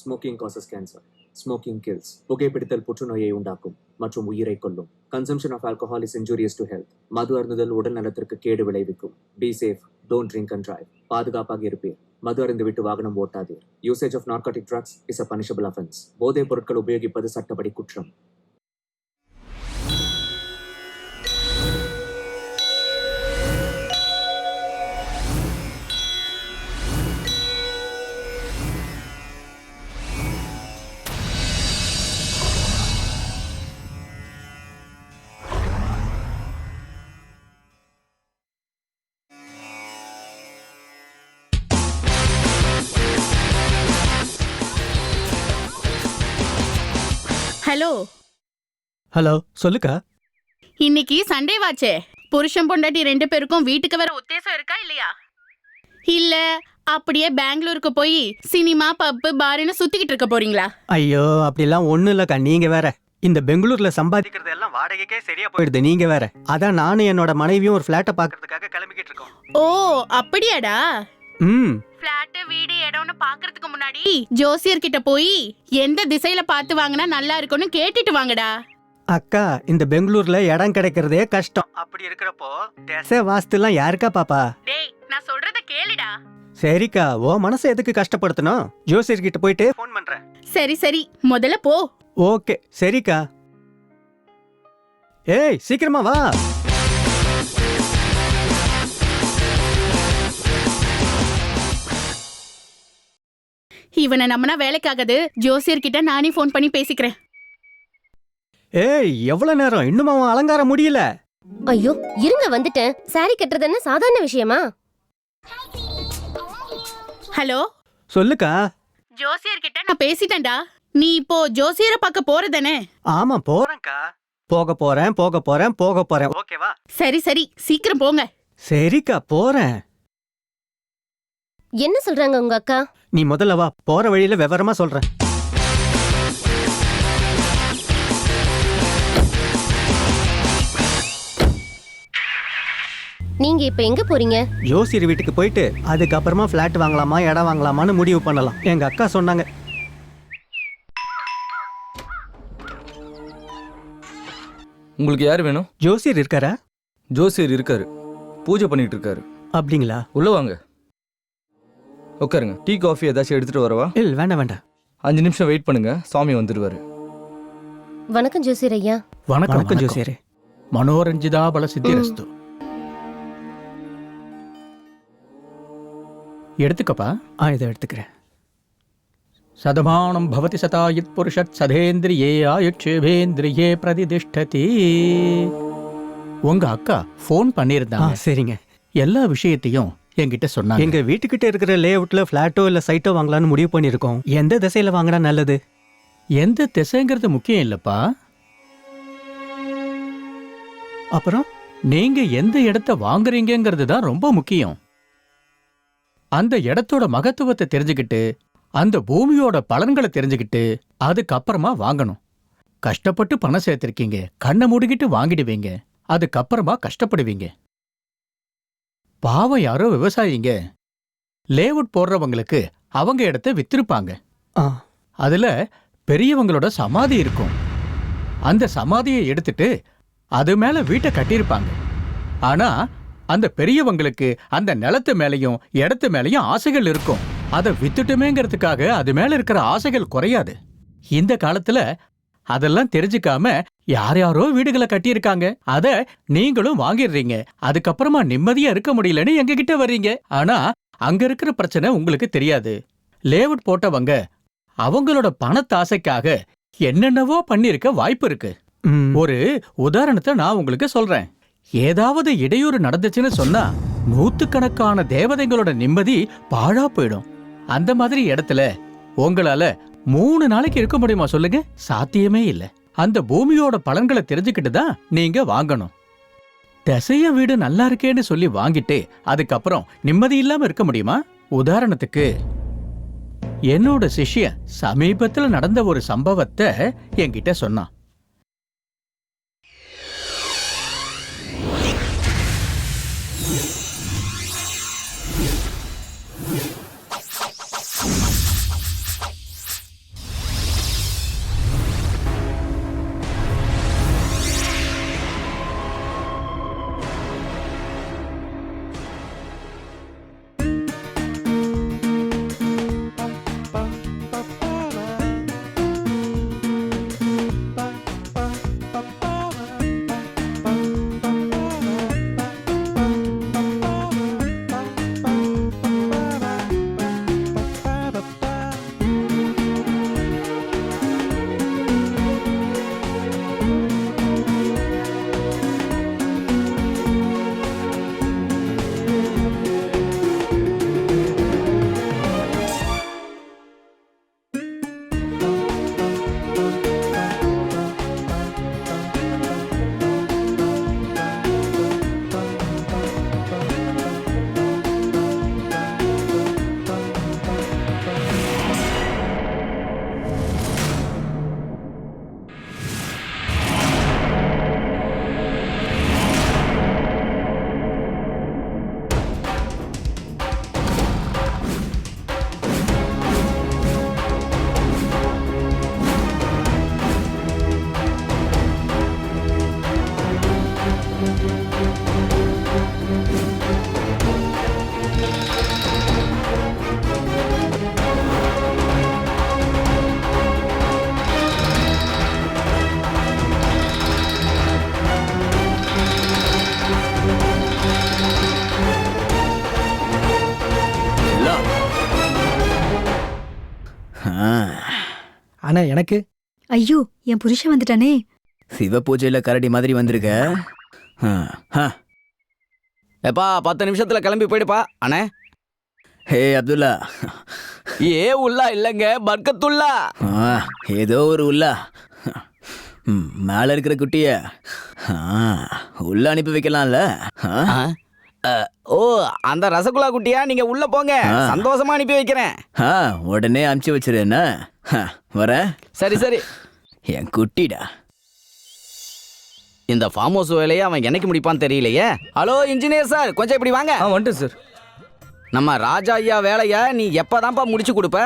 Smoking causes cancer. Smoking kills. புகைப்பிடித்தல் புற்றுநோயை உண்டாக்கும் மற்றும் உயிரை கொல்லும். Consumption of alcohol is injurious to health. மது அருந்துதல் உடல் நலத்திற்கு கேடு விளைவிக்கும். Be safe, don't drink and drive. பாதுகாப்பாக இருப்பீர். மது அருந்துவிட்டு வாகனம் ஓட்டாதீர். Usage of narcotic drugs is a punishable offence. போதைப் பொருட்கள் உபயோகிப்பது சட்டப்படி குற்றம். ஹலோ ஹலோ, சொல்லுக்கா. இன்னைக்கு சண்டே வாச்சே. புருஷன் பொண்டாட்டி 2 பேருக்கும் வீட்டுக்கு வர உத்தேசம் இருக்கா இல்லையா? இல்ல அப்படியே பெங்களூருக்கு போய் சினிமா பப்பு பார்னு சுத்திக்கிட்டு இருக்க போறீங்களா? ஐயோ, அப்படிலாம் ஒண்ணும் இல்லக்கா. நீங்க வேற. இந்த பெங்களூர்ல சம்பாதிக்கிறது எல்லாம் வாடகைக்கே சரியா போயிடுது. நீங்க வேற. அதான் நானும் என்னோட மனைவியும் ஒரு பிளாட்டை பாக்குறதுக்காக கிளம்பிக்கிட்டு இருக்கோம். ஓ அப்படியாடா? ம். பிளாட் வீடு இடம்னு பாக்குறதுக்கு முன்னாடி ஜோசியர் கிட்ட போய் எந்த திசையில பார்த்து வாங்கினா நல்லா இருக்கும்னு கேட்டுட்டு வாங்கடா. அக்கா, இந்த பெங்களூர்ல இடம் கிடைக்கிறதே கஷ்டம். அப்படி இருக்கிறப்போ திசை வாஸ்துலாம் யாருக்கா பாப்பா? டேய், நான் சொல்றத கேளுடா. சரிக்கா, ஓ மனசை எதுக்கு கஷ்டப்படுத்தணும்? ஜோசியர் கிட்ட போயிட்டு ஃபோன் பண்றேன். சரி சரி, முதல்ல போ. ஓகே, சரிக்கா. ஏய், சீக்கிரமா வா. இவனை நம்மனா வேலைக்காகாது. ஜோசியர் கிட்ட நானே ஃபோன் பண்ணி பேசிக்கிறேன். ஏய், எவ்வளவு நேரம்? இன்னும் அவன் அலங்காரம் முடியல. ஐயோ, இருங்க வந்துட்டேன். சாரி கட்டுறது என்ன சாதாரண விஷயமா? ஹலோ, சொல்லுக்கா. ஜோசியர் கிட்ட நான் பேசிட்டேன்டா. நீ இப்போ ஜோசியரை பார்க்க போறதானே? ஆமா, போறேன்க்கா. போக போறேன். ஓகேவா? சரி சரி, சீக்கிரம் போங்க. சரிக்கா, போறேன். என்ன சொல்றாங்க உங்க அக்கா? நீ முதல்ல வா, போற வழியில விவரமா சொல்றேன். நீங்க இப்ப எங்க போறீங்க? ஜோசியர் வீட்டுக்கு போயிட்டு அதுக்கப்புறமா பிளாட் வாங்கலாமா இடம் வாங்கலாமான்னு முடிவு பண்ணலாம். எங்க அக்கா சொன்னாங்க. உங்களுக்கு யார் வேணும்? ஜோசியர் இருக்காரா? ஜோசியர் இருக்காரு, பூஜை பண்ணிட்டு இருக்காரு. அப்படிங்களா? உள்ள வாங்க, உட்காருங்க. டீ காஃபி ஏதாச்சும் எடுத்துட்டு வரவா? இல்ல, வேண்டாம். 5 நிமிஷம் வெயிட் பண்ணுங்க, சாமி வந்துடுவாரு. வணக்கம் ஜோசியர் ஐயா. வணக்கம் ஜோசியரே. மனோரஞ்சிதா பல சித்திரஸ்து. எடுத்துக்கப்பா. இதை எடுத்துக்கிறேன். சதமானம் பவதி சதாயுத் புருஷத் சதேந்திரியே ஆயுட்சேபேந்திரியே பிரதிதிஷ்டதி. உங்க அக்கா ஃபோன் பண்ணியிருந்தாங்க. சரிங்க. எல்லா விஷயத்தையும் என்கிட்ட சொன்னாங்க. எங்க வீட்டுக்கிட்ட இருக்கிற லே அவுட்ல பிளாட்டோ இல்ல சைட்டோ வாங்கலாம்னு முடிவு பண்ணிருக்கோம். எந்த திசையில வாங்கினா நல்லது? எந்த திசைங்கிறது முக்கியம் இல்லப்பா. அப்புறம் நீங்க எந்த இடத்த வாங்குறீங்கிறது தான் ரொம்ப முக்கியம். அந்த இடத்தோட மகத்துவத்தை தெரிஞ்சுக்கிட்டு, அந்த பூமியோட பலன்களை தெரிஞ்சுக்கிட்டு அதுக்கப்புறமா வாங்கணும். கஷ்டப்பட்டு பணம் சேர்த்திருக்கீங்க, கண்ணை மூடிக்கிட்டு வாங்கிடுவீங்க, அதுக்கப்புறமா கஷ்டப்படுவீங்க. பாவம் யாரோ விவசாயிங்க லேஅவுட் போடுறவங்களுக்கு அவங்க இடத்த வித்திருப்பாங்க. அதுல பெரியவங்களோட சமாதி இருக்கும். அந்த சமாதியை எடுத்துட்டு அது மேல வீட்டை கட்டியிருப்பாங்க. ஆனா அந்த பெரியவங்களுக்கு அந்த நிலத்து மேலையும் இடத்து மேலையும் ஆசைகள் இருக்கும். அதை வித்துட்டுமேங்கிறதுக்காக அது மேல இருக்கிற ஆசைகள் குறையாது. இந்த காலத்துல அதெல்லாம் தெரிஞ்சுக்காம யார் யாரோ வீடுகளை கட்டியிருக்காங்க. அத நீங்களும் வாங்கிடுறீங்க. அதுக்கப்புறமா நிம்மதியா இருக்க முடியலன்னு எங்க கிட்ட வர்றீங்க. ஆனா அங்க இருக்கிற பிரச்சனை உங்களுக்கு தெரியாது. லேஅவுட் போட்டவங்க அவங்களோட பணத்தாசைக்காக என்னென்னவோ பண்ணிருக்க வாய்ப்பு இருக்கு. ஒரு உதாரணத்தை நான் உங்களுக்கு சொல்றேன். ஏதாவது இடையூறு நடந்துச்சுன்னு சொன்னா நூத்துக்கணக்கான தேவதைகளோட நிம்மதி பாழா போயிடும். அந்த மாதிரி இடத்துல உங்களால 3 நாளைக்கு இருக்க முடியுமா சொல்லுங்க? சாத்தியமே இல்ல. அந்த பூமியோட பலன்களை தெரிஞ்சுக்கிட்டு தான் நீங்க வாங்கணும். திசைய வீடு நல்லா இருக்கேன்னு சொல்லி வாங்கிட்டு அதுக்கப்புறம் நிம்மதி இல்லாம இருக்க முடியுமா? உதாரணத்துக்கு என்னோட சிஷ்யன் சமீபத்துல நடந்த ஒரு சம்பவத்தை என்கிட்ட சொன்னான். ஆனா எனக்கு ஐயோ என் புருஷன் வந்துட்டானே. சிவ பூஜையில கரடி மாதிரி வந்திருக்க. எப்பா 10 நிமிஷத்துல கிளம்பி போயிடுப்பா அண்ணே. ஹே அப்துல்லா. ஏ உள்ளா இல்லைங்க, பர்கத்துல்லா. ஏதோ ஒரு உள்ளா. மேல இருக்கிற குட்டிய உள்ள அனுப்பி வைக்கலாம்ல. ஓ, அந்த ரசகுல்லா குட்டியா? நீங்க உள்ள போங்க, சந்தோஷமா அனுப்பி வைக்கிறேன். உடனே அனுப்பிச்சு வச்சிரு. என்ன வர? சரி சரி. என் குட்டிடா. இந்த ஃபார்ம் ஹவுஸ் வேலையை அவன் என்னைக்கு முடிப்பான்னு தெரியலையே. ஹலோ இன்ஜினியர் சார், கொஞ்சம் இப்படி வாங்க. வந்துட்டேன் சார். நம்ம ராஜா ஐயா வேலையை நீ எப்பதான்ப்பா முடிச்சு கொடுப்ப?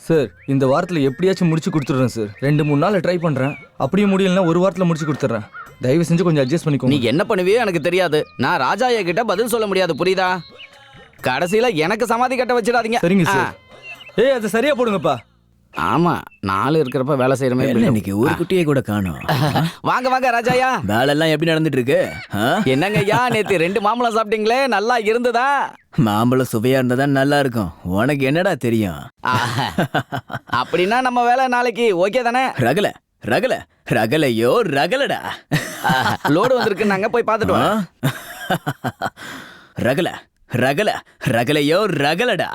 சார் இந்த வாரத்தில் எப்படியாச்சும் முடிச்சு கொடுத்துட்றேன் சார். 2-3 நாள் ட்ரை பண்ணுறேன். அப்படியே முடியலன்னா ஒரு வாரத்தில் முடிச்சு கொடுத்துட்றேன். தயவு செஞ்சு கொஞ்சம் அட்ஜஸ்ட் பண்ணிக்கோங்க. நீ என்ன பண்ணுவியோ எனக்கு தெரியாது. நான் ராஜா ஐயா கிட்ட பதில் சொல்ல முடியாது, புரியுதா? கடைசியில எனக்கு சமாதி கட்ட வச்சிடாதீங்க. சரிங்க சார். ஏய் அது சரியா போடுங்கப்பா. ஆமா, 4 இருக்கிறப்ப வேலை செய்யற மாதிரி. இன்னைக்கு ஒரு குட்டியை கூட காணோம். வாங்க வாங்க ராஜாயா. வேலை எப்படி நடந்துட்டு இருக்கு? என்னங்க ஐயா, நேத்து 2 மாம்பழம் சாப்பிட்டீங்களே, நல்லா இருந்ததா? மாம்பழம் சுவையா இருந்தா நல்லா இருக்கும். உனக்கு என்னடா தெரியும்? அப்படின்னா நம்ம வேலை நாளைக்கு ஓகே தானே? ரகல ரகல ரகலையோ ரகலடா. லோடு வந்திருக்கு, நாங்க போய் பார்த்துட்டு வரோம். ரகல ரகல ரகலையோ ரகலடா.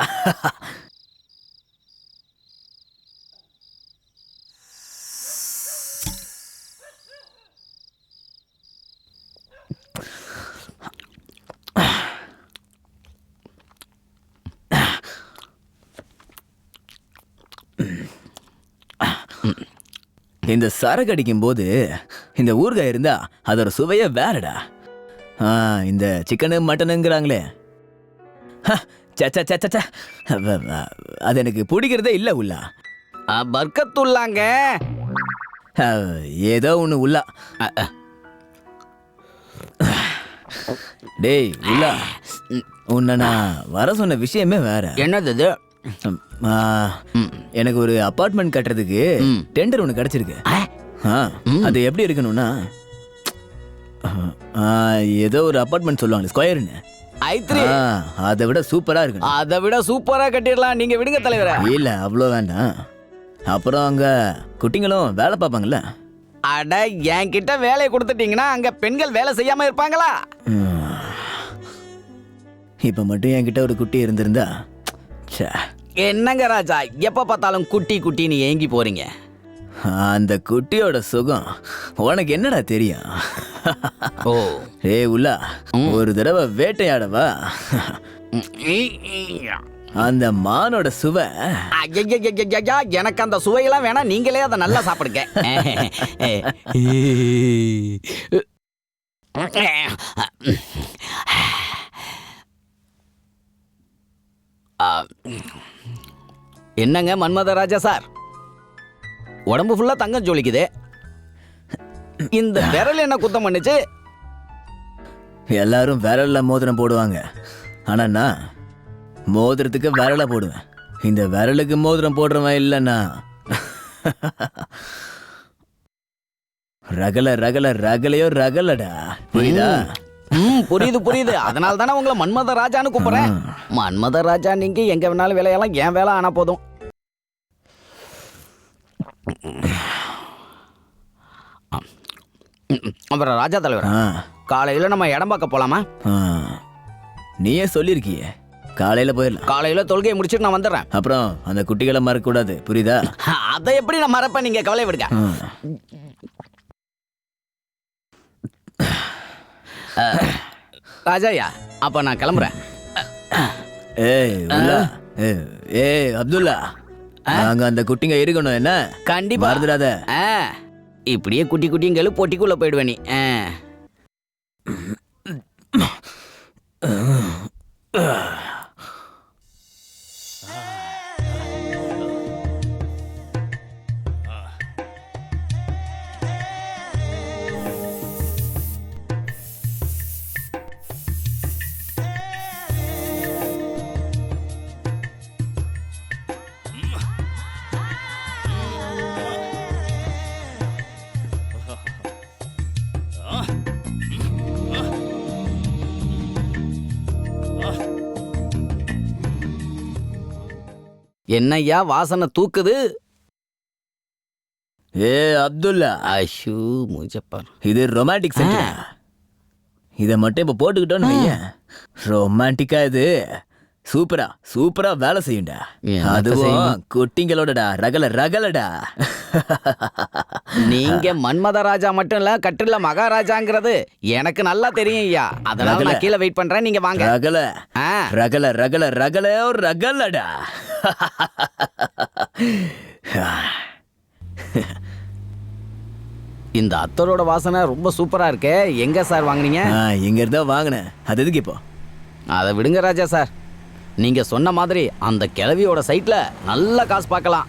இந்த சரக்கு அடிக்கும் போது இந்த ஊறுகாய் இருந்தா அதோட சுவைய வேறடா. இந்த சிக்கனு மட்டனுங்கிறாங்களே, அது எனக்கு பிடிக்கிறதே இல்ல. உள்ளா பர்கத்துல்லாங்க. ஏதோ ஒண்ணு உள்ளா. டேய் உள்ளா, உன்னை நான் வர சொன்ன விஷயமே வேற. என்னது இது? எனக்கு ஒரு அபார்ட்மெண்ட் கட்டுறதுக்கு டெண்டர் ஒன்று கிடைச்சிருக்கு. அது எப்படி இருக்கணும்னா, ஏதோ ஒரு அபார்ட்மெண்ட் சொல்லுவாங்க ஸ்கொயர்னு, அதை விட சூப்பரா இருக்கு. அதை விட சூப்பரா கட்டிடலாம். நீங்க விடுங்க தலைவரே. இல்ல அவ்வளோ வேண்டாம். அப்புறம் அங்க குட்டிங்களும் வேலை பார்ப்பாங்கல்ல. அட, என்கிட்ட வேலையை கொடுத்துட்டீங்கன்னா அங்க பெண்கள் வேலை செய்யாம இருப்பாங்களா? இப்ப மட்டும் என்கிட்ட ஒரு குட்டி இருந்திருந்தா. என்னங்க ராஜா, எப்ப பார்த்தாலும் குட்டி குட்டின்னு ஏங்கி போறீங்க. அந்த குட்டியோட சுகம் உனக்கு என்னடா தெரியும்? ஓ ஏய் உள்ளா, ஒரு தடவை வேட்டையாடவா? அந்த மானோட சுவை. எனக்கு அந்த சுவையெல்லாம் வேணாம், நீங்களே அதை நல்லா சாப்பிடுங்க. என்னங்க மன்மதராஜா சார், உடம்பு ஃபுல்லா தங்கம் ஜொலிக்குது. இந்த விரல் என்ன குத்தம் பண்ணுச்சு? எல்லாரும் விரல்ல மோதிரம் போடுவாங்க, ஆனா நான் மோதிரத்துக்கு விரல போடுவேன். இந்த விரலுக்கு மோதிரம் போடுறவன் இல்லைன்னா ரகல ரகல ரகலையோ ரகலடா. புரியுதா? புரியுது புரியுது. அதனால தானே உங்களை மன்மத ராஜான்னு கூப்பிடுறேன். மன்மத ராஜா நீங்க எங்க வேணாலும் வேலையெல்லாம் என் வேலை ஆனா போதும். அப்புறம் ராஜா தலைவர், காலையில நம்ம இடம் பார்க்க போலாமா? நீயே சொல்லிருக்கியே, காலையில போயிடலாம். காலையில தொழுகையை முடிச்சுட்டு நான் வந்துடுறேன். அப்புறம் அந்த குட்டிகளை மறக்க கூடாது, புரியுதா? அதை எப்படி நான் மறப்பேன், நீங்க கவலை விடுங்க. ராஜாயா, அப்ப நான் கிளம்புறேன். ஏய் அப்துல்லா, அங்க அந்த குட்டிங்க இருக்கணும். என்ன கண்டிப்பா மறந்துடாத. இப்படியே குட்டி குட்டிங்களும் பொட்டிக்குள்ள போயிடுவேன். நீ என்னய்யா வாசனை தூக்குது? ஏ அப்துல்லா, ஐஷு மூஜப்பார். இது ரொமான்டிக் சென்டர். இதை மட்டும் இப்ப போட்டுக்கிட்டோன்னு வையேன், ரொமான்டிக்கா இது சூப்பரா வேலை செய்யும்டா. என்னத்த அதுவும் செய்யும்? குட்டிங்களோடடா, ரகலடா. நீங்க மன்மத ராஜா மட்டும் இல்ல, கட்டில மகாராஜாங்கிறது எனக்கு நல்லா தெரியும் ஐயா. அதனால நான் கீழே வெயிட் பண்றேன், நீங்க வாங்க. ஆ. ரகலடா. இந்த அத்தரோட வாசனை ரொம்ப சூப்பரா இருக்கே. எங்க சார் வாங்குனீங்க? இங்க இருந்தா வாங்கினேன். அது எதுக்கு இப்போ? அதை விடுங்க ராஜா சார். நீங்க சொன்ன மாதிரி அந்த கிழவியோட சைட்ல நல்ல காசு பார்க்கலாம்.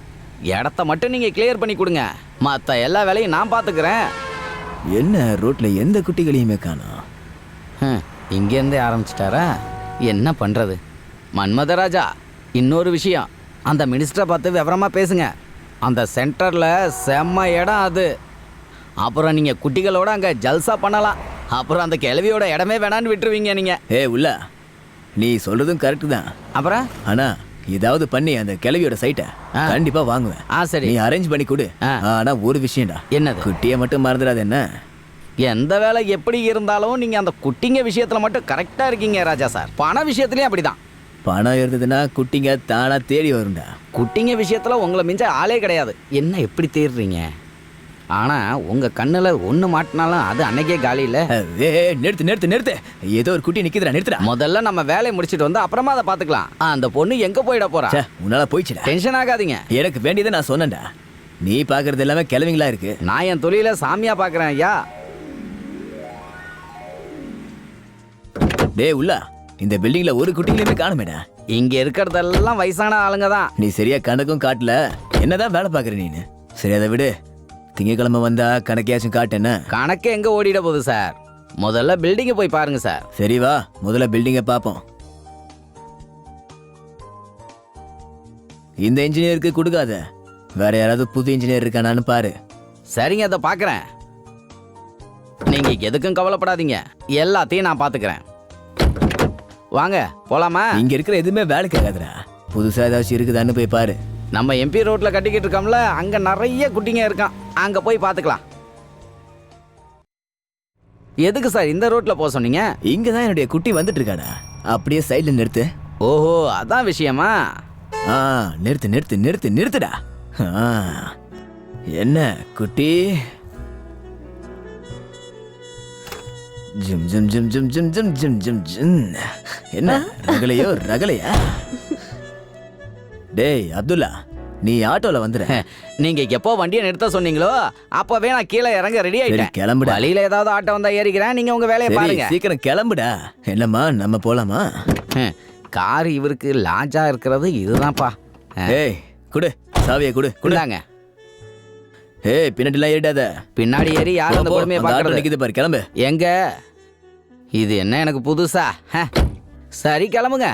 இடத்த மட்டும் நீங்க கிளியர் பண்ணி கொடுங்க, மற்ற எல்லா வேலையும் நான் பாத்துக்கிறேன். என்ன ரோட்ல எந்த குட்டிகளையுமே காணோம். இங்கேருந்தே ஆரம்பிச்சிட்டாரா? என்ன பண்றது? மன்மதராஜா, இன்னொரு விஷயம், அந்த மினிஸ்டரை பார்த்து விவரமா பேசுங்க. அந்த சென்டர்ல செம்ம இடம் அது. அப்புறம் நீங்க குட்டிகளோட அங்க ஜல்சா பண்ணலாம். அப்புறம் அந்த கிழவியோட இடமே வேணான்னு விட்டுருவீங்க நீங்க. உள்ள நீ சொல்றதும் கரெக்ட் தான். அப்புறம் ஆனா ஏதாவது பண்ணி அந்த கிழவியோட சைட்டை கண்டிப்பா வாங்குவேன். சரி, நீ அரேஞ்ச் பண்ணி கொடு. ஆனா ஒரு விஷயம்டா. என்னது? குட்டியை மட்டும் மறந்துடாது. என்ன எந்த வேலை எப்படி இருந்தாலும் நீங்க அந்த குட்டிங்க விஷயத்துல மட்டும் கரெக்டா இருக்கீங்க ராஜா சார். பண விஷயத்துலயும் அப்படிதான். பணம் இருந்ததுன்னா குட்டிங்க தானா தேடி வரும்டா. குட்டிங்க விஷயத்துல உங்களை மிஞ்ச ஆளே கிடையாது. என்ன எப்படி தேடுறீங்க? ஆனா உங்க கண்ணுல ஒண்ணு மாட்டினாலும் அது அன்னைக்கே காலி இல்ல. நிறுத்து. ஏதோ ஒரு குட்டி நிக்குதுடா, நிறுத்துடா. முதல்ல நம்ம வேலையை முடிச்சிட்டு வந்து அப்புறமா அதை பாத்துக்கலாம். அந்த பொண்ணு எங்க போயிட போறா? உன்னால போயிடுச்சுடா. டென்ஷன் ஆகாதீங்க. எனக்கு வேண்டியதை நான் சொன்னேன்டா. நீ பாக்குறது எல்லாமே கிழவிங்களா இருக்கு. நான் என் தொழில சாமியா பாக்குறேன் ஐயா. உள்ள இந்த பில்டிங்ல ஒரு குட்டிங்களையுமே காணுமேடா. இங்க இருக்கிறதெல்லாம் வயசான ஆளுங்க தான். நீ சரியா கணக்கும் காட்டல. என்னதான் வேலை பாக்குற நீனு? சரி, அதை விடு. திங்கக்கிழமை வந்தா கணக்கையாச்சும் காட்டுன. கணக்கு எங்க ஓடிட போகுது சார்? முதல்ல பில்டிங்க போய் பாருங்க சார். சரி வா, முதல்ல பில்டிங்க பாப்போம். இந்த இன்ஜினியருக்கு கொடுக்காத, வேற யாராவது புது இன்ஜினியர் இருக்கானான்னு பாரு. சரிங்க, அதை பாக்குறேன். நீங்க எதுக்கும் கவலைப்படாதீங்க, எல்லாத்தையும் நான் பாத்துக்கிறேன். வாங்க போலாமா? இங்க இருக்கிற எதுவுமே வேலைக்கு ஆகாதுடா. புதுசா ஏதாச்சும் இருக்குதான்னு போய் பாரு. நம்ம எம்பி ரோட்ல கட்டிக்கிட்டு இருக்கோம்ல, அங்க நிறைய குட்டிங்க இருக்கான். அங்க போய் பாத்துக்கலாம். எதுக்கு சார் இந்த ரோட்ல போக சொன்னீங்க? இங்கதான் என்னுடைய குட்டி வந்துட்டு இருக்காடா. அப்படியே சைடுல நிறுத்து. ஓஹோ, அதான் விஷயமா? நிறுத்துடா. என்ன குட்டி? ஜிம் ஜிம் ஜிம் ஜிம் ஜிம் ஜிம் ஜிம் ஜிம் ஜிம். என்ன ரகலையா? டேய் அப்துல்லா, நீ ஆட்டோல வந்துற. நீங்க எப்போ வண்டியை நிறுத்த சொன்னீங்களோ அப்பவே நான் கீழே இறங்க ரெடி ஆயிட்டேன். கிளம்புடா. வழியில ஏதாவது ஆட்டோ வந்தா ஏறிக்கிறேன், நீங்க உங்க வேலையை பாருங்க. சீக்கிரம் கிளம்புடா. என்னம்மா, நம்ம போலாமா? கார் இவருக்கு லாஜா இருக்கிறது இதுதான்ப்பா. குடு சாவியை, குடுங்க. பின்னாடி எல்லாம் ஏறிடாத. பின்னாடி ஏறி யாரும் அந்த கொடுமையை பாக்குறது? நிக்குது பாரு, கிளம்பு. எங்க இது என்ன எனக்கு புதுசா? சரி கிளம்புங்க.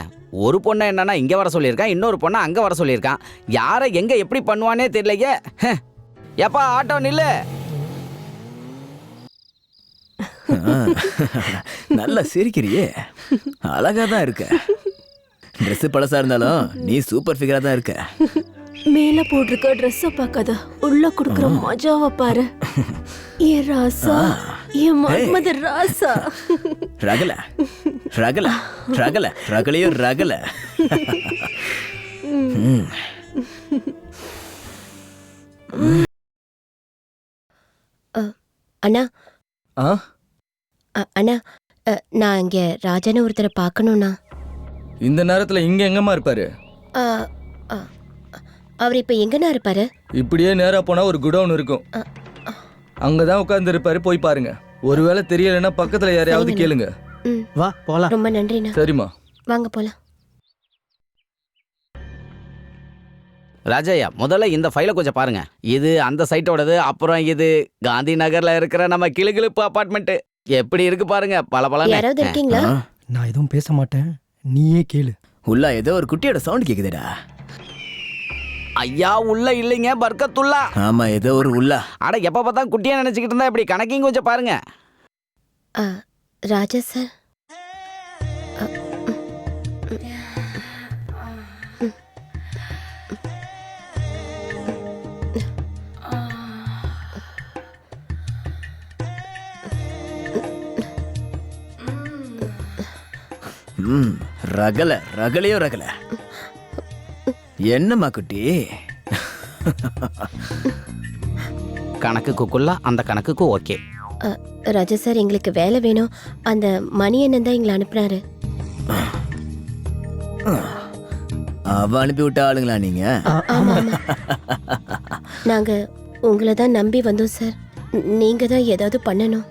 ஒரு பொண்ணை என்னன்னா இங்க வர சொல்லியிருக்கான், இன்னொரு பொண்ணை அங்க வர சொல்லியிருக்கான். யாரை எங்க எப்படி பண்ணுவானே தெரியலையே. எப்பா ஆட்டோ நில்லு. நல்லா சிரிக்கிறியே, அழகா தான் இருக்க. ட்ரெஸ் பழசா இருந்தாலும் நீ சூப்பர் ஃபிகரா தான் இருக்க. மேல போட்டிருக்க ட்ரெஸ்ஸ பார்க்காத, உள்ள குடுக்குற மஜாவை பாரு. ஏ ராசா, ஏ மன்மத ராசா. ரகலையோ ரகல. அண்ணா அண்ணா, நான் இங்க ராஜான்னு ஒருத்தரை பார்க்கணும்ண்ணா. இந்த நேரத்துல இங்க எங்கம்மா இருப்பாரு? அவர் இப்ப எங்கண்ணா இருப்பாரு? இப்படியே நேரா போனா ஒரு குடவுன் இருக்கும், அங்கதான் உட்கார்ந்து இருப்பாரு. போய் பாருங்க. ஒருவேளை தெரியலன்னா பக்கத்துல யாரையாவது கேளுங்க. வா போலாம். ரொம்ப நன்றிண்ணா. சரிம்மா, வாங்க போலாம். ராஜையா, முதல்ல இந்த ஃபைலை கொஞ்சம் பாருங்க. இது அந்த சைட்டோடது. அப்புறம் இது காந்தி நகர்ல இருக்கிற நம்ம கிளுகிளுப்பு அபார்ட்மெண்ட். எப்படி இருக்கு பாருங்க, பல யாராவது இருக்கீங்களா? நான் எதுவும் பேச மாட்டேன், நீயே கேளு. உள்ள ஏதோ ஒரு குட்டியோட சவுண்ட் கேக்குதுடா. ஐயா உள்ள இல்லைங்க, பர்கத்துல்லா. ஆமா, ஏதோ ஒரு உள்ள. அட எப்ப பார்த்தா குட்டியா நினைச்சுக்கிட்டு இருந்தா இப்படி? கணக்கையும் கொஞ்சம் பாருங்க. ராஜா சார், ரகல ரகலையோ ரகல. என்னம்மா குட்டி? கணக்குக்குள்ள அந்த கணக்குக்கு ஓகே. ராஜா சார், எங்களுக்கு வேலை வேணும். அந்த மணி அண்ணன் தான் எங்களை அனுப்புனாரு. அவ அனுப்பி விட்ட ஆளுங்களா நீங்க? ஆமா ஆமா, நாங்க உங்களை தான் நம்பி வந்தோம் சார். நீங்க தான் ஏதாவது பண்ணணும்.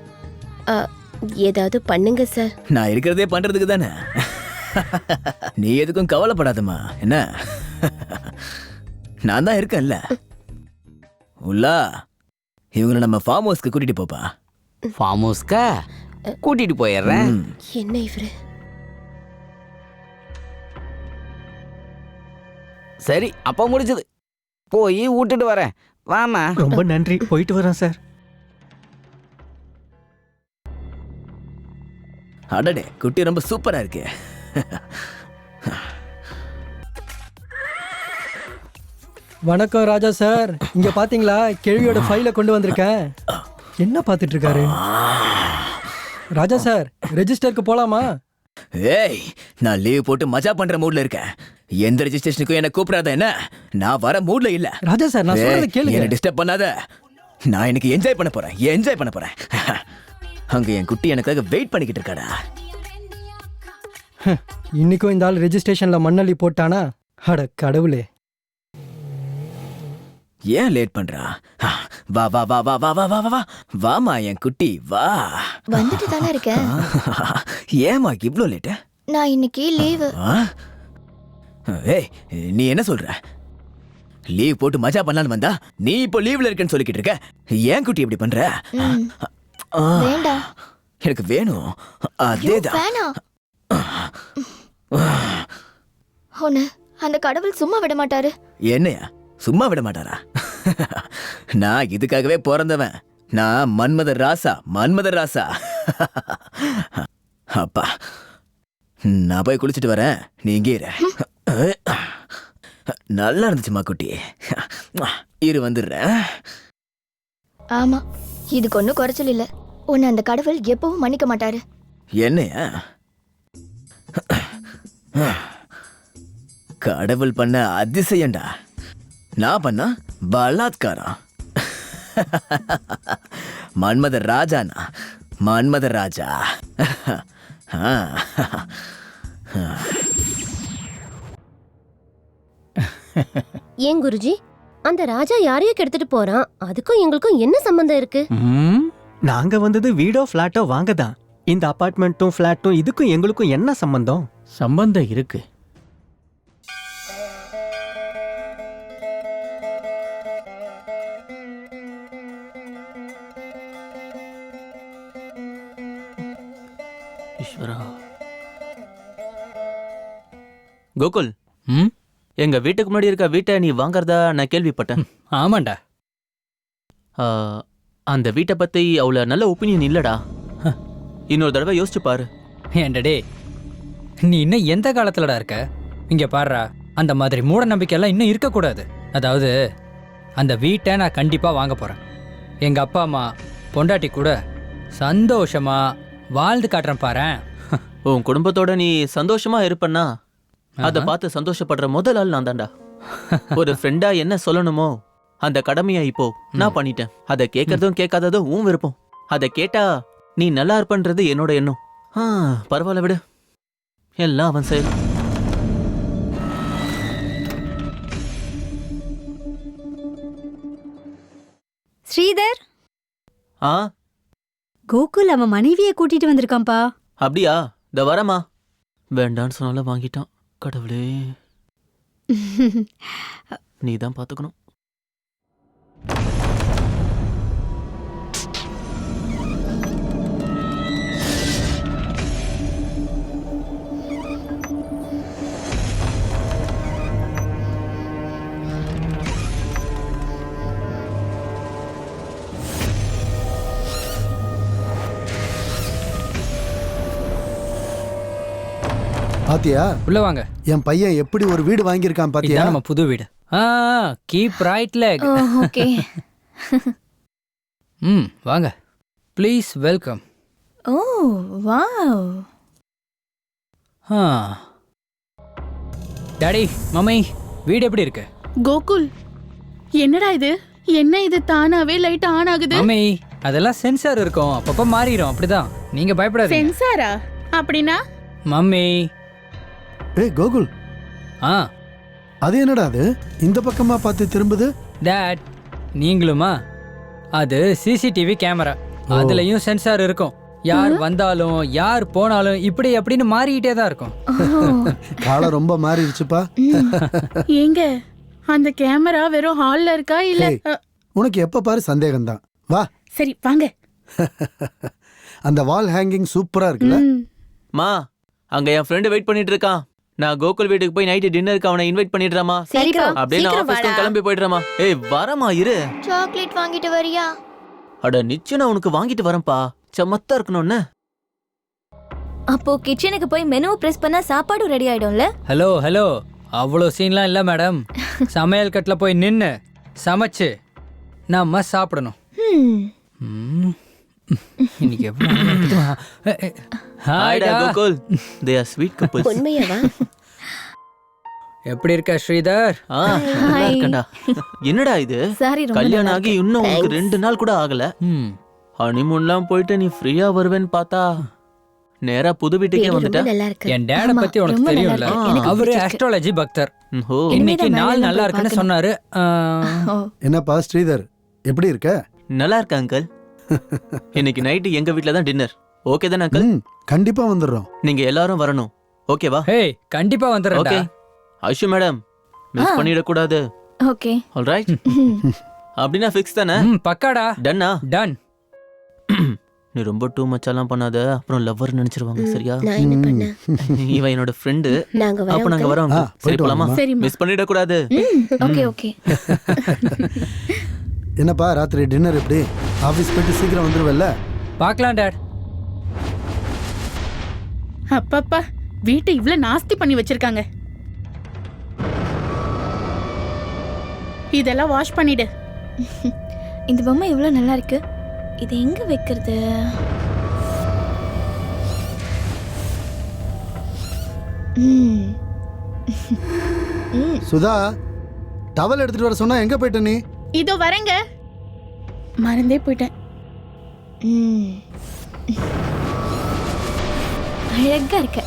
ஏதாவது பண்ணுங்க சார். நான் இருக்கிறதே பண்றதுக்கு தானே. நீ எதுக்கும் கவலைப்படாதம்மா. என்ன, நான் தான் இருக்கேன்ல. உள்ளா, இவங்களை நம்ம ஃபார்ம் ஹவுஸ்க்கு கூட்டிட்டு போப்பா. ஃபார்ம் ஹவுஸ்க்கா? கூட்டிட்டு போயிடுறேன். என்ன இவரு? சரி, அப்போ முடிச்சது. போய் விட்டுட்டு வரேன். வாமா. ரொம்ப நன்றி, போயிட்டு வரேன் சார். அடடே, குட்டி ரொம்ப சூப்பரா இருக்கு. வணக்கம் ராஜா சார். இங்க பாத்தீங்களா, கேள்வியோட ஃபைலை கொண்டு வந்திருக்கேன். என்ன பார்த்துட்டு இருக்காரு ராஜா சார்? ரெஜிஸ்டருக்கு போலாமா? ஏய், நான் லீவ் போட்டு மஜா பண்ற மூட்ல இருக்கேன். எந்த ரெஜிஸ்ட்ரேஷனுக்கும் என்ன கூப்பிடாத. என்ன, நான் வர மூட்ல இல்ல. ராஜா சார், நான் சொல்றத கேளுங்க. என்ன டிஸ்டர்ப் பண்ணாத. நான் இன்னைக்கு என்ஜாய் பண்ண போறேன். அங்க என் குட்டி எனக்காக வெயிட் பண்ணிக்கிட்டு இருக்காடா. இன்னைக்கும் இந்த ஆள் ரெஜிஸ்ட்ரேஷன்ல மண்ணள்ளி போட்டானா? அட கடவுளே. ஏன் லேட் பண்றா? வா வா வா வா வா வா வா வா வாமா என் குட்டி வா. வந்துட்டு தானே இருக்கேன். ஏமா இவ்ளோ லேட்? நான் இன்னைக்கு லீவு. ஏய், நீ என்ன சொல்ற? லீவ் போட்டு மஜா பண்ணலான்னு வந்தா நீ இப்போ லீவ்ல இருக்கேன்னு சொல்லிக்கிட்டு இருக்க. ஏன் குட்டி இப்படி பண்ற? வேண்டாம், எனக்கு வேணும். அதேதான். வேணாம். அந்த கடவுள் சும்மா விட மாட்டாரு. என்னையா சும்மா விட மாட்டாரா? நான் இதுக்காகவே பிறந்தவன். நான் மன்மத ராசா. அப்பா, நான் போய் குளிச்சுட்டு வரேன். நீ இங்கே இரு. நல்லா இருந்துச்சுமா குட்டி. இரு வந்துடுறேன். ஆமா, இதுக்கு ஒன்னும் குறைச்சல் இல்ல. உன்னை அந்த கடவுள் எப்பவும் மன்னிக்க மாட்டாரு. என்னையா? கடவுள் பண்ண அதிசயம்டா. நான் பண்ணா பலாத்காரம். மன்மத ராஜா. ஏன் குருஜி, அந்த ராஜா யாரையோ கெடுத்துட்டு போறான். அதுக்கும் எங்களுக்கும் என்ன சம்பந்தம் இருக்கு? நாங்க வந்தது வீடோ ஃபிளாட்டோ வாங்க தான். இந்த அபார்ட்மெண்ட்டும் ஃபிளாட்டும் இதுக்கும் எங்களுக்கும் என்ன சம்பந்தம்? சம்பந்தம் இருக்கு. கோகுல், எங்க வீட்டுக்கு முன்னாடி இருக்க வீட்டை நீ வாங்கறதா நான் கேள்விப்பட்டேன். ஆமாண்டா. அந்த வீட்டை பத்தி அவ்வளவு நல்ல ஒப்பீனியன் இல்லடா. இன்னொரு தடவை யோசிச்சு பாரு. ஏண்டடே, நீ இன்னும் எந்த காலத்துலடா இருக்க? இங்க பாருடா, அந்த மாதிரி மூட நம்பிக்கையெல்லாம் இன்னும் இருக்கக்கூடாது. அதாவது, அந்த வீட்டை நான் கண்டிப்பா வாங்க போறேன். எங்க அப்பா அம்மா பொண்டாட்டி கூட சந்தோஷமா வாழ்ந்து காட்டுறேன் பாரேன். உன் குடும்பத்தோட நீ சந்தோஷமா இருப்பன்னா அதை பார்த்து சந்தோஷப்படுற முதல் ஆள் நான் தான்டா. ஒரு ஃப்ரெண்டா என்ன சொல்லணுமோ அந்த கடமையை இப்போ நான் பண்ணிட்டேன். அதை கேட்கறதும் கேட்காததும் உன் விருப்பம். அதை கேட்டா நீ நல்லா இருப்பன்றது என்னோட எண்ணம். பரவாயில்ல விடு, எல்லாம் அவன் செயல். ஸ்ரீதர், ஆ கோகுல் அவன் மனைவியை கூட்டிட்டு வந்திருக்கான்பா. அப்படியா? இந்த வரமா. வேண்டான்னு சொன்னால வாங்கிட்டான். கடவுளே, நீ தான் பாத்துக்கணும். பாத்தியா, உள்ள வாங்க. என் பையன் எப்படி ஒரு வீடு வாங்கியிருக்கான் பாத்தியா? நம்ம புது வீடு. Keep right leg. ஓகே. வாங்க. Please welcome. O wow. Daddy mummy வீடு எப்படி இருக்கு? கோகுல், என்னடா இது? என்ன இது தானாவே லைட் ஆன் ஆகுது? மம்மி அதெல்லாம் சென்சார் இருக்கும், அப்பப்ப மாறிடும், அப்படிதான். நீங்க பயப்படாதீங்க. சென்சாரா? அப்படின்னா? மம்மி. ஏய் கோகுல், அது என்னடா அது இந்த பக்கமா பார்த்து திரும்புது? டாட் நீங்களுமா? அது சிசிடிவி கேமரா, அதுலயும் சென்சார் இருக்கும். யார் வந்தாலும் யார் போனாலும் இப்படி அப்படின்னு மாறிக்கிட்டே தான் இருக்கும். காலம் ரொம்ப மாறிடுச்சுப்பா. ஏங்க அந்த கேமரா வெறும் ஹால்ல இருக்கா இல்ல? உனக்கு எப்ப பாரு சந்தேகம்தான். வா சரி வாங்க. அந்த வால் ஹேங்கிங் சூப்பரா இருக்குல்ல? மா, அங்க என் ஃப்ரெண்ட் வெயிட் பண்ணிட்டு இருக்கான். நான் கோகுல் வீட்டுக்கு போய் நைட் டின்னருக்கு அவனை இன்வைட் பண்ணிடுறேமா? அப்படியே நான் ஆபீஸ்க்கு கிளம்பி போயிடுறேமா. ஏய் வரமா இரு. சாக்லேட் வாங்கிட்டு வரியா? அட நிச்சயம் நான் உனக்கு வாங்கிட்டு வரேன்ப்பா. சமத்தா இருக்கணும்னு. அப்போ கிச்சனுக்கு போய் மெனுவை பிரஸ் பண்ணா சாப்பாடு ரெடி ஆயிடும்ல? ஹலோ ஹலோ, அவ்வளோ சீன்லாம் இல்லை மேடம். சமையல் கட்டில் போய் நின்று சமைச்சு நம்ம சாப்பிடணும். இன்னைக்கு Gokul, they are sweet couples. உண்மையாவா? எப்படி இருக்க ஸ்ரீதர்? என்னடா இது? கல்யாணம் ஆகி இன்னும் உனக்கு 2 நாள் கூட ஆகல. ஹனிமூன்லாம் போயிட்டு நீ ஃப்ரீயா வருவேன்னு பார்த்தா நேரா புது வீட்டுக்கே வந்துட்ட. என் டேட பத்தி உனக்கு தெரியும்ல, அவரு ஆஸ்ட்ராலஜி பக்தர். இன்னைக்கு நாள் நல்லா இருக்குன்னு சொன்னாரு. என்னப்பா ஸ்ரீதர், எப்படி இருக்க? நல்லா இருக்க அங்கிள். இன்னைக்கு நைட்டு எங்க வீட்ல தான் டின்னர். ஓகே தானே அங்கிள்? கண்டிப்பா வந்துடுறோம். நீங்க எல்லாரும் வரணும். ஓகேவா? ஹேய் கண்டிப்பா வந்துடுறேன். ஓகே ஐஷு மேடம், மிஸ் பண்ணிட கூடாது. Okay alright. அப்படினா ஃபிக்ஸ் தானே? பக்காடா. டன்னா? டன். நீ ரொம்ப டூ மச்சாலாம் பண்ணாத, அப்புறம் லவ்வர் நினைச்சிருவாங்க. சரியா? நான் என்ன பண்ண? இவன் என்னோட ஃப்ரெண்ட். அப்ப நாங்க வரோம். வரோம். சரி போலாமா? மிஸ் பண்ணிட கூடாது. Okay okay. என்னப்பா ராத்திரி டின்னர் எப்படி? ஆபீஸ் போயிட்டு சீக்கிரம் வந்துருவல்ல? பார்க்கலாம் டாட். அப்பப்பா, வீட்டை இவ்ளோ நாஸ்தி பண்ணி வச்சிருக்காங்க. இதெல்லாம் வாஷ் பண்ணிடு. இந்த பொம்மை இவ்வளவு நல்லா இருக்கு. இது எங்க வைக்கிறது? சுதா, டவல் எடுத்துட்டு வர சொன்னா எங்க போயிட்ட நீ? இதோ வரேங்க. மறந்தே போயிட்டேன். அழகா இருக்க.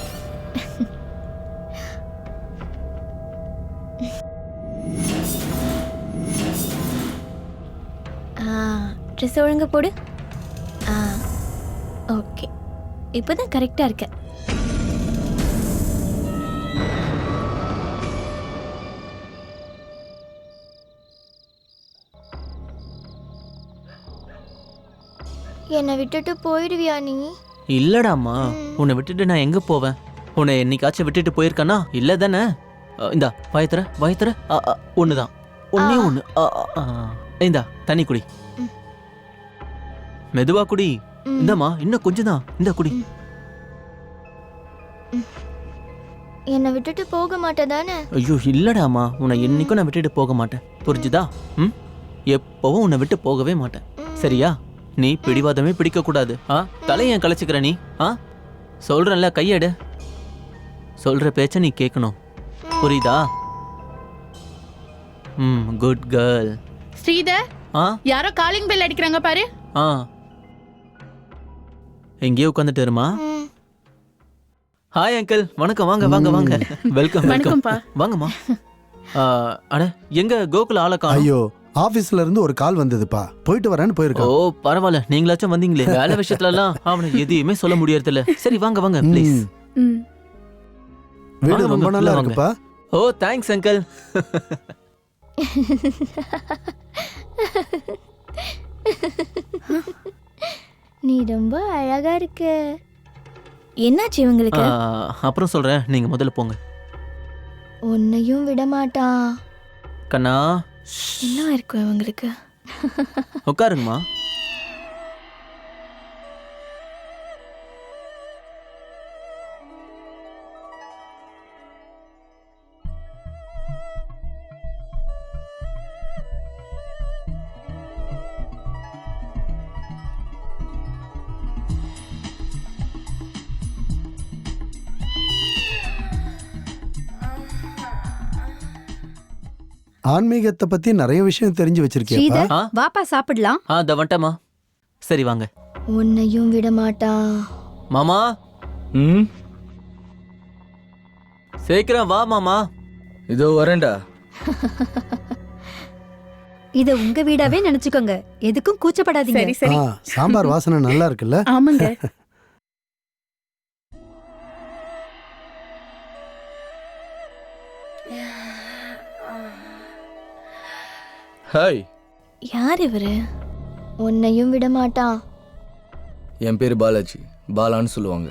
ட்ரெஸ் ஒழுங்கா போடு. ஓகே, இப்போதான் கரெக்டா இருக்க. என்னை விட்டுட்டு போயிடுவியா நீ? இல்லடாமா, உன்னை விட்டுட்டு நான் எங்க போவேன்? உன்னை என்னைக்காச்சும் விட்டுட்டு போயிருக்கானா? இல்ல தானே? இந்தா வயத்துற வயத்துற. ஒண்ணுதான், ஒன்னே ஒண்ணு. இந்தா தண்ணி குடி. மெதுவா குடி. இந்தம்மா இன்னும் கொஞ்சம் தான். இந்த குடி. என்னை விட்டுட்டு போக மாட்டேதானே? ஐயோ இல்லடாமா, உன்னை என்னைக்கும் நான் விட்டுட்டு போக மாட்டேன். புரிஞ்சுதா? எப்பவும் உன்னை விட்டு போகவே மாட்டேன். சரியா? நீ பிடிவாதமே பிடிக்க கூடாது. தலையை கலைச்சுக்கிற நீ. சொல்றேன்ல, கையெடு. சொல்ற பேச்ச நீ கேட்கணும். புரியுதா? Good girl. ஸ்ரீதர், யாரோ காலிங் பெல் அடிக்கறாங்க பாரு. எங்கேயோ உட்கார்ந்துட்டு இருமா. ஹாய் அங்கிள், வணக்கம். வாங்க வாங்க வாங்க. Welcome welcome. வாங்கம்மா. அட எங்க கோகுல் ஆளக்கா? ஐயோ, ஆபீஸ்ல இருந்து ஒரு கால் வந்ததுப்பா, போயிட்டு வரேன்னு போயிருக்கேன். ஓ பரவாயில்ல, நீங்களாச்சும் வந்தீங்களே. வேலை விஷயத்துல எல்லாம் அவனை எதையுமே சொல்ல முடியறது இல்ல. சரி வாங்க வாங்க ப்ளீஸ். வீடு ரொம்ப நல்லா இருக்குப்பா. ஓ தேங்க்ஸ் அங்கிள். நீ ரொம்ப அழகா இருக்க. என்னாச்சு இவங்களுக்கு? அப்புறம் சொல்றேன், நீங்க முதல்ல போங்க. உன்னையும் விட மாட்டான். கண்ணா என்ன இருக்கும் இவங்களுக்கு? உட்காருங்கம்மா. ஆன்மீகத்தை பத்தி நிறைய விஷயம் தெரிஞ்சு வச்சிருக்கியா ஸ்ரீதர் வாப்பா சாப்பிடலாம். த வந்துட்டேம்மா. சரி வாங்க. உன்னையும் விட மாட்டான். மாமா ம் சீக்கிரம் வா மாமா. இதோ வரேன்டா. இத உங்க வீடாவே நினைச்சுக்கோங்க. எதுக்கும் கூச்சப்படாதீங்க. சரி சரி. சாம்பார் வாசனை நல்லா இருக்குல்ல? ஆமாங்க. ஹாய். யார் இவரு? உன்னையும் விட மாட்டான். என் பேர் பாலாஜி. பாலான்னு சொல்லுவாங்க.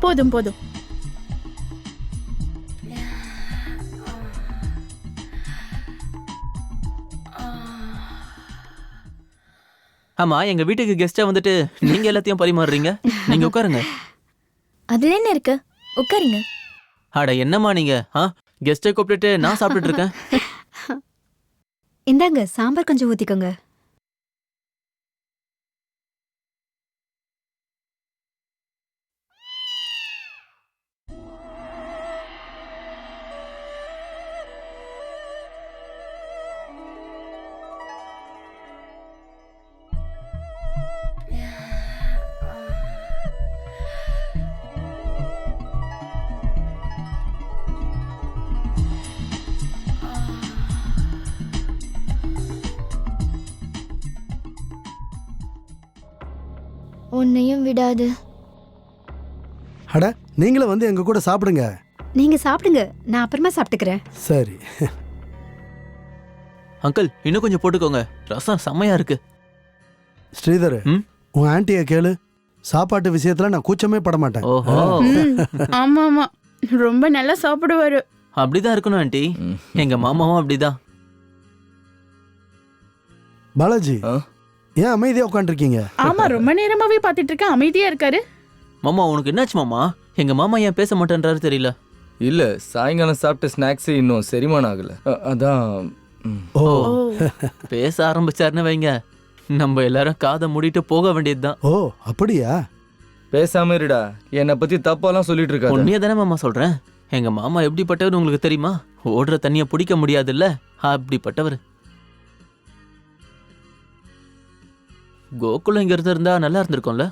போதும் போதும். ஆமா, எங்க வீட்டுக்கு கெஸ்டா வந்துட்டு நீங்க எல்லாத்தையும் பரிமாறுறீங்க. நீங்க உட்காருங்க. அதுல என்ன இருக்கு? உட்காருங்க. அட என்னம்மா நீங்க? கெஸ்டை கூப்பிட்டுட்டு நான் சாப்பிட்டுட்டு இருக்கேன். இந்தாங்க சாம்பார் கொஞ்சம் ஊத்திக்கோங்க. உன்னையும் விடாது. அட நீங்களும் வந்து எங்க கூட சாப்பிடுங்க. நீங்க சாப்பிடுங்க, நான் அப்புறமா சாப்பிட்டுக்கிறேன். சரி. அங்கிள் இன்னும் கொஞ்சம் போட்டுக்கோங்க. ரசம் செம்மையா இருக்கு. ஸ்ரீதர், உன் ஆன்ட்டியை கேளு. சாப்பாட்டு விஷயத்துல நான் கூச்சமே பட மாட்டேன். ஓஹோ. ஆமா ஆமா, ரொம்ப நல்லா சாப்பிடுவாரு. அப்படிதான் இருக்கணும் ஆண்டி. எங்க மாமாவும் அப்படிதான். பாலாஜி, ஏன் அமைதியா உட்காந்துருக்கீங்க? ஆமா, ரொம்ப நேரமாவே பாத்துட்டு இருக்கேன், அமைதியா இருக்காரு. மாமா உனக்கு என்னாச்சு மாமா? எங்க மாமா ஏன் பேச மாட்டேன்றாரு தெரியல. இல்ல, சாயங்காலம் சாப்பிட்ட ஸ்நாக்ஸ் இன்னும் செரிமானம் ஆகல. அதான். ஓ, பேச ஆரம்பிச்சாருன்னு வைங்க, நம்ம எல்லாரும் காதை மூடிட்டு போக வேண்டியதுதான். ஓ அப்படியா? பேசாம இருடா. என்னை பத்தி தப்பாலாம் சொல்லிட்டு இருக்காரு. உண்மையா தானே மாமா சொல்றேன். எங்க மாமா எப்படிப்பட்டவர் உங்களுக்கு தெரியுமா? ஓடுற தண்ணிய பிடிக்க முடியாதுல்ல, அப்படிப்பட்டவர். கோகுலம் இங்க இருந்தா நல்லா இருந்திருக்கும்ல.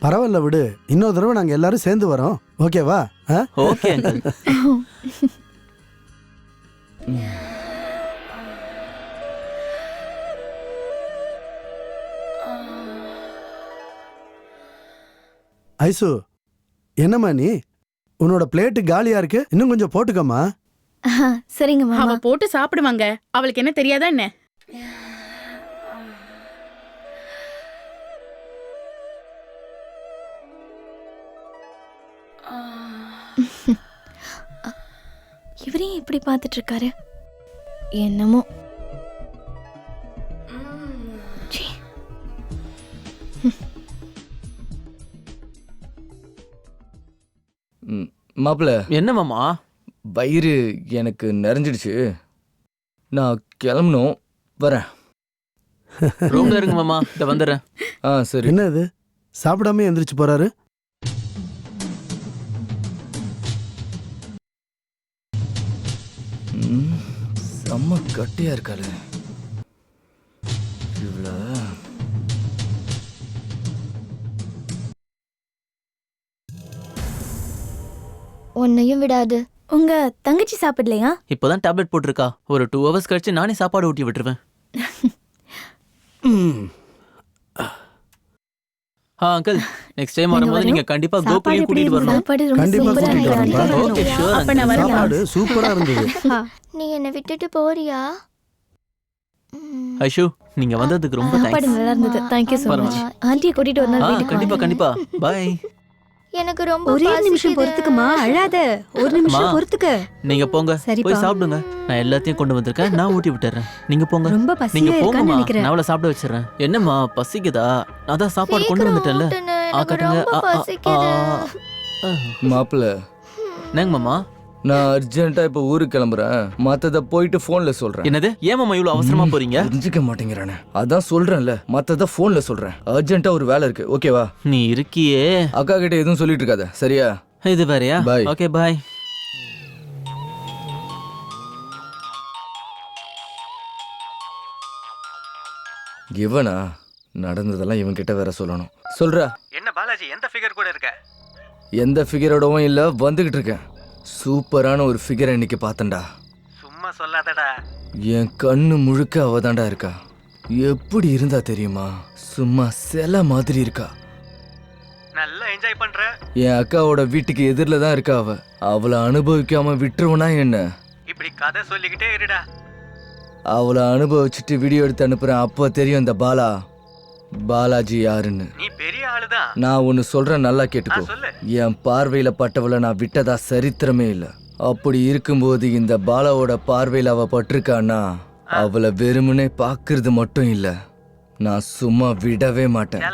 பரவாயில்ல விடு. இன்னொரு தடவை நாங்க எல்லாரும் சேர்ந்து வரோம். ஓகேவா? Okay uncle. ஐசு, என்னம்மா நீ? உன்னோட பிளேட்டு காலியா இருக்கு, இன்னும் கொஞ்சம் போட்டுக்கம்மா. சரிங்க மாமா. அவ போட்டு சாப்பிடுவாங்க, அவளுக்கு என்ன தெரியாதா என்ன? இவரையும் இப்படி பார்த்துட்டு இருக்காரு என்னமோ. மாப்பிள்ள, என்ன மாமா? வயிறு எனக்கு நிறைஞ்சிடுச்சு. நான் கிளம்பணும், வரேன். ரூம்ல இருங்க மாமா, இத வந்துடுறேன். சரி. என்ன இது, சாப்பிடாம எந்திரிச்சு போறாரு? செம்ம கட்டியா இருக்காரு. இவ்வளோ உன்னையும் விடாது. உங்க தங்கச்சி சாப்பிடலையா? இப்போதான் டேப்லெட் போட்டிருக்கா. ஒரு 2 hours கழிச்சு நானே சாப்பாடு ஊட்டி விட்டுருவேன். அங்கிள், நெக்ஸ்ட் டைம் வரும்போது நீங்க கண்டிப்பா கோகுலையும் கூட்டிட்டு வரணும். கண்டிப்பா கூட்டிட்டு வரேன்ப்பா. ஓகே, ஷூர் அப்ப நான் அங்கிள். சாப்பாடு சூப்பரா இருந்தது. நீ என்ன விட்டுட்டு போறியா? ஐஷு, நீங்க வந்ததுக்கு ரொம்ப சாப்பாடு தேங்க்ஸ். நல்லா இருந்தது. Thank you so much. ஆண்டியை கூட்டிட்டு ஒரு நாள் வீட்டுக்கு கண்டிப்பா வாங்க. கண்டிப்பா. பை. எனக்கு ரொம்ப ஒரே நிமிஷம் பொறுத்துக்குமா, அழாத. ஒரு நிமிஷம் அம்மா. பொறுத்துக்க. நீங்க போங்க, சரிப்பா. போய் சாப்பிடுங்க. நான் எல்லாத்தையும் கொண்டு வந்திருக்கேன், நான் ஊட்டி விட்டுறேன். நீங்க போங்க. ரொம்ப நீங்க பசியா இருக்கான்னு போங்கம்மா, நினைக்கிறேன். நான் அவளை சாப்பிட வச்சிடுறேன். என்னம்மா பசிக்குதா? அதான் சாப்பாடு கொண்டு வந்துட்டேன்ல. காட்டுங்க. மாப்பிள்ள, என்னங்க மாமா? நான் அர்ஜென்ட்டா இப்போ ஊருக்கு கிளம்புறேன். மத்தத போயிட்டு போன்ல சொல்றேன். என்னது? ஏன் மாமா இவ்வளவு அவசரமா போறீங்க? புரிஞ்சுக்க மாட்டேங்கிறானே. அதான் சொல்றேன்ல, மத்தத போன்ல சொல்றேன். அர்ஜென்ட்டா ஒரு வேலை இருக்கு, ஓகேவா? நீ இருக்கியே. அக்கா கிட்ட எதுவும் சொல்லிட்டு இருக்காத, சரியா? இது வேறயா? Bye. Okay bye. இவனா நடந்ததெல்லாம் இவன் கிட்ட வேற சொல்லணும். சொல்றா. என்ன பாலாஜி எந்த ஃபிகர் கூட இருக்க? எந்த ஃபிகரோடவும் இல்ல, வந்துகிட்டு இருக்கேன். சூப்பரான ஒரு ஃபிகரை இன்னைக்கு பார்த்தேன்டா. சும்மா சொல்லாதடா. என் கண்ணு முழுக்க அவதாண்டா இருக்கா. எப்படி இருந்தா தெரியுமா? சும்மா சிலை மாதிரி இருக்கா. நல்லா என்ஜாய் பண்ற. என் அக்காவோட வீட்டுக்கு எதிரில் தான் இருக்கா அவ. அவளை அனுபவிக்காம விட்டுருவனா என்ன? இப்படி கதை சொல்லிக்கிட்டே இருடா. அவளை அனுபவிச்சுட்டு வீடியோ எடுத்து அனுப்புறேன். அப்போ தெரியும் இந்த பாலாஜி யாருன்னு. நீ பெரிய ஆளுதான். நான் ஒன்னு சொல்றேன், நல்லா கேட்டுக்கோ. என் பார்வையில பட்டவளை நான் விட்டதா சரித்திரமே இல்ல. அப்படி இருக்கும்போது இந்த பாலாவோட பார்வையில அவ பட்டிருக்கான்னா அவளை வெறுமனே பாக்குறது மட்டும் இல்ல, நான் சும்மா விடவே மாட்டேன்.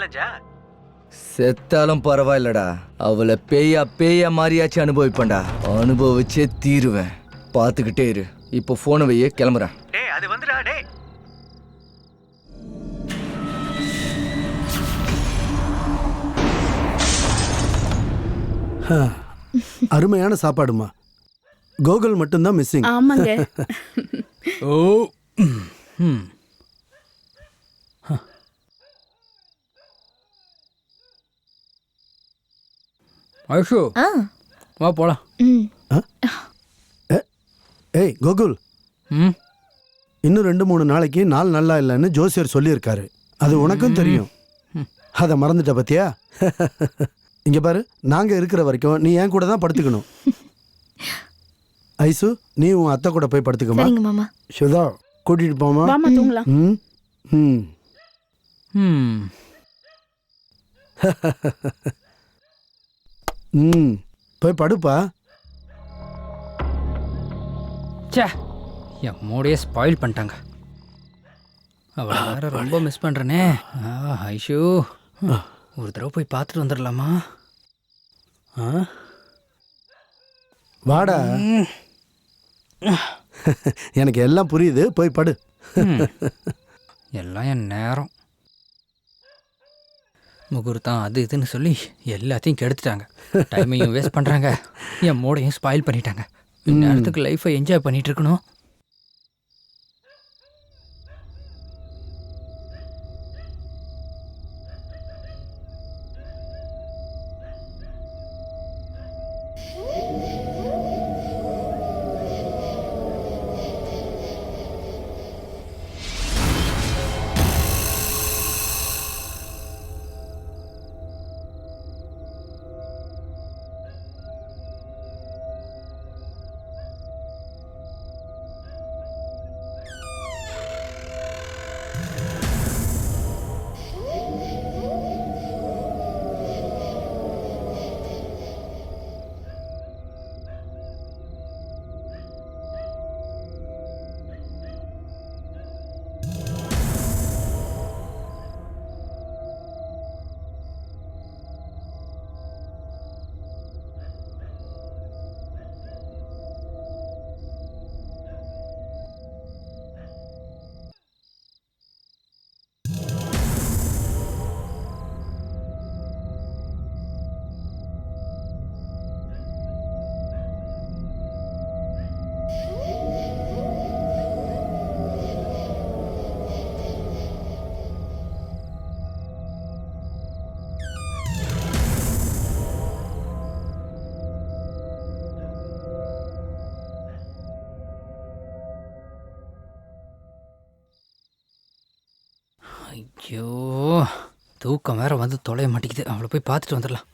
செத்தாலும் பரவாயில்லடா, அவளை பேயா மாறியாச்சும் அனுபவிப்பேன்டா. அனுபவிச்சே தீருவேன். பார்த்துக்கிட்டே இரு. இப்போ போனை வையே, கிளம்புறேன். டேய் அது வந்துடா டேய். அருமையான சாப்பாடுமா. கோகுல் மட்டும்தான் மிஸ்ஸிங். ஆமாங்க. ஓ ஐஷு வா போலாம். ஏய் கோகுல், இன்னும் 2-3 நாளைக்கு நாள் நல்லா இல்லைன்னு ஜோசியர் சொல்லியிருக்காரு. அது உனக்கும் தெரியும். அதை மறந்துட்ட பத்தியா? இங்க பாரு, நாங்க இருக்கிற வரைக்கும் நீ என் கூட தான் படுத்துக்கணும். ஐசு, நீ உன் அத்தை கூட போய் படுத்துக்கமா. சரிங்க மாமா. சுதா, கூட்டிட்டு போமா. வாமா தூங்கலாம். போய் படுப்பா. சே, என் மூடையே ஸ்பாயில் பண்ணிட்டாங்க. அவளை வேற ரொம்ப மிஸ் பண்ணுறனே. ஐஷு, ஒரு தடவை போய் பார்த்துட்டு வந்துடலாமா? வாடா. எனக்கு எல்லாம் புரியுது, போய் படு. எல்லாம் என் நேரம். முகூர்த்தம் அது இதுன்னு சொல்லி எல்லாத்தையும் கெடுத்துட்டாங்க. டைமையும் வேஸ்ட் பண்ணுறாங்க, என் மூடையும் ஸ்பாயில் பண்ணிட்டாங்க. இந்நேரத்துக்கு லைஃப்பை என்ஜாய் பண்ணிட்டு இருக்கணும். ஐயோ, தூக்கம் வேற வந்து தொலைய மாட்டேங்குது. அவளை போய் பார்த்துட்டு வந்துடலாம்.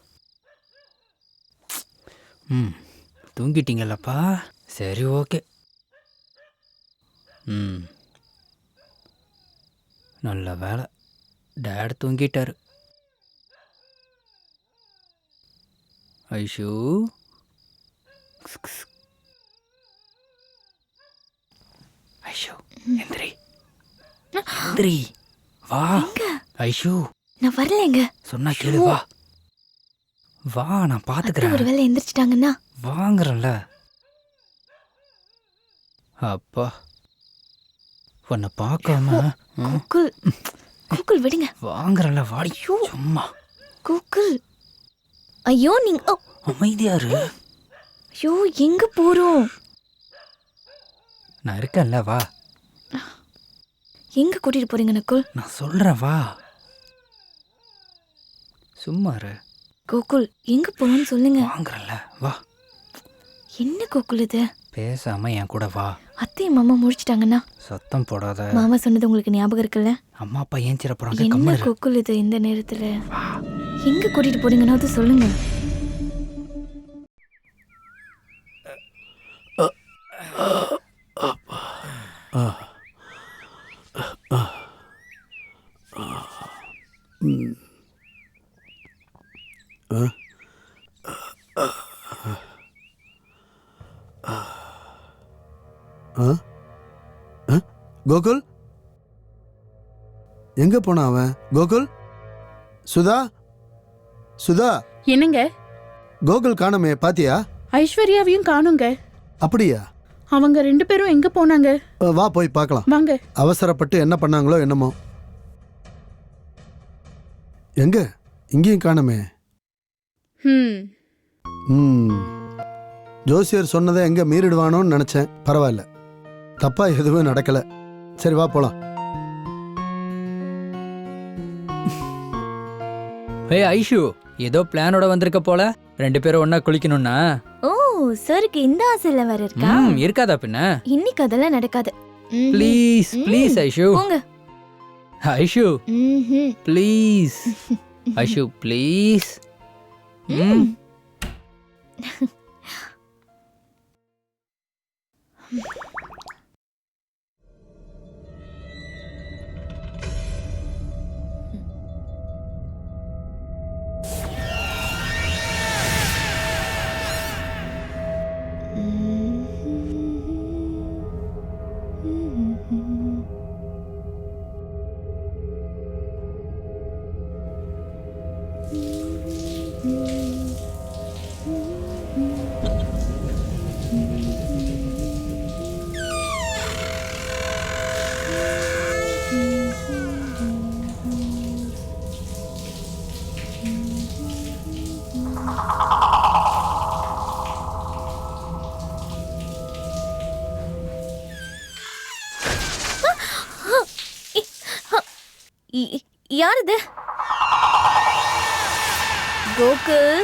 தூங்கிட்டீங்கல்லப்பா? சரி, ஓகே. நல்ல வேலை, டேட் தூங்கிட்டாரு. ஐஷு, ஐஷு எந்திரி, எந்திரி, வா. ஐஷு, நான் வரலங்க. சொன்னா கேளு, வா வா, நான் பாத்துக்கிறேன். ஒருவேளை எந்திரிச்சிட்டாங்கன்னா வாங்குறேன்ல. அப்பா, உன்னை பார்க்காம கூகுள் விடுங்க. வாங்குறேன்ல, வாடி. சும்மா கூகுள். ஐயோ நீங்க அமைதியாரு. ஐயோ எங்க போறோம்? நான் இருக்கேன்ல, வா. எங்க கூட்டிட்டு போறீங்க நக்குல்? நான் சொல்றேன், வா. சும்மா இரு. கோகுல் எங்க போறோம்னு சொல்லுங்க. வாங்குறல, வா. என்ன கோகுல் இது? பேசாம என் கூட வா. அத்தை மாமா முடிச்சிட்டாங்கன்னா சத்தம் போடாத. மாமா சொன்னது உங்களுக்கு ஞாபகம் இருக்குல்ல? அம்மா அப்பா ஏன் சிற போறாங்க? என்ன கம்முனு இரு. கோகுல் இது இந்த நேரத்துல? எங்க கூட்டிட்டு போறீங்கன்னா அது சொல்லுங்க. கோகுல் எங்க போனா அவன்? கோகுல், சுதா, சுதா. என்னங்க? கோகுல் காணோமே, பாத்தியா? ஐஸ்வர்யாவையும் காணுங்க. அப்படியா? அவங்க 2 பேரும் எங்க போனாங்க? வா போய் பார்க்கலாம். வாங்க. அவசரப்பட்டு என்ன பண்ணாங்களோ என்னமோ. எங்க இங்கேயும் காணோமே. ஜோசியர் சொன்னதை எங்க மீறிடுவானோன்னு நினைச்சேன். பரவாயில்ல, தப்பா எதுவும் நடக்கல. சரி வா போலாம். ஏய் ஐஷு, ஏதோ பிளானோட வந்திருக்க போல. 2 பேரும் ஒண்ணா குளிக்கணும்னா? ஓ, சருக்கு இந்த ஆசையில வேற இருக்கா? இருக்காதா பின்ன? இன்னைக்கு அதெல்லாம் நடக்காது. Please please Aishu. போங்க. ஐஷு ப்ளீஸ். ஐஷு ப்ளீஸ். யார் இது? கோகுல்.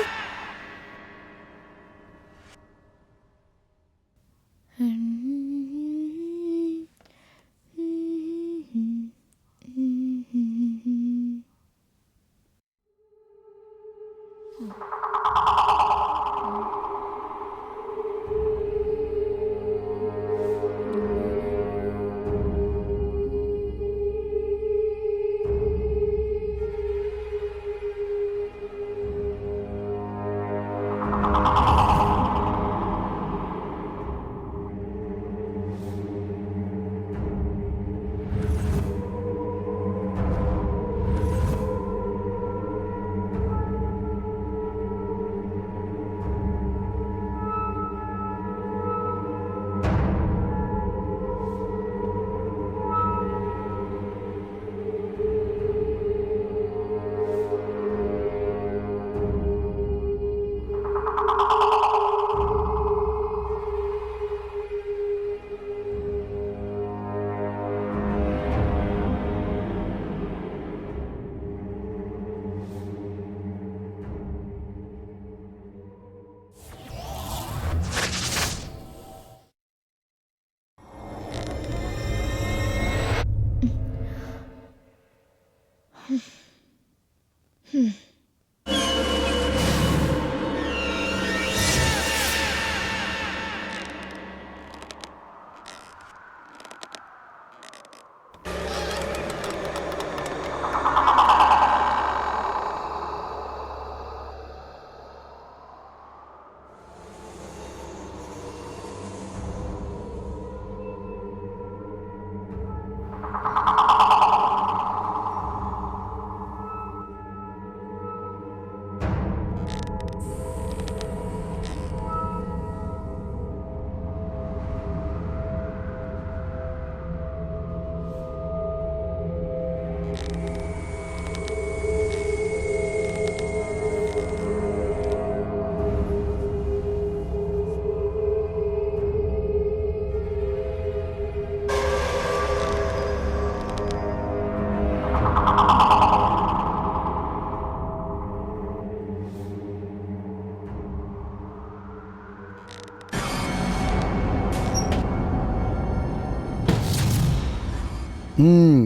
ம்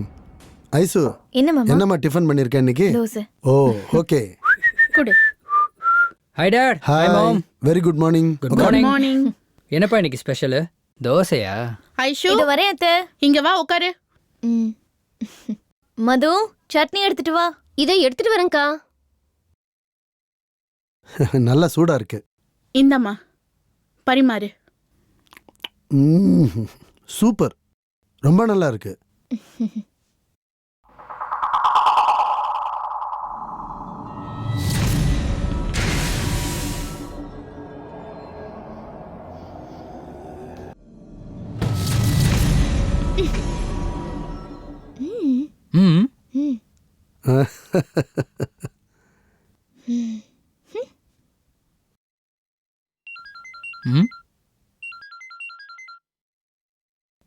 ஐசு என்ன மாமா என்னம்மா டிஃபன் பண்ணிருக்க இன்னைக்கு? தோசை. Oh okay. குடு. Hi dad. Hi mom. Very good morning. Good morning. என்னப்பா இன்னைக்கு ஸ்பெஷல்? தோசையா? ஐஷு இது வரேன் அத்தை. இங்க வா உட்காரு. மது சட்னி எடுத்துட்டு வா. இதை எடுத்துட்டு வரேன்க்கா. நல்லா சூடா இருக்கு. இந்தம்மா பரிமாறு. சூப்பர், ரொம்ப நல்லா இருக்கு. ம். ம்.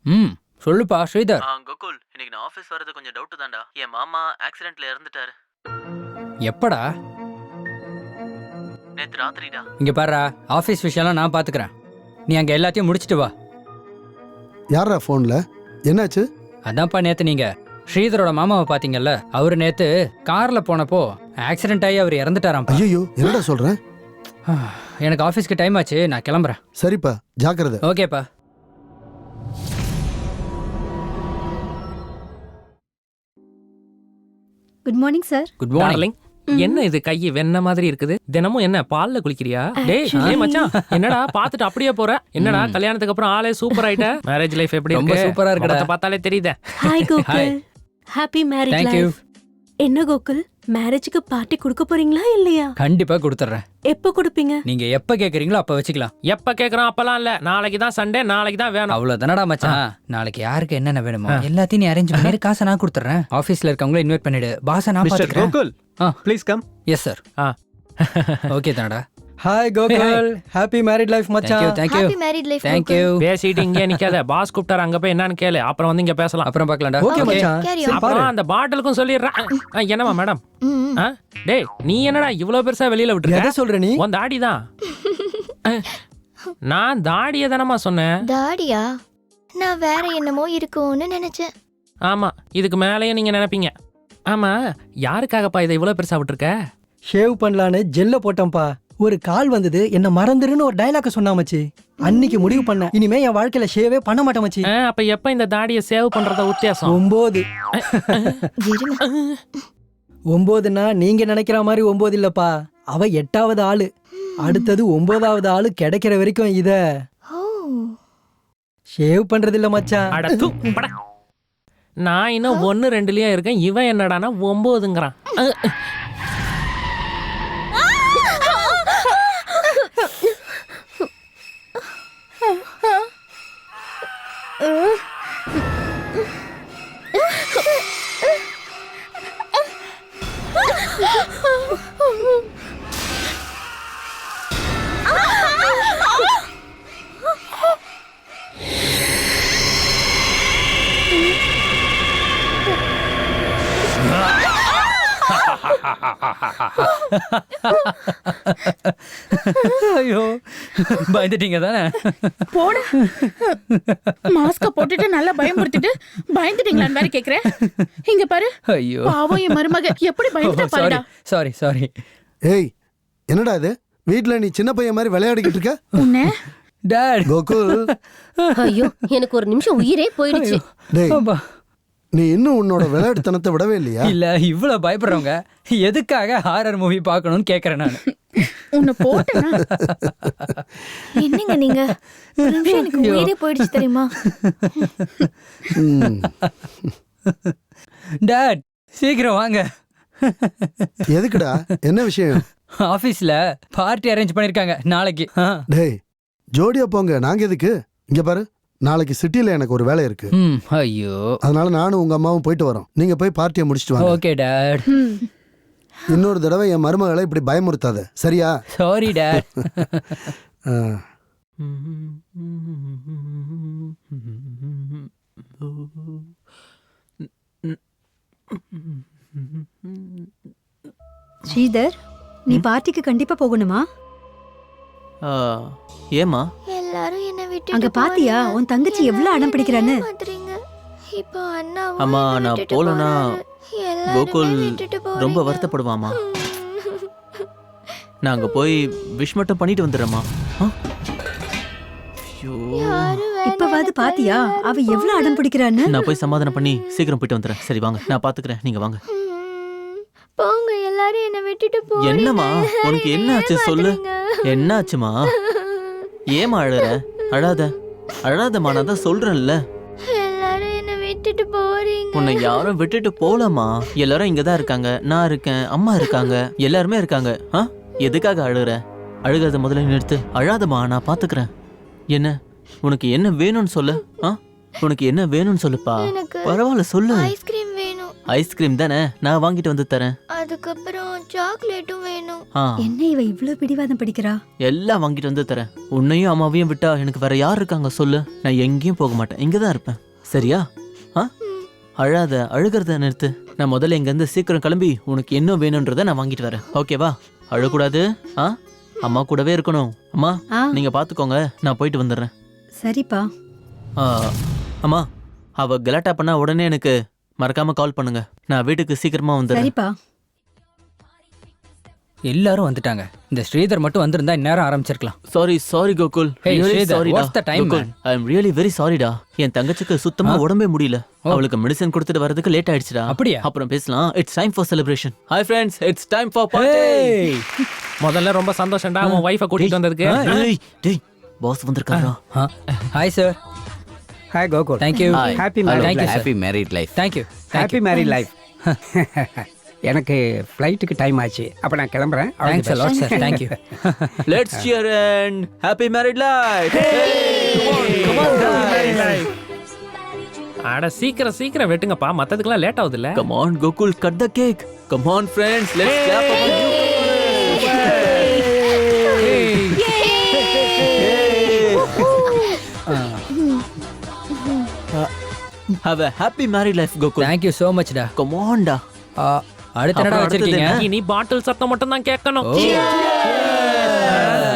ம். சொல்லுப்பா ஸ்ரீதர். கோகுல், இன்னைக்கு நான் ஆஃபீஸ் வரது கொஞ்சம் டவுட் தான்டா. என் மாமா ஆக்சிடென்ட்ல இறந்துட்டாரு. எப்படா? நேத்து ராத்திரிடா. இங்க பாருடா, ஆஃபீஸ் விஷயம்லாம் நான் பாத்துக்கிறேன். நீ அங்க எல்லாத்தையும் முடிச்சிட்டு வா. யாரா ஃபோன்ல? என்னாச்சு? அதான்ப்பா நேத்து நீங்க ஸ்ரீதரோட மாமாவை பாத்தீங்கல்ல, அவரு நேத்து கார்ல போனப்போ ஆக்சிடென்ட் ஆகி அவர் இறந்துட்டாராம். ஐயோ, என்னடா சொல்ற? எனக்கு ஆஃபீஸ்க்கு டைம் ஆச்சு, நான் கிளம்புறேன். சரிப்பா, ஜாக்கிரதை. ஓகேப்பா. Good morning sir. Good morning. என்ன இது கை வெண்ண மாதிரி இருக்குது? தினமும் என்ன பால்ல குளிக்கிறியா? டேய் மச்சான், என்னடா பாத்துட்டு அப்படியே போற? என்னடா கல்யாணத்துக்கு அப்புறம் ஆளே சூப்பர் ஆயிட்ட? மேரேஜ் லைஃப் எப்படி ரொம்ப இருக்கு? சூப்பரா இருக்குடா. பார்த்தாலே தெரியுதே. Hi Gokul, happy marriage Thank you. Life. என்ன கோகுல், மேரேஜுக்கு பார்ட்டி கொடுக்க போறீங்களா இல்லையா? கண்டிப்பா கொடுத்துறேன். எப்போ கொடுப்பீங்க? நீங்க எப்ப கேக்குறீங்களோ அப்ப வச்சுக்கலாம். எப்ப கேக்குறோம் அப்பலாம் இல்ல, நாளைக்கு தான் சண்டே, நாளைக்கு தான் வேணும். அவ்வளவுதானடா மச்சான். நாளைக்கு யாருக்கு என்னென்ன வேணுமோ எல்லாத்தையும் நீ அரேஞ்ச் பண்ணிடு, காசை நான் கொடுத்துறேன். ஆபீஸ்ல இருக்கவங்கள இன்வைட் பண்ணிடு, பாஸை நான் மிஸ்டர் பாத்துக்கிறேன். Gokul, please come. Yes sir. Okay தானடா. Hi Gokul, happy married life மச்சான். Thank you. Happy married life. Thank you. பேசிட்டு இங்கே நிக்காத, பாஸ் கூப்பிட்டாரு, அங்க போய் என்னன்னு கேளு, அப்புறம் வந்து இங்க பேசலாம். அப்புறம் பார்க்கலாம்டா. ஓகே மச்சான். carry சரி பாரு. அப்புறம் அந்த பாட்டிலுக்கும் சொல்லிடுறேன். என்னவா மேடம்? டேய் நீ என்னடா இவ்வளவு பெருசா வெளியில எதை விட்டுருக்க? சொல்ற நீ? உன் தாடி தான். நான் தாடிய தானமா சொன்னேன். தாடியா? நான் வேற என்னமோ இருக்கும்னு நினைச்சேன். ஆமா, இதுக்கு மேலேயும் நீங்க நினைப்பீங்க. ஆமா, யாருக்காகப்பா இதை இவ்வளவு பெருசா விட்டுருக்க? ஷேவ் பண்ணலான்னு ஜெல்ல போட்டேன்ப்பா. ஒரு கால் வந்தது, என்ன மறந்துருன்னு ஒரு டயலாக் சொன்னா மச்சி. அன்னைக்கு முடிவு பண்ணேன், இனிமே என் வாழ்க்கையில ஷேவே பண்ண மாட்டேன் மச்சி. அப்ப எப்ப இந்த தாடியை சேவ் பண்றத உத்தேசம்? 9. 9னா நீங்க நினைக்கிற மாதிரி 9 இல்லப்பா. அவ 8வது ஆளு. அடுத்தது 9வது ஆளு கிடைக்கிற வரைக்கும் இத ஷேவ் பண்றது இல்ல மச்சான். அட தூ, பட. நான் இன்னும் 1 2லயே இருக்கேன், இவன் என்னடானா 9ங்கறான். ஐயோ, பயந்துட்டீங்க தானே? போட மாஸ்க போட்டுட்டு நல்லா பயமுறுத்திட்டு பயந்துட்டீங்களான்னு வேற கேக்குறேன். இங்க பாரு. ஐயோ பாவம் என் மருமக எப்படி பயந்துட்டா பாருடா. சாரி. ஏய், என்னடா இது? வீட்ல நீ சின்ன பையன் மாதிரி விளையாடிக்கிட்டு இருக்க? உன்ன டாட். கோகுல், ஐயோ, எனக்கு ஒரு நிமிஷம் உயிரே போயிடுச்சு. டேய் நீ இன்னும் உன்னோட விளையாட்டுத்தனத்தை விடவே இல்லையா? இல்ல, இவ்வளவு பயப்படுறவங்க எதுக்காக ஹாரர் மூவி பார்க்கணும்னு கேக்குறேன் நான். உன்னை போட்டேனா? என்னங்க நீங்க? ஒரு நிமிஷம் எனக்கு உயிரே போயிடுச்சு தெரியுமா? டாட் சீக்கிரம் வாங்க. எதுக்குடா? என்ன விஷயம்? ஆபீஸ்ல பார்ட்டி அரேஞ்ச் பண்ணிருக்காங்க நாளைக்கு. டேய் ஜோடியா போங்க, நாங்க எதுக்கு? இங்க பாரு, நாளைக்கு சிட்டில எனக்கு ஒரு வேலை இருக்கு. ஐயோ, அதனால நானும் உங்க அம்மாவும் போயிட்டு வரோம். நீங்க போய் பார்ட்டியை முடிச்சிட்டு வாங்க. Okay dot. இன்னொரு தடவை என் மருமகளை இப்படி பயமுறுத்தாத, சரியா? Sorry dot. ஸ்ரீதர், நீ பார்ட்டிக்கு கண்டிப்பா போகணுமா? ஏமா? எல்லாரும் என்ன விட்டு அங்க பாத்தியா உன் தங்கச்சி எவ்வளவு அடம் பிடிக்கிறான்னு? இப்போ அண்ணாவும் அம்மா என்னை நான் விட்டுட்டு போலனா போறாரு. எல்லாருமே கோகுல் விட்டுட்டு ரொம்ப போறீங்க. வருத்தப்படுவாமா. நான் அங்க போய் விஷ் மட்டும் பண்ணிட்டு வந்துடுறேம்மா. ஐயோ, இப்பவாது பாத்தியா அவ எவ்வளவு அடம் பிடிக்கிறான்னு? நான் போய் சமாதானம் பண்ணி சீக்கிரம் போயிட்டு வந்துடுறேன். சரி வாங்க, நான் பாத்துக்கிறேன், நீங்க வாங்க. போங்க, எல்லாரும் என்னை விட்டுட்டு போறீங்க. என்னம்மா உனக்கு என்ன ஆச்சு சொல்லு. என்ன ஆச்சுமா? ஏமா அழற? அழாத அழாதம்மா, நான் தான் சொல்றேன்ல. எல்லாரும் என்னை விட்டுட்டு போறீங்க. உன்னை யாரும் விட்டுட்டு போலமா. எல்லாரும் இங்கதான் இருக்காங்க, நான் இருக்கேன், அம்மா இருக்காங்க, எல்லாருமே இருக்காங்க. எதுக்காக அழுகுற? அழுகிறத முதல்ல நிறுத்து. அழாதம்மா, நான் பாத்துக்கிறேன். என்ன உனக்கு என்ன வேணும்னு சொல்லு. உனக்கு என்ன வேணும்னு சொல்லுப்பா. எனக்கு பரவாயில்ல சொல்லு. ஐஸ்கிரீம் வேணும். ஐஸ்கிரீம் தானே, நான் வாங்கிட்டு வந்து தரேன். அதுக்கப்புறம் சாக்லேட்டும் வேணும். என்ன இவ இவ்ளோ பிடிவாதம் பிடிக்கிறா? எல்லாம் வாங்கிட்டு வந்து தரேன். உன்னையும் அம்மாவையும் விட்டா எனக்கு வேற யார் இருக்காங்க சொல்லு. நான் எங்கேயும் போக மாட்டேன், இங்கதான் இருப்பேன். சரியா? அழாத, அழுகிறத நிறுத்து. நான் முதல்ல இங்க இருந்து சீக்கிரம் கிளம்பி உனக்கு என்ன வேணும்ன்றத நான் வாங்கிட்டு வரேன். ஓகேவா? அழக்கூடாது. அம்மா கூடவே இருக்கணும். அம்மா நீங்க பாத்துக்கோங்க, நான் போயிட்டு வந்துடுறேன். சரிப்பா. அம்மா அவ கலாட்டா பண்ணா உடனே எனக்கு மறக்காம கால் பண்ணுங்க. நான் வீட்டுக்கு சீக்கிரமா வந்துடுறேன். சரிப்பா. எல்லாரும் வந்துட்டாங்க. இந்த ஸ்ரீதர் மட்டும் வந்திருந்தா இந்நேரம் ஆரம்பிச்சிருக்கலாம். Sorry Gokul. Hey, Sridhar, what's the time, man? I am really very சாரிடா. என் தங்கச்சிக்கு சுத்தமா உடம்பே முடியல. அவளுக்கு மெடிசன் கொடுத்துட்டு வரதுக்கு லேட் ஆயிடுச்சுடா. அப்படியா? அப்புறம் பேசலாம். It's time for celebration. Hi friends, it's time for party. முதல்ல ரொம்ப சந்தோஷம்டா உன் வைஃபை கூட்டிட்டு வந்ததுக்கு. டேய் பாஸ் வந்திருக்காரா? Hi sir. Hi Gokul. Thank you. Happy Thank married you, life. sir. Happy married life. Thank you. Happy married life. எனக்கு ஃப்ளைட்டுக்கு டைம் ஆச்சு, அப்போ நான் கிளம்புறேன். Thanks a lot sir. Thank you. Let's cheer and happy married life. Come on guys. அட சீக்கிரம் சீக்கிரம் வெட்டுங்கப்பா, மத்ததுக்கெல்லாம் late ஆகுது இல்ல. Come on Gokul, cut the cake. Come on friends, let's clap for you. Have a happy married life Gokul. Thank you so much டா. Come on டா. அடுத்து என்னடா வச்சிருக்கீங்க? இனி பாட்டில் சத்தம் மட்டும் தான் கேட்கணும்.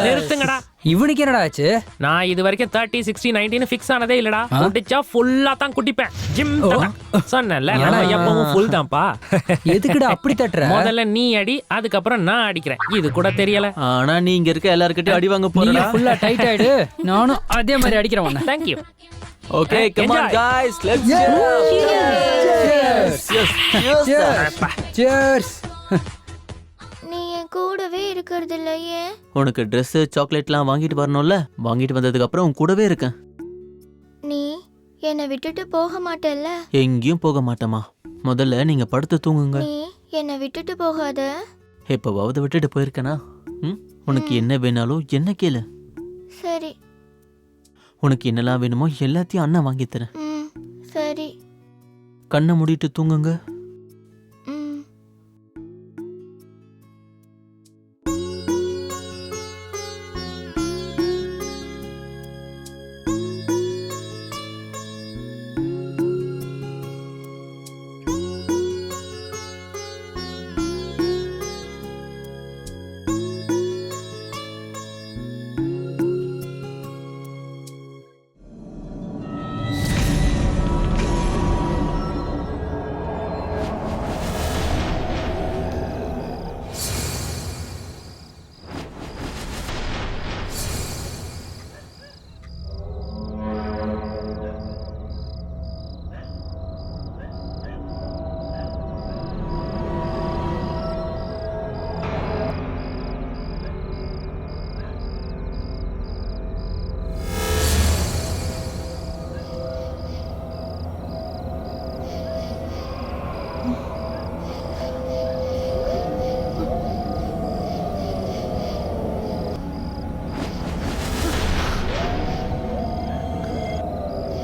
நிறுத்துங்கடா. இவனுக்கு என்னடா ஆச்சு? நான் இது வரைக்கும் 30 60 90 ஃபிக்ஸ் ஆனதே இல்லடா. குடிச்சா ஃபுல்லா தான் குடிப்பேன். ஜிம் சொன்னேன்ல, நான் எப்பவும் ஃபுல் தான்ப்பா. எதுக்குடா அப்படி தட்டற? முதல்ல நீ அடி, அதுக்கப்புறம் நான் அடிக்கிறேன். இது கூட தெரியல. ஆனா நீ இங்க இருக்க எல்லார்கிட்டயும் அடி வாங்க போறடா. நீ ஃபுல்லா டைட் ஆயிடு. நானும் அதே மாதிரி அடிக்கிறேன் உன்னை. Thank you. Okay, come on guys, let's cheers. Cheers. நீ என் கூடவே இருக்கிறது இல்லையே. உனக்கு Dress சாக்லேட்லாம் வாங்கிட்டு வரணும்ல, வாங்கிட்டு வந்ததுக்கு அப்புறம் உன் கூடவே இருக்கேன். நீ என்னை விட்டுட்டு போக மாட்டல்ல? எங்கேயும் போக மாட்டேமா. முதல்ல நீங்க படுத்து தூங்குங்க. நீ என்னை விட்டுட்டு போகாத. எப்பவாவது விட்டுட்டு போயிருக்கனா? உனக்கு என்ன வேணாலும் என்ன கேளு. சரி. உனக்கு என்னெல்லாம் வேணுமோ எல்லாத்தையும் அண்ணா வாங்கி தரேன். சரி. கண்ணை மூடிட்டு தூங்குங்க.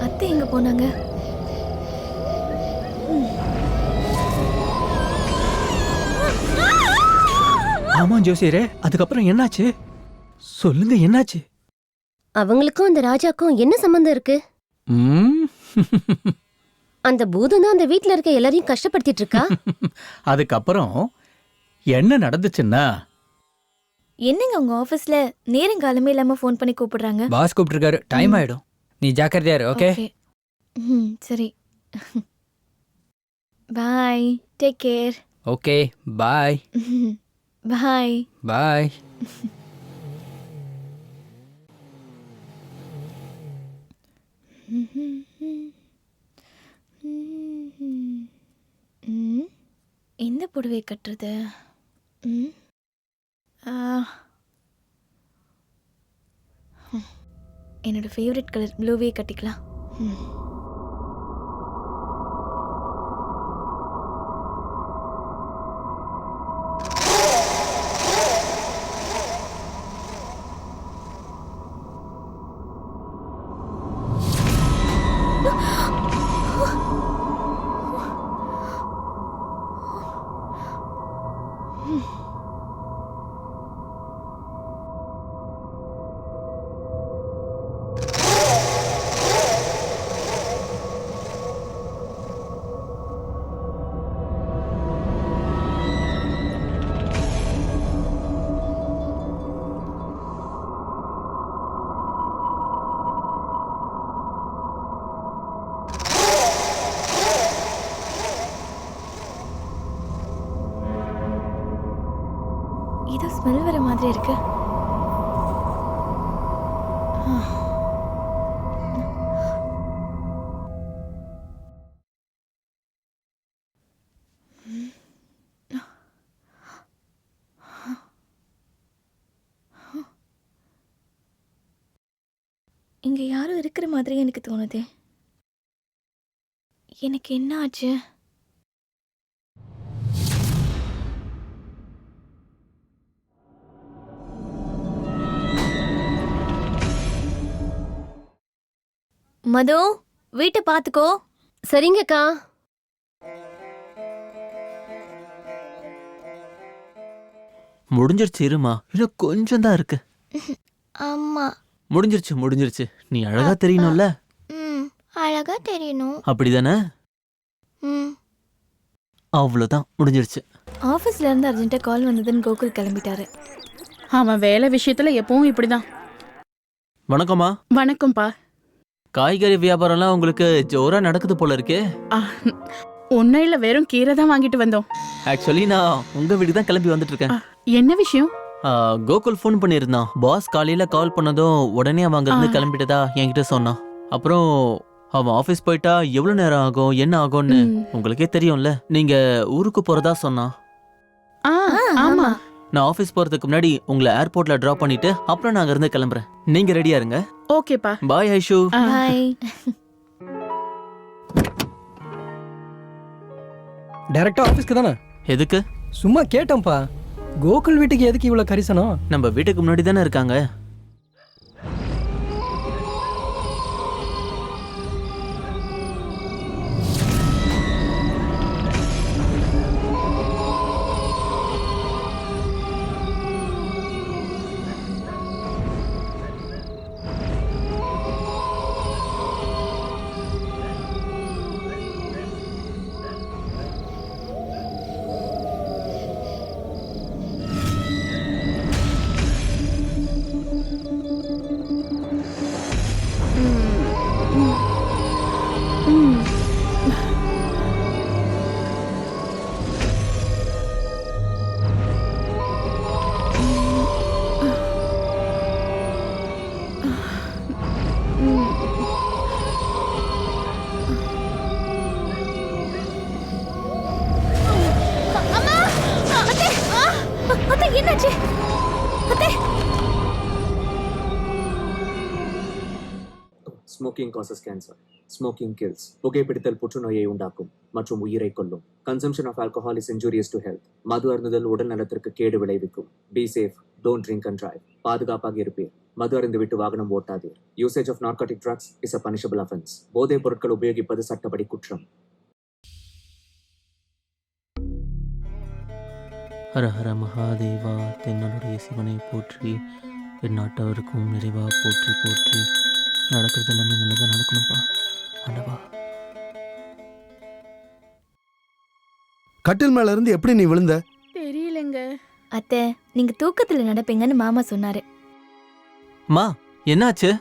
அத்தை எங்க போனாங்க? ஆமா ஜோசியரே, அதுக்கப்புறம் என்னாச்சு சொல்லுங்க, என்னாச்சு? அவங்களுக்கும் அந்த ராஜாக்கும் என்ன சம்பந்தம் இருக்கு? அந்த பூதம் தான் அந்த வீட்ல இருக்க எல்லாரையும் கஷ்டப்படுத்திட்டு இருக்கா. அதுக்கப்புறம் என்ன நடந்துச்சுன்னா, என்னங்க உங்க ஆபீஸ்ல நேரங்காலமே இல்லாம ஃபோன் பண்ணி கூப்பிடுறாங்க? பாஸ் கூப்பிட்டுருக்காரு, டைம் ஆயிடும். நீ ஜாக்கிரதையா இரு. ஓகே சரி. Bye, take care. Okay bye. Bye. Bye. எந்த புடவை கட்டுறது? என்னோட ஃபேவரட் கலர் ப்ளூவே கட்டிக்கலாம். ஏதோ ஸ்மெல் வர மாதிரி இருக்கு. இங்க யாரும் இருக்கிற மாதிரி எனக்கு தோணுது. எனக்கு என்ன ஆச்சு? மது, வீட்டை பார்த்துக்கோ. சரிங்கக்கா. முடிஞ்சிருச்சு, இருமா, இன்னும் கொஞ்சம் தான் இருக்கு. ஆமா. முடிஞ்சிருச்சு. நீ அழகா தெரியணும்ல. அழகா தெரியணும். அப்படிதானே? அவ்வளோதான், முடிஞ்சிருச்சு. ஆஃபீஸ்ல இருந்து அர்ஜென்ட்டா கால் வந்ததுன்னு கோகுல் கிளம்பிட்டாரு. அவன் வேலை விஷயத்துல எப்பவும் இப்படிதான். வணக்கம்மா. வணக்கம்ப்பா. காய்கறி வியாபாரம்லாம் உங்களுக்கு ஜோரா நடக்குது போல இருக்கே. ஒன்னும் இல்ல, வெறும் கீரை தான் வாங்கிட்டு வந்தோம். ஆக்சுவலி நான் உங்க வீட்டுக்கு தான் கிளம்பி வந்துட்டு இருக்கேன். என்ன விஷயம்? கோகுல் ஃபோன் பண்ணியிருந்தான். பாஸ் காலையில கால் பண்ணதும் உடனே அவன் அங்கிருந்து கிளம்பிட்டதா என்கிட்ட சொன்னான். அப்புறம் அவன் ஆஃபீஸ் போயிட்டா எவ்வளவு நேரம் ஆகும், என்ன ஆகும்னு உங்களுக்கே தெரியும்ல. நீங்க ஊருக்கு போறதா சொன்னான். ஆமா. நான் ஆஃபீஸ் போறதுக்கு முன்னாடி உங்களை ஏர்போர்ட்ல டிராப் பண்ணிட்டு அப்புறம் நான் அங்கிருந்து கிளம்புறேன். நீங்க ரெடியா இருங்க. ஓகேப்பா. பாய் ஐஷு. பாய். டைரக்டா ஆபீஸ்க்கு தானே? எதுக்கு? சும்மா கேட்டேன்ப்பா. கோகுல் வீட்டுக்கு எதுக்கு இவ்வளவு கரிசனம்? நம்ம வீட்டுக்கு முன்னாடி தானே இருக்காங்க. என்னாச்சு? Smoking causes cancer. Smoking kills. புகைப்பிடித்தல் புற்றுநோயை உண்டாக்கும் மற்றும் உயிரை கொல்லும். Consumption of alcohol is injurious to health. மது அருந்துதல் உடல் நலத்திற்கு கேடு விளைவிக்கும். Be safe, don't drink and drive. பாதுகாப்பாக இருப்பீர். மது அருந்து விட்டு வாகனம் ஓட்டாதீர். Usage of narcotic drugs is a punishable offence. போதைப் பொருட்கள் உபயோகிப்பது சட்டப்படி குற்றம். ஹர ஹர மகாதேவா, தென்னனுடைய சிவனை போற்றி, எந்நாட்டவருக்கும் நிறைவா போற்றி போற்றி. நடக்கிறது எல்லாமே நல்லதாக நடக்கணும்ப்பா. ஆண்டவா. கட்டில் மேல இருந்து எப்படி நீ விழுந்த? தெரியலங்க. அத்தை, நீங்க தூக்கத்துல நடப்பீங்கன்னு மாமா சொன்னாரு. மா, என்னாச்சு?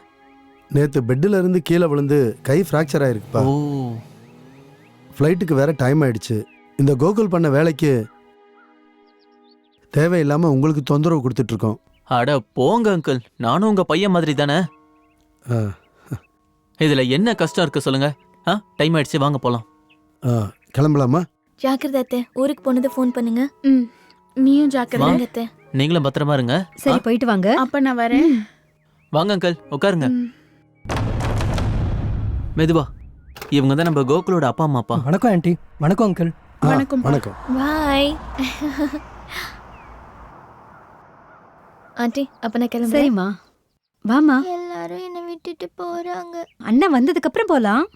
நேத்து பெட்ல இருந்து கீழே விழுந்து கை ஃப்ராக்சர் ஆயிருக்குப்பா. ஓ, ஃப்ளைட்டுக்கு வேற டைம் ஆயிடுச்சு. இந்த கோகுல் பண்ண வேலைக்கு தேவையில்லாம உங்களுக்கு தொந்தரவு கொடுத்துட்டு இருக்கோம். அட போங்க அங்கிள், நானும் உங்க பையன் மாதிரி தானே. இதுல என்ன கஷ்டம் இருக்கு சொல்லுங்க? டைம் ஆயிடுச்சு, வாங்க போலாம். கிளம்பலாமா? ஜாக்கிரதை அத்தை, ஊருக்கு போனது ஃபோன் பண்ணுங்க. நீயும் ஜாக்கிரதை அத்தை. நீங்களும் பத்திரமா இருங்க. சரி போயிட்டு வாங்க. அப்ப நான் வரேன். வாங்க அங்கிள், உட்காருங்க. மெதுவா. இவங்க தான் நம்ம கோகுலோட அப்பா அம்மாப்பா. வணக்கம் ஆண்டி. வணக்கம் அங்கிள். வணக்கம். வணக்கம். பாய். ஆண்டி, அப்ப நான் கிளம்புறேன். சரிம்மா, வாமா. எல்லாரும் என்ன விட்டுட்டு போறாங்க. அண்ணா வந்ததுக்கு அப்புறம் போலாம்.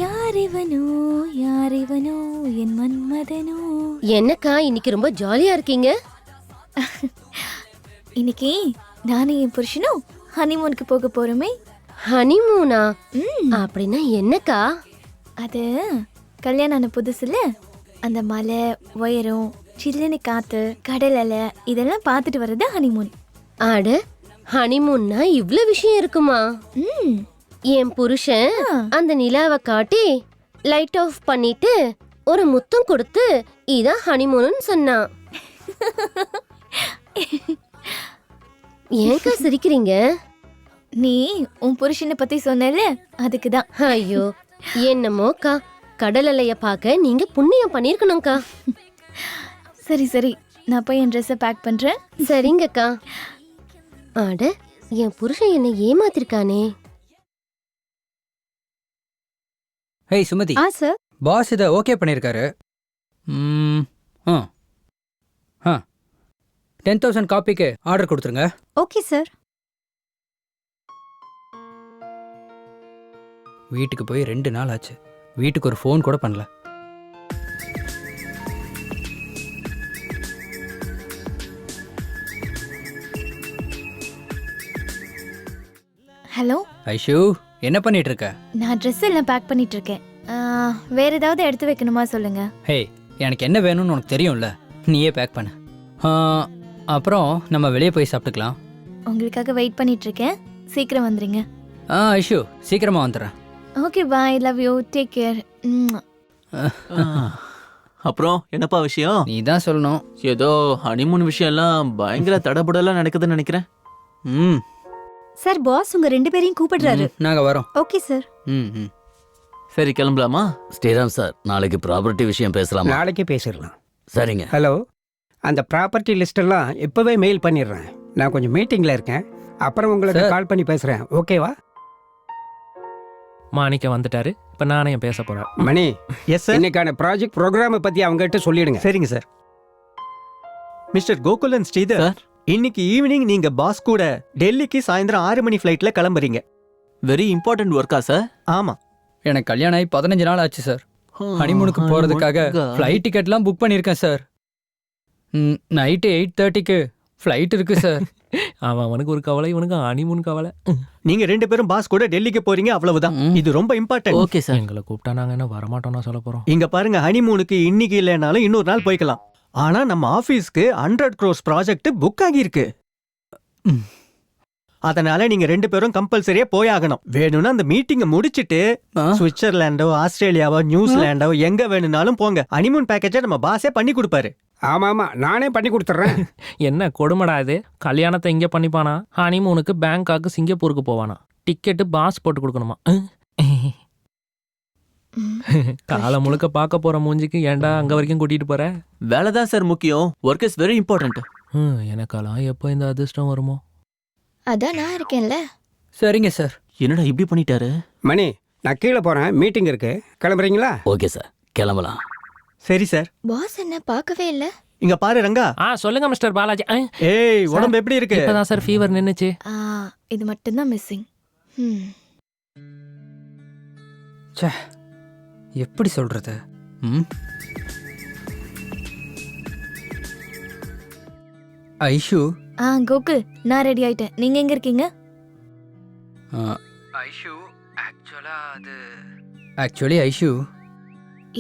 யாரிவனோ யாரிவனோ என் மன்மதனோ. என்னக்கா இன்னைக்கு ரொம்ப ஜாலியா இருக்கீங்க? இன்னைக்கு நானும் என் புருஷனும் ஹனிமூனுக்கு போக போறோமே. ஹனிமூனா? அப்படின்னா என்னக்கா? அது கல்யாணம் ஆன புதுசுல அந்த மலை, உயரம், சில்லுன்னு காத்து, கடல் அலை இதெல்லாம் பார்த்துட்டு வர்றது ஹனிமூன். ஆட, ஹனிமூன்னா இவ்ளோ விஷயம் இருக்குமா? என் புருஷன் அந்த நிலாவை காட்டி லைட் ஆஃப் பண்ணிட்டு ஒரு முத்தம் கொடுத்து இதான் ஹனிமூன்னு சொன்னான். ஏன்க்கா சிரிக்கிறீங்க? நீ உன் புருஷனை பத்தி சொன்னல, அதுக்குதான். ஐயோ என்னமோக்கா, கடல் அலைய பார்க்க நீங்க புண்ணியம் பண்ணிருக்கணும்க்கா. சரி சரி, நான் போய் என் ட்ரெஸ்ஸை பேக் பண்றேன். சரிங்கக்கா. ஆட, என் புருஷன் என்னை ஏமாத்திருக்கானே. ஹேய் சுமதி. சார். பாஸ் இதை ஓகே பண்ணியிருக்காரு. 10,000 காப்பிக்கு ஆர்டர் கொடுத்துருங்க. Okay sir. வீட்டுக்கு போய் 2 நாள் ஆச்சு. வீட்டுக்கு ஒரு ஃபோன் கூட பண்ணல. ஹலோ ஐஷு, என்ன பண்ணிட்டு இருக்க? நான் ட்ரெஸ் எல்லாம் பேக் பண்ணிட்டு இருக்கேன். வேற ஏதாவது எடுத்து வைக்கணுமா சொல்லுங்க. ஹே, எனக்கு என்ன வேணும்னு உனக்கு தெரியும்ல, நீயே பேக் பண்ணு. அப்புறம் நம்ம வெளியே போய் சாப்பிட்டுக்கலாம். உங்களுக்காக வெயிட் பண்ணிட்டு இருக்கேன், சீக்கிரம் வந்துருங்க. ஐஷு, சீக்கிரமா வந்துடுறேன். Okay bye, love you, take care. அப்புறம் என்னப்பா விஷயம்? நீ தான் சொல்லணும். ஏதோ ஹனிமூன் விஷயம் எல்லாம் பயங்கர தடபுடலாம் நடக்குதுன்னு நினைக்கிறேன். சார், பாஸ் உங்க 2 பேரையும் கூப்பிடுறாரு. நாங்க வரோம். Okay sir. சரி, கிளம்பலாமா? ஸ்ரீராம் சார், நாளைக்கு ப்ராப்பர்ட்டி விஷயம் பேசலாமா? நாளைக்கே பேசிடலாம். சரிங்க. ஹலோ, அந்த ப்ராப்பர்ட்டி லிஸ்டெல்லாம் இப்போவே மெயில் பண்ணிடுறேன். நான் கொஞ்சம் மீட்டிங்கில் இருக்கேன், அப்புறம் உங்களுக்கு கால் பண்ணி பேசுகிறேன். ஓகேவா? மாணிக்க வந்துட்டாரு, இப்போ நானே பேச போகிறேன். மணி, எஸ் சார். இன்னைக்கான ப்ராஜெக்ட் ப்ரோக்ராமை பற்றி அவங்ககிட்ட சொல்லிடுங்க. சரிங்க sir. Mister Gokul and Sridhar, இன்னைக்கு ஈவினிங் நீங்க பாஸ் கூட டெல்லிக்கு சாயந்தரம் 6 மணி ஃப்ளைட்ல கிளம்புறீங்க. வெரி இம்பார்ட்டன்ட் ஒர்க்கா சார்? ஆமா. எனக்கு கல்யாணம் ஆகி 15 நாள் ஆச்சு சார். ஹனிமூனுக்கு போகிறதுக்காக ஃப்ளைட் டிக்கெட்லாம் புக் பண்ணியிருக்கேன் சார். நைட்டு 8:30க்கு ஃப்ளைட் இருக்கு சார். அவனுக்கு ஒரு கவலை, இவனுக்கு ஹனிமூன் கவலை. நீங்க 2 பேரும் பாஸ் கூட டெல்லிக்கு போறீங்க, அவ்வளவுதான். இது ரொம்ப இம்பார்ட்டன்ட். Okay sir. எங்களை கூப்பிட்டா நாங்க என்ன வரமாட்டோம்னா சொல்ல போறோம். இங்க பாருங்க, ஹனிமூனுக்கு இன்னைக்கு இல்லைனாலும் இன்னொரு நாள் போய்க்கலாம். ஆனா நம்ம ஆபீஸ்க்கு 100 crores ப்ராஜெக்ட் புக் ஆகியிருக்கு. அதனால நீங்க 2 பேரும் கம்பல்சரியா போயாகணும். வேணும்னா அந்த மீட்டிங்கை முடிச்சிட்டு சுவிட்சர்லாண்டோ, ஆஸ்திரேலியாவோ, நியூசிலாண்டோ எங்க வேணும்னாலும் போங்க. ஹனிமூன் பேக்கேஜை நம்ம பாஸே பண்ணி கொடுப்பாரு. ஆமா, நானே பண்ணி கொடுத்துட்றேன். என்ன கொடுமடா இது? கல்யாணத்தை இங்கே பண்ணிப்பானா, ஹனிமூனுக்கு பேங்காக்கு சிங்கப்பூருக்கு போவானா, டிக்கெட்டு பாஸ் போட்டு கொடுக்கணுமா? காலம் முழுக்க பார்க்க போற மூஞ்சிக்கு ஏன்டா அங்க வரைக்கும் கூட்டிட்டு போற? வேலை தான் சார் முக்கியம். Work is very important. எனக்கெல்லாம் எப்போ இந்த அதிர்ஷ்டம் வருமோ? அதான் நான் இருக்கேன்ல. சரிங்க சார். என்னடா இப்படி பண்ணிட்டாரு? மணி, நான் கீழே போறேன், மீட்டிங் இருக்கு. கிளம்புறீங்களா? ஓகே சார், கிளம்பலாம். சரி சார். பாஸ் என்ன பார்க்கவே இல்ல. இங்க பாரு ரங்கா. சொல்லுங்க மிஸ்டர் பாலாஜி. ஏய், உடம்பு எப்படி இருக்கு? இப்பதான் சார் ஃபீவர் நின்னுச்சு. இது மட்டும் தான் மிஸ்ஸிங். ச்சே, எப்படி சொல்றது? ஐஷு. கோகுல், நான் ரெடி ஆயிட்டேன். நீங்க எங்க இருக்கீங்க? ஐஷு, ஆக்சுவலி ஐஷு.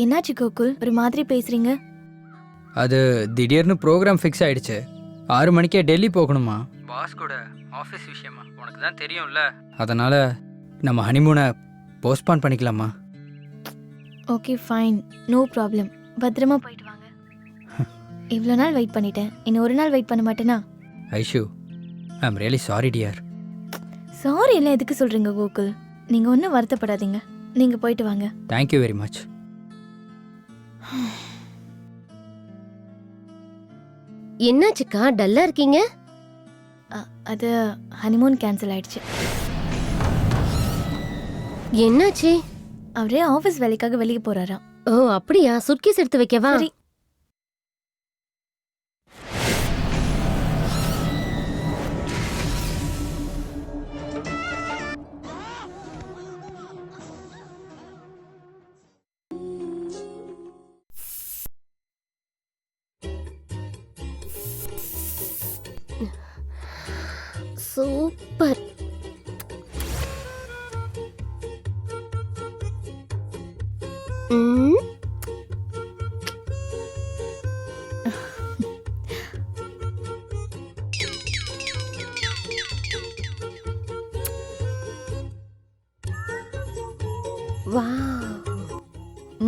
என்னாச்சு கோகுல், ஒரு மாதிரி பேசுறீங்க? அது திடீர்னு ப்ரோக்ராம் ஃபிக்ஸ் ஆயிடுச்சு. 6 மணிக்கே டெல்லி போகணுமா? பாஸ் கூட ஆஃபீஸ் விஷயமா, உனக்கு தான் தெரியும்ல. அதனால நம்ம ஹனிமூனை போஸ்ட்பான் பண்ணிக்கலாமா? Okay fine, no problem. பத்திரமா போயிட்டு வாங்க. இவ்வளோ நாள் வெயிட் பண்ணிட்டேன், இன்னும் ஒரு நாள் வெயிட் பண்ண மாட்டேனா? Aishu, I am really sorry dear. Sorry எல்லாம் எதுக்கு சொல்கிறீங்க கோகுல்? நீங்கள் ஒன்றும் வருத்தப்படாதீங்க, நீங்கள் போயிட்டு வாங்க. Thank you very much. என்னாச்சுக்கா டல்லா இருக்கீங்க? அது ஹனிமூன் கேன்சல் ஆயிடுச்சு. என்னாச்சு? அவரே ஆஃபீஸ் வேலைக்காக வெளியே போறாராம். ஓ அப்படியா? சுட்கேஸ் எடுத்து வைக்கவா? சரி. சூப்பர்.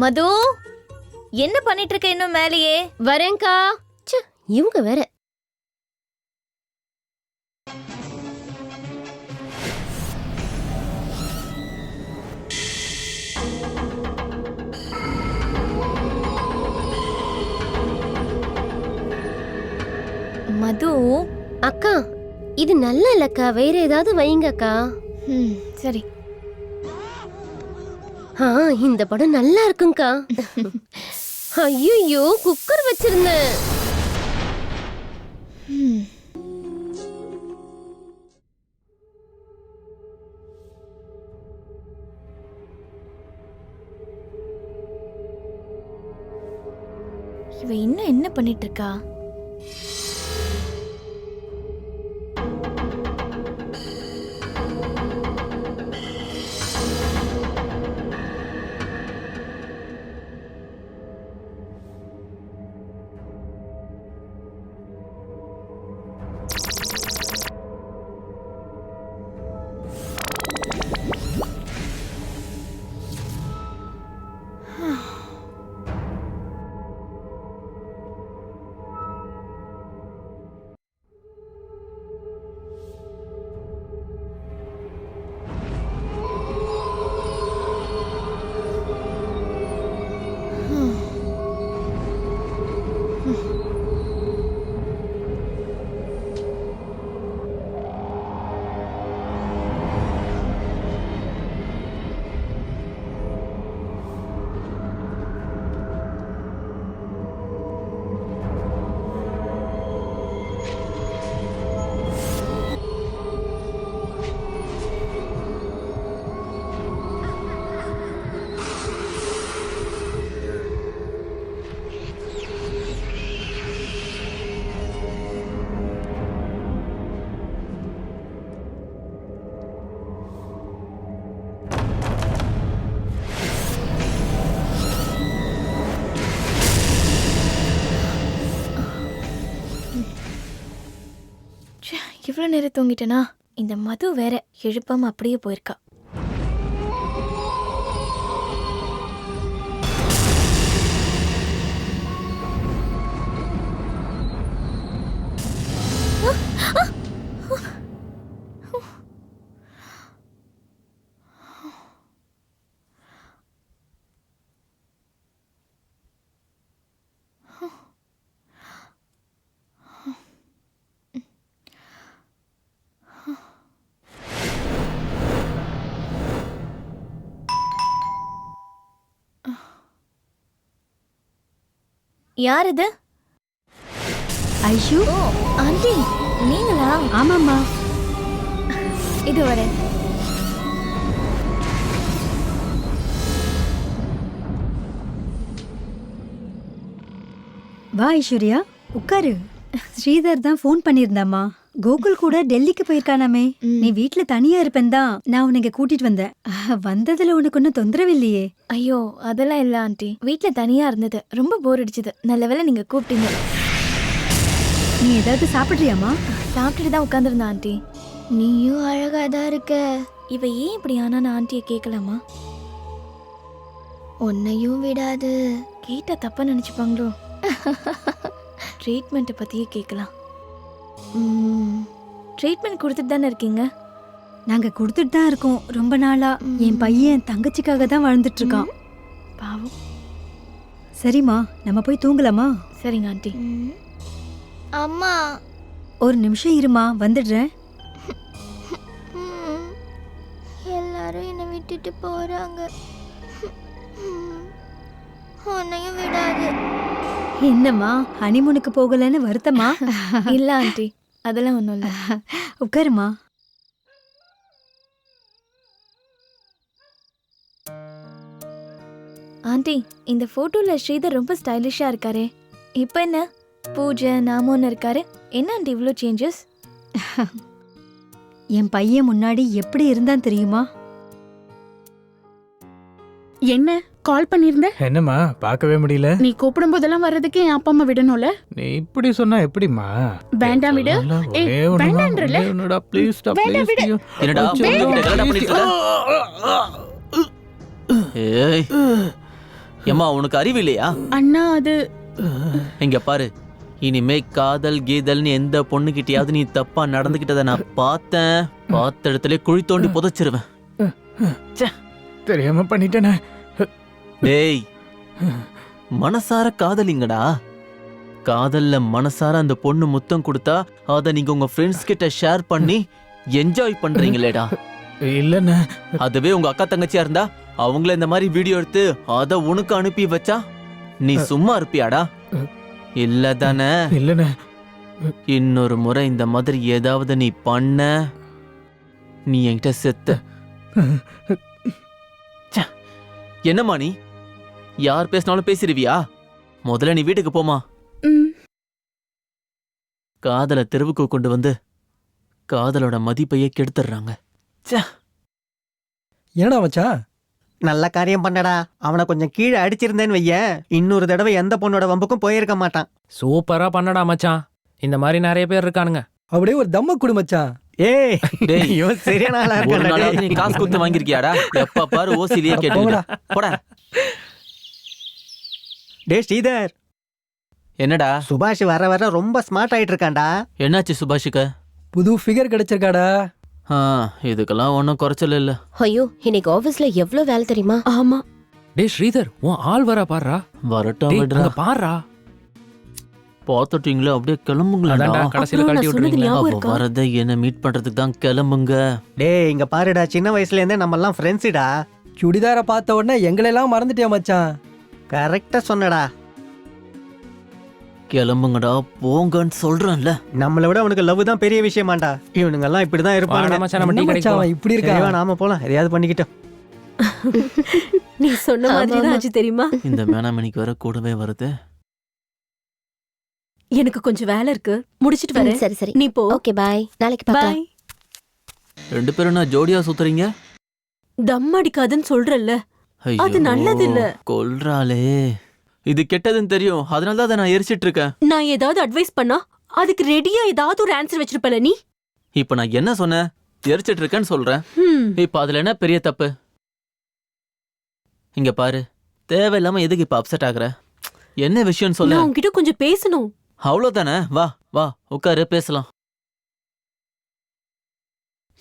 மது, என்ன பண்ணிட்டு இருக்க இன்னும் மேலேயே? வரேன்க்கா. இவங்க வேற. மது அக்கா, இது நல்லா இல்லக்கா, வேற ஏதாவது வைங்கக்கா. சரி. இந்த படம் நல்லா இருக்குங்கக்கா. ஐயோ, குக்கர் வச்சிருந்தேன். இவ இன்னும் என்ன பண்ணிட்டு இருக்கா? இவ்வளோ நேரம் தூங்கிட்டேனா? இந்த மது வேற எழுப்பாம அப்படியே போயிருக்கா. யார் இது? ஐஷு. ஆண்டி நீங்களா? ஆமாம்மா. இது வரேன். வா ஐஸ்வர்யா, உட்காரு. ஸ்ரீதர் தான் ஃபோன் பண்ணியிருந்தாம்மா. கோகுல் கூட டெல்லிக்கு போயிருக்கானாமே. நீ வீட்ல தனியா இருப்பேன் தான் நான் உனக்கு கூட்டிட்டு வந்தேன். வந்ததுல உனக்கு ஒன்னும் தொந்தரவு இல்லையே? ஐயோ அதெல்லாம் இல்ல ஆண்டி, வீட்ல தனியா இருந்தது ரொம்ப போர் அடிச்சது. நல்ல வேளை நீங்க கூப்பிட்டீங்க. நீ ஏதாவது சாப்பிட்றியாம்மா? சாப்பிட்டுட்டு தான் உட்காந்துருந்தேன் ஆண்டி. நீயும் அழகா தான் இருக்க. இவ ஏன் இப்படி ஆனா ஆண்டியை கேட்கலாமா? உன்னையும் விடாது. கேட்டா தப்பா நினைச்சுப்பாங்களோ? ட்ரீட்மெண்ட்டை பத்தியே கேட்கலாம். ட்ரீட்மெண்ட் கொடுத்துட்டு தானே இருக்கீங்க? நாங்க கொடுத்துட்டு தான் இருக்கோம் ரொம்ப நாளா. என் பையன் தங்கச்சிக்காக தான் வாழ்ந்துட்டு இருக்கான். பாவம். சரிம்மா, நம்ம போய் தூங்கலாமா? சரிங்க ஆண்டி. அம்மா ஒரு நிமிஷம் இருமா, வந்துடுறேன். எல்லாரும் என்னை விட்டுட்டு போறாங்க. உன்னையும் விடாது. என்னம்மா, ஹனிமூனுக்கு போகலன்னு வருத்தமா? இல்ல ஆண்டி, அதெல்லாம் ஒன்றும் இல்லை. உட்காருமா. ஆண்டி, இந்த போட்டோல ஸ்ரீதர் ரொம்ப ஸ்டைலிஷா இருக்காரே. இப்போ என்ன பூஜை நாமோன்னு இருக்காரு? என்ன ஆண்டி இவ்வளோ சேஞ்சஸ்? என் பையன் முன்னாடி எப்படி இருந்தான் தெரியுமா? என்ன கால் பண்ணியிருந்த? என்னம்மா பார்க்கவே முடியல? நீ கூப்பிடும் போதெல்லாம் வர்றதுக்கு என் அப்பா அம்மா விடணும்ல. நீ இப்படி சொன்னா எப்படிம்மா? வேண்டாம் விடு. ஏய், வேண்டாம்ன்றல. என்னடா ப்ளீஸ் ஸ்டாப் வேண்டாம் விடு. என்னடா என்னடா பண்ணிட்டு இருக்க? ஏய் ஏம்மா, உனக்கு அறிவு இல்லையா? அண்ணா அது இங்க பாரு, இனிமே காதல் கீதல்னு எந்த பொண்ணுகிட்டயாவது நீ தப்பா நடந்துகிட்டத நான் பார்த்தேன், பார்த்த இடத்துல குழி தோண்டி புதைச்சிருவேன். தெரியாம பண்ணிட்டேனே. டேய், மனசார காதலிங்கடா. காதல்ல மனசார அந்த பொண்ணு முத்தம் கொடுத்தா அதை நீங்க உங்க ஃப்ரெண்ட்ஸ் கிட்ட ஷேர் பண்ணி என்ஜாய் பண்றீங்களேடா. இல்லண்ணே, அதுவே உங்க அக்கா தங்கச்சியா இருந்தா அவங்கள இந்த மாதிரி வீடியோ எடுத்து அத உனக்கு அனுப்பி வச்சா நீ சும்மா இருப்பியாடா? இல்ல தானே? இல்லண்ணே. இன்னொரு முறை இந்த மாதிரி ஏதாவது நீ பண்ண, நீ என்கிட்ட செத்த. என்னம்மா நீ யார் பேசினாலும் பேசிடுவியா? முதல்ல நீ வீட்டுக்கு போமா. காதலை தெருவுக்கு கொண்டு வந்து காதலோட மதிப்பையே கெடுத்துடுறாங்க. ஏடா மச்சான், நல்ல காரியம் பண்ணடா. அவனை கொஞ்சம் கீழே அடிச்சிருந்தேன்னு வையேன், இன்னொரு தடவை எந்த பொண்ணோட வம்புக்கும் போயிருக்க மாட்டான். சூப்பரா பண்ணடா மச்சான். இந்த மாதிரி நிறைய பேர் இருக்கானுங்க. அப்படியே ஒரு தம்ம குடு மச்சான். ஏய் டேய், இவன் சரியான ஆளா ஒரு இருக்கான்டா. நாளாவது நீ காசு கொடுத்து வாங்கிருக்கியாடா? எப்ப பாரு ஓசிலியே கேட்டுடா. போடா. டேய் ஸ்ரீதர், என்னடா சுபாஷ் வர வர ரொம்ப ஸ்மார்ட் ஆயிட்டு இருக்கான்டா. என்னாச்சு சுபாஷுக்கு? புது ஃபிகர் கிடைச்சிருக்காடா. இதுக்கெல்லாம் ஒன்றும் குறைச்சல இல்ல. ஐயோ, இன்னைக்கு ஆபீஸ்ல எவ்வளவு வேலை தெரியுமா? ஆமா. டேய் ஸ்ரீதர், உன் ஆள் வரா பாருடா. வரட்டும் விடுறா. பாருடா. பாத்துட்டீங்களா? அப்படியே கிளம்புங்களா? கடைசியில கழட்டி விட்டுருவீங்களா? அவ வரத என்ன மீட் பண்றதுக்கு தான் கிளம்புங்க. டேய் இங்க பாருடா, சின்ன வயசுல இருந்தே நம்ம எல்லாம் ஃப்ரெண்ட்ஸுடா. சுடிதார பார்த்த உடனே எங்களெல்லாம் மறந்துட்டியா மச்சான்? கரெக்டா சொன்னடா. கிளம்புங்கடா, போங்கன்னு சொல்றேன்ல. நம்மளை விட அவனுக்கு லவ் தான் பெரிய விஷயமாண்டா. இவனுங்க எல்லாம் இப்படிதான் இருப்பாங்க. இப்படி இருக்கா? நாம போலாம், எதையாவது பண்ணிக்கிட்டோம். நீ சொன்ன மாதிரி தான் ஆச்சு தெரியுமா? இந்த மேனாமணிக்கு வர கூடவே வருது. எனக்கு கொஞ்சம் வேலை இருக்கு, முடிச்சிட்டு வரேன். சரி சரி, நீ போ. ஓகே பை, நாளைக்கு பார்க்கலாம். ரெண்டு பேரும் நான் ஜோடியா சுத்துறீங்க? தம் அடிக்காதுன்னு சொல்றல்ல, அது நல்லது இல்ல. கொல்றாளே, இது கெட்டதுன்னு தெரியும், அதனால தான் நான் எரிச்சிட்டு இருக்கேன். நான் ஏதாவது அட்வைஸ் பண்ணா அதுக்கு ரெடியா ஏதாவது ஒரு ஆன்சர் வச்சிருப்பல நீ. இப்ப நான் என்ன சொன்னேன்? எரிச்சிட்டு இருக்கேன்னு சொல்றேன். இப்ப அதுல என்ன பெரிய தப்பு? இங்க பாரு, தேவையில்லாம எதுக்கு இப்ப அப்செட் ஆகுற? என்ன விஷயம் சொல்ல? நான் உன்கிட்ட கொஞ்சம் பேசணும். அவ்வளவுதானே? வா வா உட்காரு, பேசலாம்.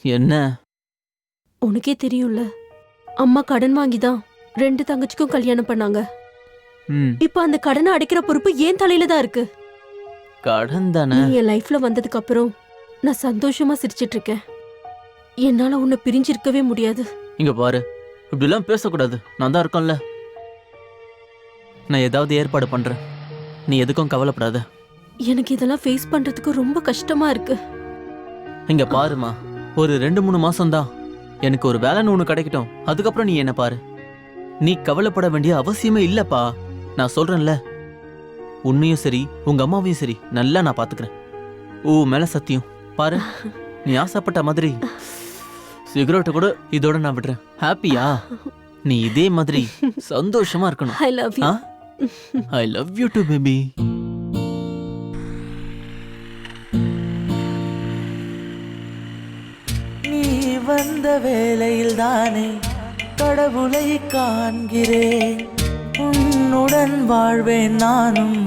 என்ன? உனக்கே தெரியும்ல, அம்மா கடன் வாங்கிதான் 2 தங்கச்சிக்கும் கல்யாணம் பண்ணாங்க. இப்ப அந்த கடனை அடைக்கிற பொறுப்பு ஏன் தலையில தான் இருக்கு. கடன் தானே? நீ என் லைஃப்ல வந்ததுக்கு அப்புறம் நான் சந்தோஷமா சிரிச்சிட்டு இருக்கேன். என்னால உன்னை பிரிஞ்சிருக்கவே முடியாது. இங்க பாரு, இப்படி எல்லாம் பேசக்கூடாது. நான் தான் இருக்கேன்ல, நான் ஏதாவது ஏற்பாடு பண்றேன், நீ எதுக்கும் கவலைப்படாத. எனக்கு இதெல்லாம் ஃபேஸ் பண்றதுக்கு ரொம்ப கஷ்டமா இருக்கு. இங்க பாருமா, ஒரு 2-3 மாசம் தான், எனக்கு ஒரு வேலைன்னு ஒண்ணு கிடைக்கட்டும், அதுக்கப்புறம் நீ என்ன பாரு. நீ கவலைப்பட வேண்டிய அவசியமே இல்லப்பா. நான் சொல்றேன்ல, உன்னையும் சரி உங்க அம்மாவையும் சரி நல்லா நான் பாத்துக்கிறேன். மேல சத்தியம். பாரு, நீ ஆசைப்பட்ட மாதிரி சிகரெட் கூட இதோட நான் விடுறேன். ஹாப்பியா? நீ இதே மாதிரி சந்தோஷமா இருக்கணும். I love you. I love you too, baby. வந்த வேளையில் தானே கடவுளை காண்கிறேன். உன்னுடன் வாழ்வேன் நானும்,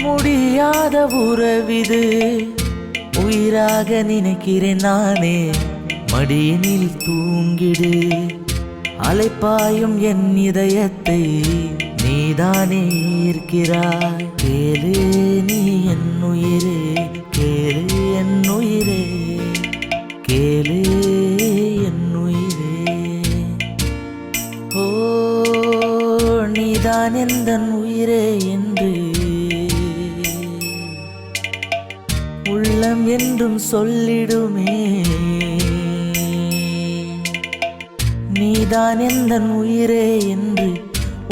முடியாத உறவிது. உயிராக நினைக்கிறேன் நானே, மடியினில் தூங்கிடு. அலைப்பாயும் என் இதயத்தை நீதானே ஈர்க்கிறாய். கேளு நீ என் உயிரே, கேளு என் உயிரே, கேளு என் உயிரே. ஓ நீதான் எந்தன் உயிரே என்று உள்ளம் என்றும் சொல்லிடுமே. நீதான் எந்தன் உயிரே என்று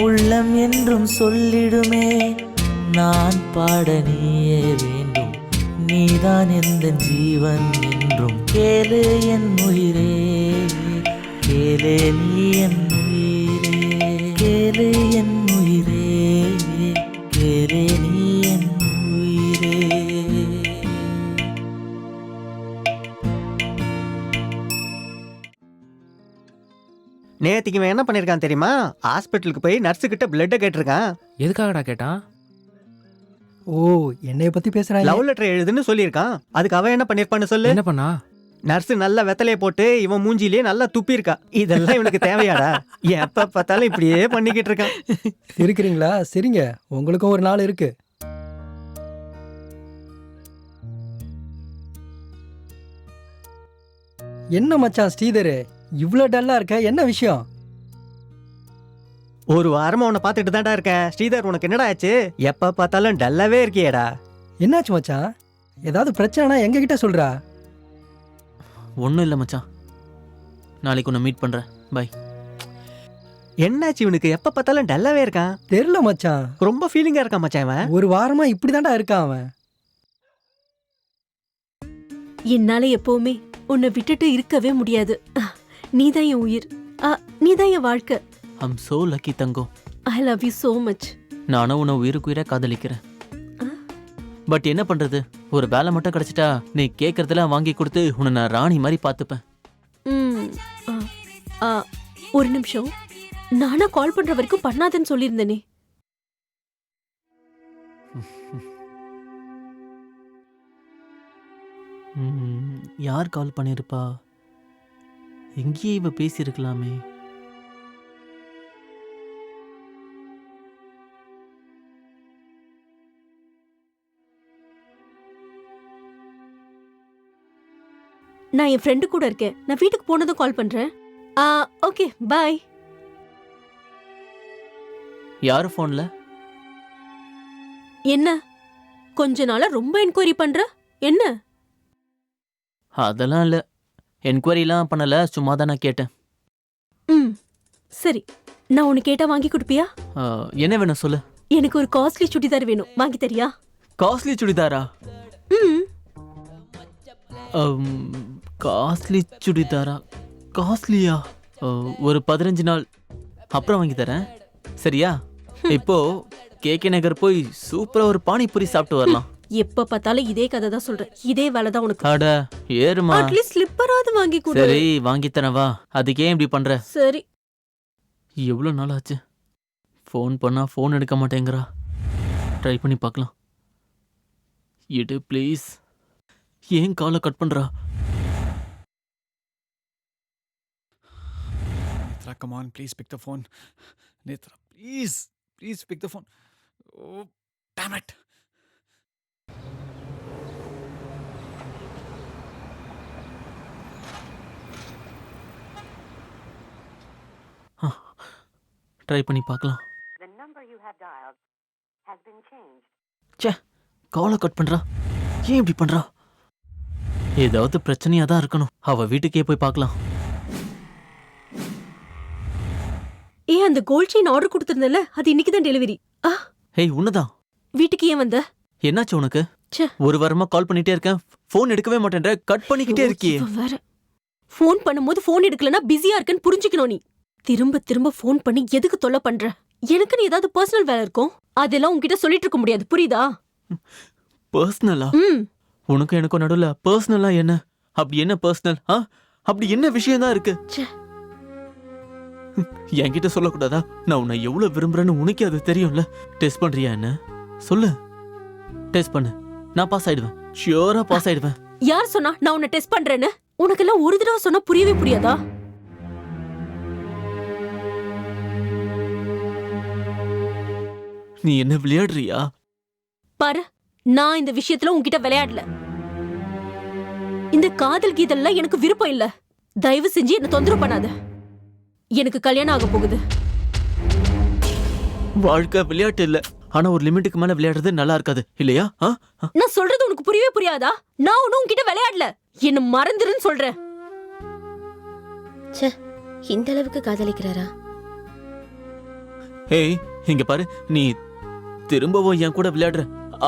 உள்ளம் என்றும் சொல்லிடுமே. நான் பாட நீயே வேண்டும், நீதான் எந்தன் ஜீவன் என்றும். கேளு என் உயிரே, கேளு நீ என் உயிரே, கேளு என் உயிரே, கேளு நீ என் உயிரே. நேத்திக்கு இவன் என்ன பண்ணிருக்கான் தெரியுமா? ஹாஸ்பிட்டலுக்கு போய் நர்ஸு கிட்ட பிளட்டை கேட்டிருக்கான். எதுக்காகடா கேட்டான்? ஓ என்னைய பத்தி பேசுறாங்க. லவ் லெட்டர் எழுதுன்னு சொல்லியிருக்கான். அதுக்கு அவன் என்ன பண்ணிருப்பான்னு சொல்லு. என்ன பண்ணா? நர்ஸ் நல்ல வெத்தலைய போட்டு இவன் மூஞ்சிலேயே நல்லா துப்பி இருக்கா. இதெல்லாம் இவனுக்கு தேவையாடா? எப்ப பார்த்தாலும் இப்படியே பண்ணிக்கிட்டு இருக்கான். இருக்கிறீங்களா? சரிங்க, உங்களுக்கும் ஒரு நாள் இருக்கு. என்ன மச்சான் ஸ்ரீதர், இவ்ளோ டல்லா இருக்க? என்ன விஷயம்? ஒரு வாரமா உன்னை பார்த்துட்டு தான்டா இருக்கேன். ஸ்ரீதர், உனக்கு என்னடா ஆச்சு? எப்ப பார்த்தாலும் டல்லாவே இருக்கியேடா. என்னாச்சு மச்சான்? ஏதாவது பிரச்சனைனா எங்க கிட்ட சொல்றா. ஒன்றும் இல்லை மச்சான், நாளைக்கு உன்னை மீட் பண்ணுறேன். பை. என்னாச்சு இவனுக்கு? எப்ப பார்த்தாலும் டல்லாவே இருக்கான். தெரியல மச்சான், ரொம்ப ஃபீலிங்கா இருக்கான் மச்சான் இவன். ஒரு வாரமா இப்படிதான்டா இருக்கான் அவன். என்னால எப்பவுமே உன்னை விட்டுட்டு இருக்கவே முடியாது. நீதான் என் உயிர், நீதான் என் வாழ்க்கை. I'm so lucky Thangam. I love you so much. நானும் உன்னை உயிருக்குயிராக காதலிக்கிறேன். பட் என்ன பண்றது, ஒரு வேலை மட்டும் கிடைச்சிட்டா நீ கேட்கறதெல்லாம் வாங்கி கொடுத்து உன்னை நான் ராணி மாதிரி பார்த்துப்பேன். ஒரு நிமிஷம், நானா கால் பண்ற வரைக்கும் பண்ணாதன்னு சொல்லியிருந்தேனே. யார் கால் பண்ணிருப்பா? எங்கேயே இவ பேசியிருக்கலாமே. நான் என் ஃப்ரெண்டு கூட இருக்கேன். நான் வீட்டுக்கு போனதும் கால் பண்றேன். Okay bye. யாரு போன்ல? என்ன கொஞ்ச நாளா ரொம்ப என்கொயரி பண்ற? என்ன? அதெல்லாம் இல்ல, என்கொயரிலாம் பண்ணல, சும்மா தான் நான் கேட்டேன். சரி, நான் உனக்கு கேட்டா வாங்கி கொடுப்பியா? என்ன வேணும் சொல்லு. எனக்கு ஒரு காஸ்ட்லி சுடிதார் வேணும், வாங்கி தரியா? காஸ்ட்லி சுடிதாரா? காஸ்ட்லி சுடிதாரா? காஸ்ட்லியா? ஒரு 15 நாள் அப்புறம் வாங்கி தரேன், சரியா? இப்போ கேகே நகர் போய் சூப்பரா ஒரு பானிபூரி சாப்பிட்டு வரலாம். எப்ப பார்த்தாலும் இதே கதை தான் சொல்றேன். இதே வேலை தான் உனக்கு. அட ஏறுமா. அட்லீஸ்ட் ஸ்லிப்பராவது வாங்கி கொடு. சரி வாங்கி தரேன் வா. அதுக்கே இப்படி பண்ற? சரி. எவ்வளவு நாள் ஆச்சு ஃபோன் பண்ணா ஃபோன் எடுக்க மாட்டேங்கிறா. ட்ரை பண்ணி பார்க்கலாம். எடு ப்ளீஸ். ஏன் காலை கட் பண்றா? Netra, come on, please pick the phone. Netra, please pick the phone. Oh, damn it. Try பண்ணி பார்க்கலாம். ச்சே, காலை கட் பண்றா. ஏன் இப்படி பண்றா? ஏதாவது பிரச்சனையா தான் இருக்கணும். அவ வீட்டுக்கே போய் பார்க்கலாம். அந்த கோல்ட் செயின் ஆர்டர் கொடுத்திருந்தல, அது இன்னைக்கு தான் டெலிவரி. ஏய் உன்னதான். வீட்டுக்கு ஏன் வந்த? என்னாச்சு உனக்கு? ஒரு வாரமா கால் பண்ணிட்டே இருக்கேன், ஃபோன் எடுக்கவே மாட்டேன்ற, கட் பண்ணிக்கிட்டே இருக்கியே. வேற ஃபோன் பண்ணும்போது ஃபோன் எடுக்கலனா பிஸியா இருக்கேன்னு புரிஞ்சுக்கணும் நீ. திரும்ப திரும்ப ஃபோன் பண்ணி எதுக்கு தொல்லை பண்ற? எனக்கு நீ ஏதாவது பர்சனல் வேலை இருக்கும், அதெல்லாம் உன்கிட்ட சொல்லிட்டு இருக்க முடியாது, புரியுதா? பர்சனலா? உனக்கு எனக்கும் நடுவுல பர்சனலா என்ன? அப்படி என்ன பர்சனல்? அப்படி என்ன விஷயம் தான் இருக்கு? என்கிட்ட சொல்லக்கூடாதா? நான் உன்னை எவ்வளவு விரும்புறேன்னு உனக்கு அது தெரியும்ல. டெஸ்ட் பண்றியா என்ன? சொல்லு. டெஸ்ட் பண்ணு. நான் பாஸ் ஆயிடுவேன். ஷியோரா பாஸ் ஆயிடுவேன். யார் சொன்னா நான் உன்னை டெஸ்ட் பண்றேன்னு? உனக்கெல்லாம் ஒரு தடவை சொன்னா புரியவே புரியாதா? நீ என்ன விளையாடுறியா? பாரு, நான் இந்த விஷயத்துல உன்கிட்ட விளையாடல. இந்த காதல் கீதல்லாம் எனக்கு விருப்பம் இல்ல. தயவு செஞ்சு என்ன தொந்தரவு பண்ணாத. எனக்கு கல்யாணம் ஆக போகுது. வாழ்க்கை விளையாட்டு இல்ல, ஆனா ஒரு லிமிட்டுக்கு மேல விளையாடுறது நல்லா இருக்காது இல்லையா? நான் சொல்றது உனக்கு புரியவே புரியாதா? நான் ஒன்னும் உன்கிட்ட விளையாடல. என்ன மறந்துருன்னு சொல்றேன். இந்த அளவுக்கு காதலிக்கிறாரா? ஏய், இங்க பாரு, நீ திரும்பவும் என் கூட விளையாடுற.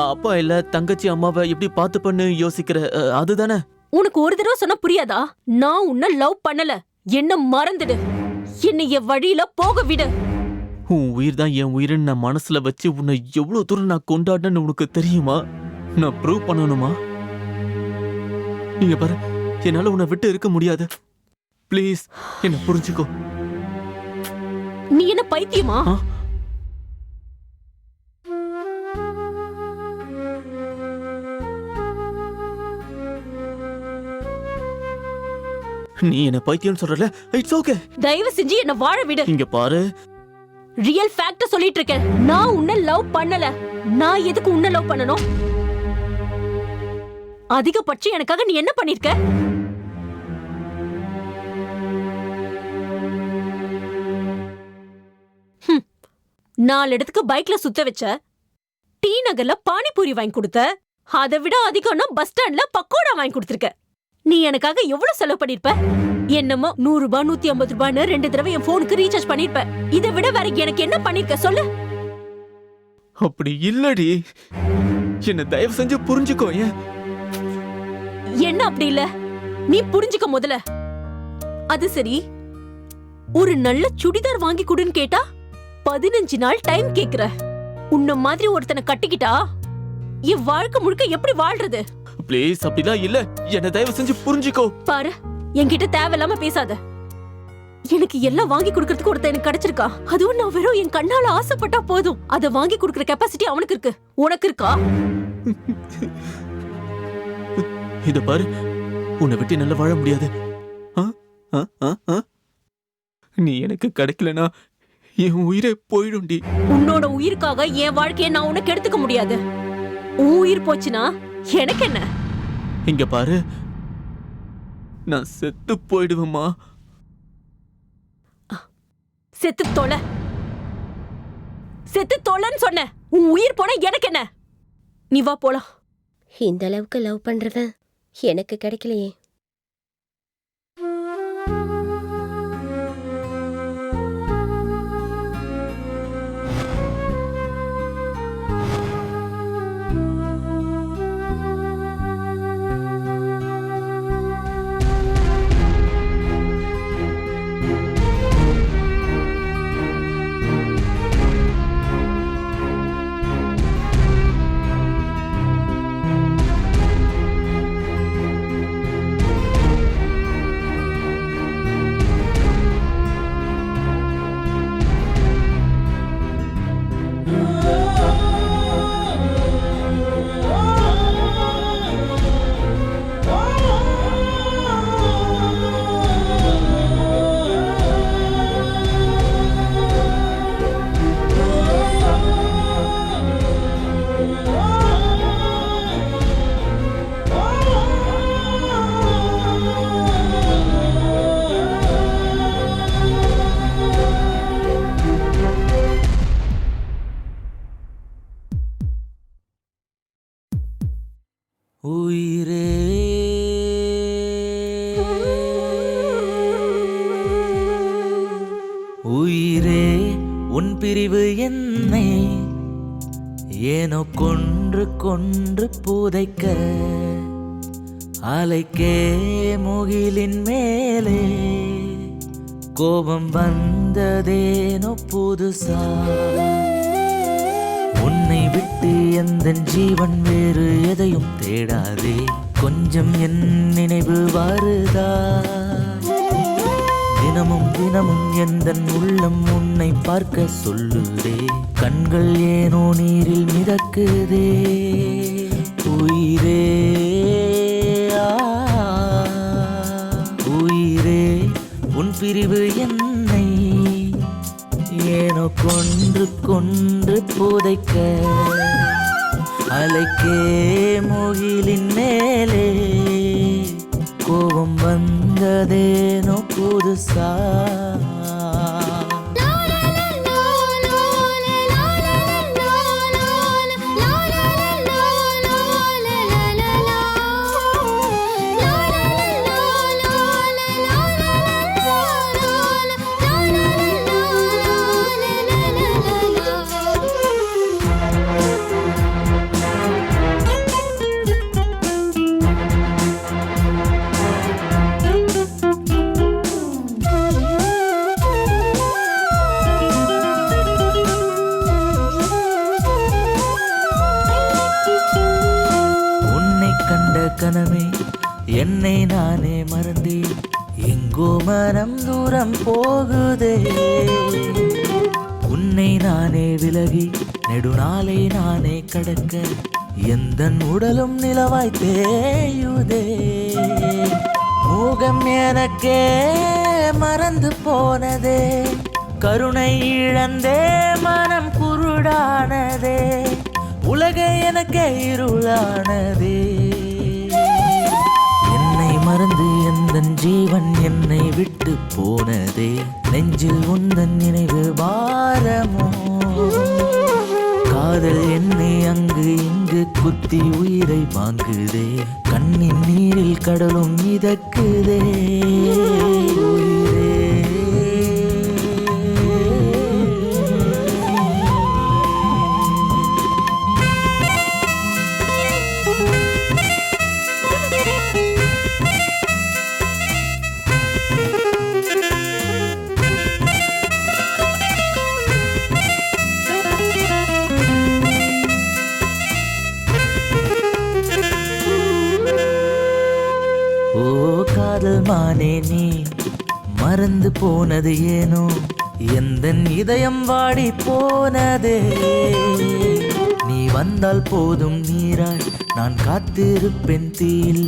அப்பா இல்ல தங்கச்சி அம்மாவை எப்படி பார்த்து பண்ணு யோசிக்கிற, அதுதானே? உனக்கு ஒரு தடவை சொன்னா புரியாதா? நான் உன்னை லவ் பண்ணல. என்ன மறந்துடு. என்னை என் வழியில போக விடு. உன் உயிர் தான் என் உயிர்னு நான் மனசுல வச்சு உன்னை எவ்வளவு தூரம் நான் கொண்டாடினேன்னு உனக்கு தெரியுமா? நான் ப்ரூவ் பண்ணணுமா? நீங்க பாரு, என்னால உன்னை விட்டு இருக்க முடியாது. ப்ளீஸ் என்ன புரிஞ்சுக்கோ. நீ என்ன பைத்தியமா? நீ என்ன பைத்தியம் சொல்றல? It's okay. தயவு செஞ்சு என்ன வாழ விடு. இங்க பாரு, ரியல் ஃபேக்ட் சொல்லிட்டு இருக்கேன். நான் உன்னை லவ் பண்ணல. நான் எதுக்கு உன்னை லவ் பண்ணணும்? அதிகபட்சம் எனக்காக நீ என்ன பண்ணிருக்க? நாலு இடத்துக்கு பைக்ல சுத்த வச்ச, டி நகர்ல பானிபூரி வாங்கி கொடுத்த, அதை விட அதிகம்னா பஸ் ஸ்டாண்ட்ல பக்கோடா வாங்கி கொடுத்திருக்க. நீ எனக்காக எவ்வளவு செலவு பண்ணிருப்ப? என்னமோ 100 ரூபாய் 150 ரூபான்னு 2 தடவை என் போனுக்கு ரீசார்ஜ் பண்ணிருப்ப. இதை விட வேற எனக்கு என்ன பண்ணிருக்க சொல்லு? அப்படி இல்லடி. என்ன தயவு செஞ்சு புரிஞ்சுக்கோ. என்ன அப்படி இல்ல? நீ புரிஞ்சுக்க முதல்ல. அது சரி, ஒரு நல்ல சுடிதார் வாங்கி கொடுன்னு கேட்டா 15 நாள் டைம் கேக்குற. உன்ன மாதிரி ஒருத்தனை கட்டிக்கிட்டா என் வாழ்க்கை முழுக்க எப்படி வாழ்றது? ப்ளீஸ் அப்படிலாம் இல்ல. என்ன தயவு செஞ்சு புரிஞ்சுக்கோ. பாரு, என்கிட்ட தேவையில்லாம பேசாத. எனக்கு எல்லாம் வாங்கி கொடுக்கறதுக்கு ஒருத்தன் எனக்கு கிடைச்சிருக்கா. அதுவும் நான் வெறும் என் கண்ணால ஆசைப்பட்டா போதும். அதை வாங்கி கொடுக்கற கெப்பாசிட்டி அவனுக்கு இருக்கு. உனக்கு இருக்கா? இத பாரு, உன்னை விட்டு நல்லா வாழ முடியாது. நீ எனக்கு கிடைக்கலனா என் உயிரே போயிடும்டி. உன்னோட உயிருக்காக என் வாழ்க்கையை நான் உனக்கு எடுத்துக்க முடியாது. உன் உயிர் போச்சுன்னா எனக்கு என்ன? இங்க பாரு, நான் செத்து போயிடுவேமா. செத்து தொலை. செத்து தொலைன்னு சொன்ன. உன் உயிர் போனா எனக்கு என்ன? நீ வா போலாம். இந்த அளவுக்கு லவ் பண்றவன் எனக்கு கிடைக்கலையே. உயிரே உயிரே உன் பிரிவு என்னை ஏனோ கொன்று கொன்று புதைக்க அலைக்கே முகிலின் மேலே கோபம் வந்ததேனோ புதுசா உன்னை விட்டு எந்த ஜீவன் வேறு எதையும் தேடாதே கொஞ்சம் என் நினைவு வருதா தினமும் எந்தன் உள்ளம் உன்னை பார்க்க சொல்லுதே. கண்கள் ஏனோ நீரில் மிதக்குதே. உயிரே ஆ, உயிரே உன் பிரிவு என்னை ஏனோ கொன்று கொன்று புதைக்க. அலைக்கே முகிலின் மேலே கோபம் வந்ததேனோ புதுசா. கனமே என்னை நானே மறந்தேன். எங்கோ மனம் தூரம் போகுதே. உன்னை நானே விலகி நெடுநாளை நானே கடக்க எந்தன் உடலும் நிலவாய் தேயுதே. மூகம் எனக்கே மறந்து போனதே. கருணை இழந்தே மனம் குருடானதே. உலகை எனக்கே இருளானதே. மறந்து எந்தன் ஜீவன் என்னை விட்டு போனதே. நெஞ்சில் உந்தன் நினைவு பாரமோ. காதல் என்னை அங்கு இங்கு குத்தி உயிரை வாங்குதே. கண்ணின் நீரில் கடலும் மிதக்குதே. உயிரே மானே நீ மறந்து போனது ஏனோ. எந்தன் இதயம் வாடி போனதே. நீ வந்தால் போதும் நீராய் நான் காத்திருப்பேன் தீயில்.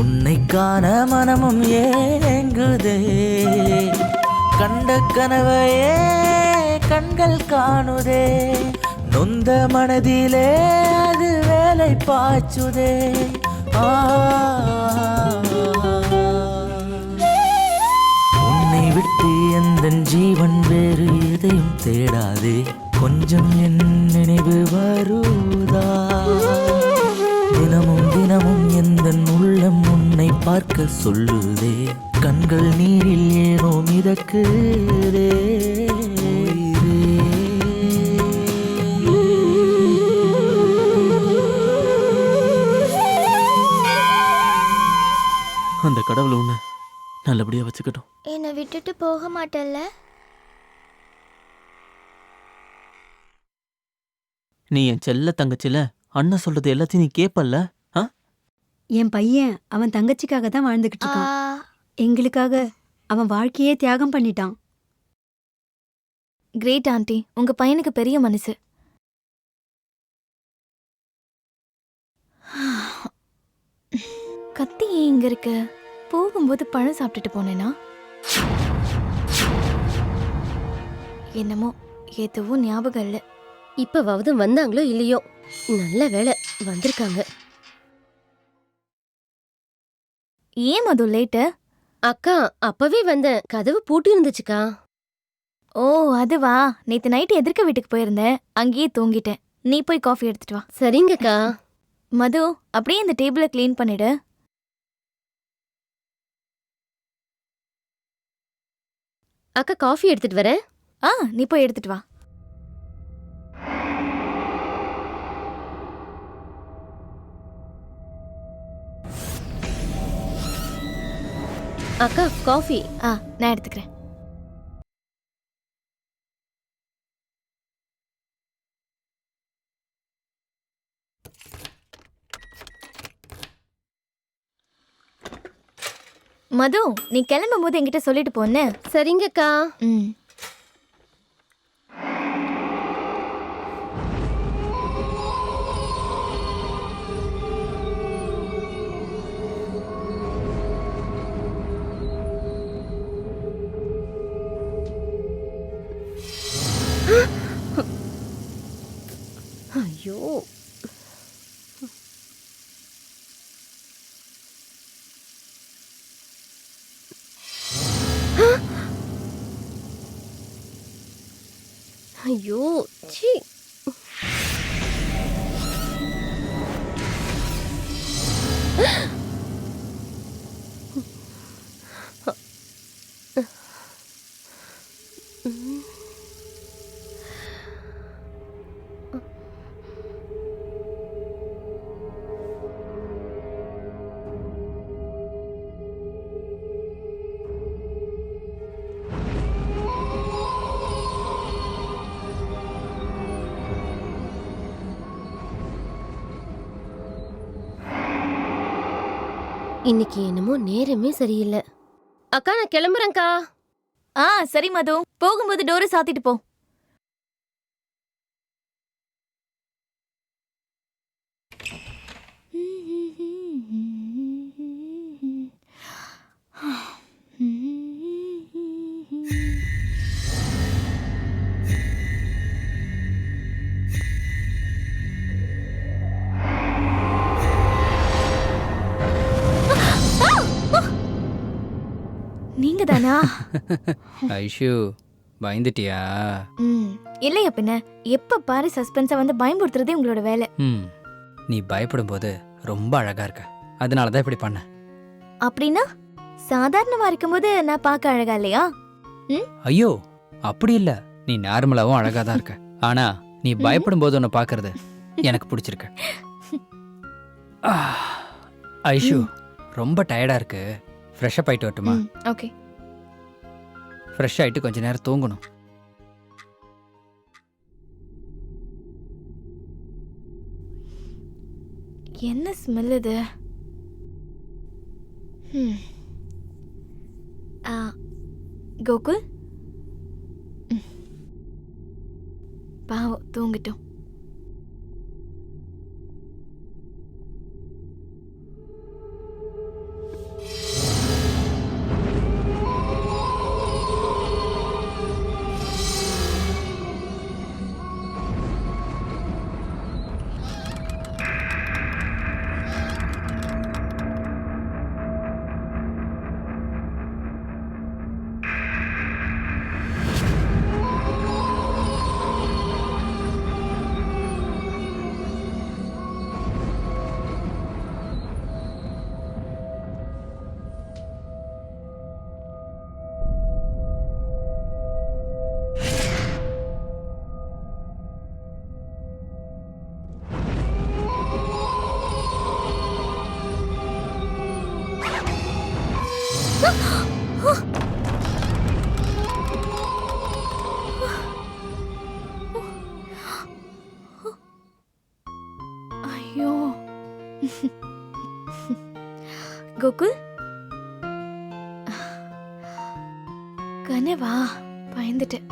உன்னை காண மனமும் ஏங்குதே. கண்ட கனவையே கண்கள் காணுதே. நொந்த மனதிலே அது வேலை பாய்ச்சுதே. உன்னை விட்டு எந்தன் ஜீவன் வேறு எதையும் தேடாதே. கொஞ்சம் என் நினைவு வருதா. தினமும் தினமும் எந்தன் உள்ளம் உன்னை பார்க்க சொல்லுதே. கண்கள் நீரில் ஏனோ மிதக்குதே. அந்த கடவுள் உன்னை நல்லபடியா வச்சுக்கட்டும். என்னை விட்டுட்டு போக மாட்டல்ல? நீ என் செல்ல தங்கச்சில அண்ணன் சொல்றது எல்லாத்தையும் நீ கேப்பல்ல? என் பையன் அவன் தங்கச்சிக்காக தான் வாழ்ந்துகிட்டு இருக்கான். எங்களுக்காக அவன் வாழ்க்கையே தியாகம் பண்ணிட்டான். கிரேட் ஆண்டி, உங்க பையனுக்கு பெரிய மனசு. கத்தி ஏன் இங்க இருக்கு? போகும்போது பழம் சாப்பிட்டுட்டு போனேனா? என்னமோ எதுவும் ஞாபகம் இல்லை. இப்பவாவது வந்தாங்களோ இல்லையோ, நல்ல வேளை வந்திருக்காங்க. ஏன் மது லேட்டு? அக்கா அப்பவே வந்தேன், கதவு பூட்டி இருந்துச்சுக்கா. ஓ அதுவா, நேத்து நைட்டு எதிர்க்க வீட்டுக்கு போயிருந்தேன், அங்கேயே தூங்கிட்டேன். நீ போய் காஃபி எடுத்துட்டு வா. சரிங்கக்கா. மது, அப்படியே இந்த டேபிளை க்ளீன் பண்ணிடு. அக்கா காஃபி எடுத்துட்டு வரேன். நீ போய் எடுத்துட்டு வா. அக்கா காஃபி. நான் எடுத்துக்கிறேன். மது, நீ கிளம்பும் போது என்கிட்ட சொல்லிட்டு போன்னு. சரிங்கக்கா. ம். ஐயோ, ஐயோ, சீ. இன்னைக்கு என்னமோ நேரமே சரியில்லை. அக்கா, நான் கிளம்புறேன்க்கா. சரி மது, போகும்போது டோரை சாத்திட்டு போ. நீங்க தானா? ஐஷு, பயந்துட்டியா? இல்லையா பின்ன, எப்ப பாரு சஸ்பென்ஸா வந்து பயமுறுத்துறதே உங்களோட வேலை. நீ பயப்படும் போது ரொம்ப அழகா இருக்க, அதனாலதான் இப்படி பண்ண. அப்படின்னா சாதாரணமா இருக்கும்போது நான் பார்க்க அழகா இல்லையா? ஐயோ, அப்படி இல்ல, நீ நார்மலாவும் அழகா தான் இருக்க. ஆனா நீ பயப்படும் போது உன்னை பாக்குறது எனக்கு பிடிச்சிருக்கு. ஐஷு, ரொம்ப டயர்டா இருக்கு, ஃப்ரெஷ் அப் ஆயிட்டு வரட்டுமா? ஓகே. ஃப்ரெஷ் ஆயிட்டு கொஞ்ச நேரம் தூங்கணும். என்ன ஸ்மெல் இது? கோகுல் பாவம் தூங்கிட்டோம். ஐயோ, கோகுல் கனவா? பயந்துட்டேன்.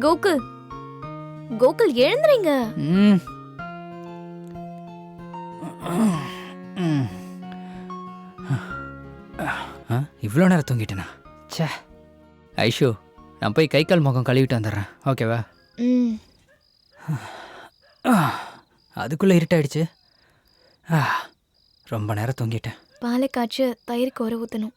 கோகுல் கோகுல் எழுந்துறீங்க. இவ்வளோ நேரம் தூங்கிட்டேனா? ச்சே. ஐஷு, நான் போய் கை கால் முகம் கழுவிட்டு வந்துடுறேன், ஓகேவா? அதுக்குள்ளே இருட்டாயிடுச்சு. ரொம்ப நேரம் தூங்கிட்டேன். பாலை காய்ச்சி தயிருக்கு உர ஊற்றணும்.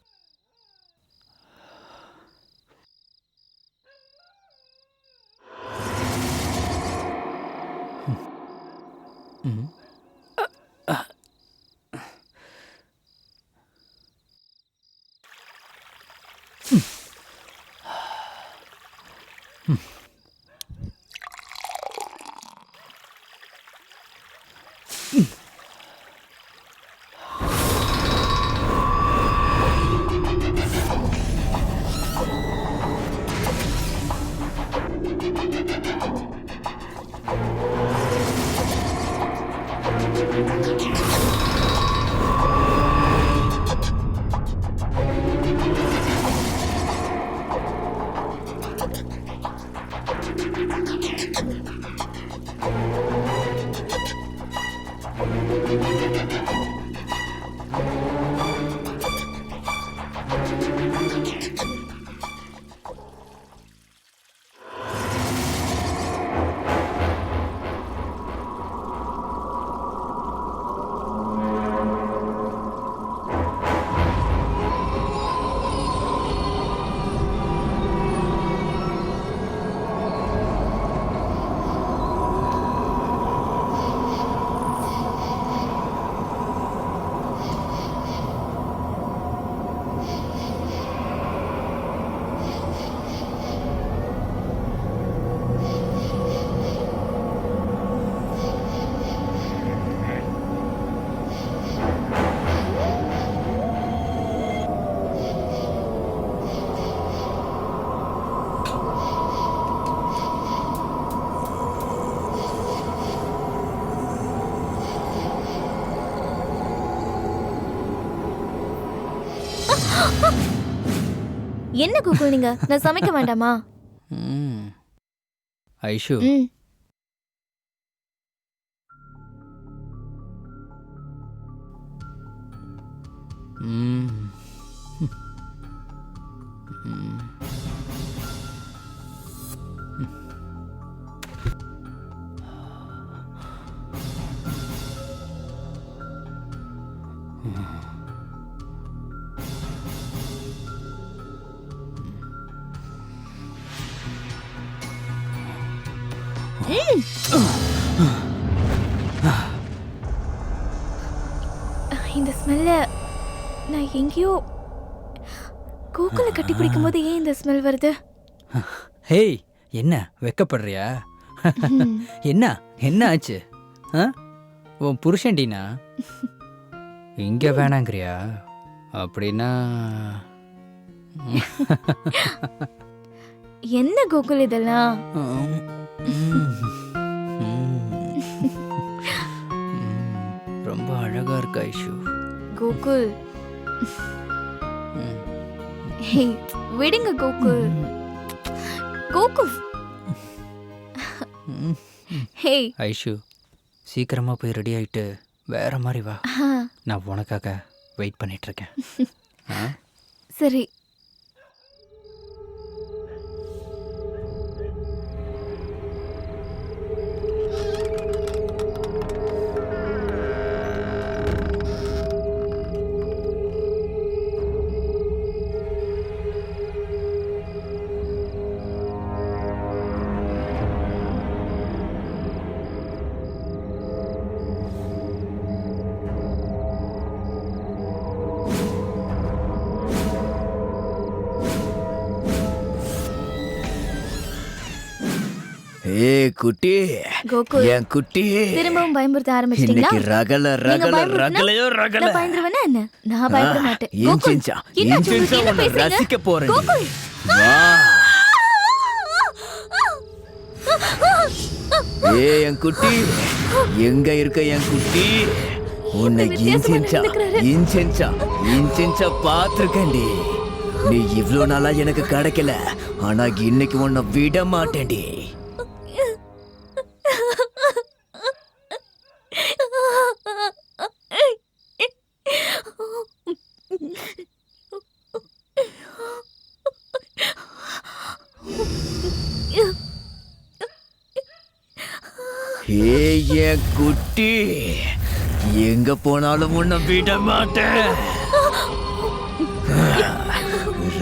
என்ன கூகுள் நீங்க? நான் சமைக்க வேண்டாமா? ஐஷு இந்த ஸ்மெல்ல நான் எங்கேயோ கூகுளை கட்டி பிடிக்கும் போது ஏன் இந்த ஸ்மெல் வருது? ஹேய், என்ன வெக்கப்படுறியா? என்ன என்ன ஆச்சு? உன் புருஷன்டினா இங்க வேணாங்கிறியா? அப்படின்னா என்ன கூகுள் இதெல்லாம்? ரொம்ப அழகா இருக்கு ஐஷு. கூகுள் ஹே விடுங்க கூகுள். கூகுள் ஹே ஐஷு, சீக்கிரமா போய் ரெடி ஆயிட்டு வேற மாதிரி வா. நான் உனக்காக வெயிட் பண்ணிட்டு இருக்கேன். சரி. குட்டி, கோகுல் என் குட்டி திரும்பவும் பயமுறுத்த ஆரம்பிச்சிட்டீங்களா? இன்னைக்கு ரகல ரகல ரகலையோ ரகல. நான் பயந்துருவேனா என்ன? நான் பயப்பட மாட்டேன். இன்சின்சா இன்சின்சா உன்னை ரசிக்க போறேன். வா. என் குட்டி, எங்க இருக்க என் குட்டி? உன்னை இன்சின்சா இன்சின்சா இன்சின்சா பாத்துருக்கேன்டி. நீ இவ்வளவு நாளா எனக்கு கிடைக்கல, ஆனா இன்னைக்கு உன்னை விட மாட்டேன்டி. என் குட்டி, எங்க போனாலும் உன்னை விட மாட்டேன்.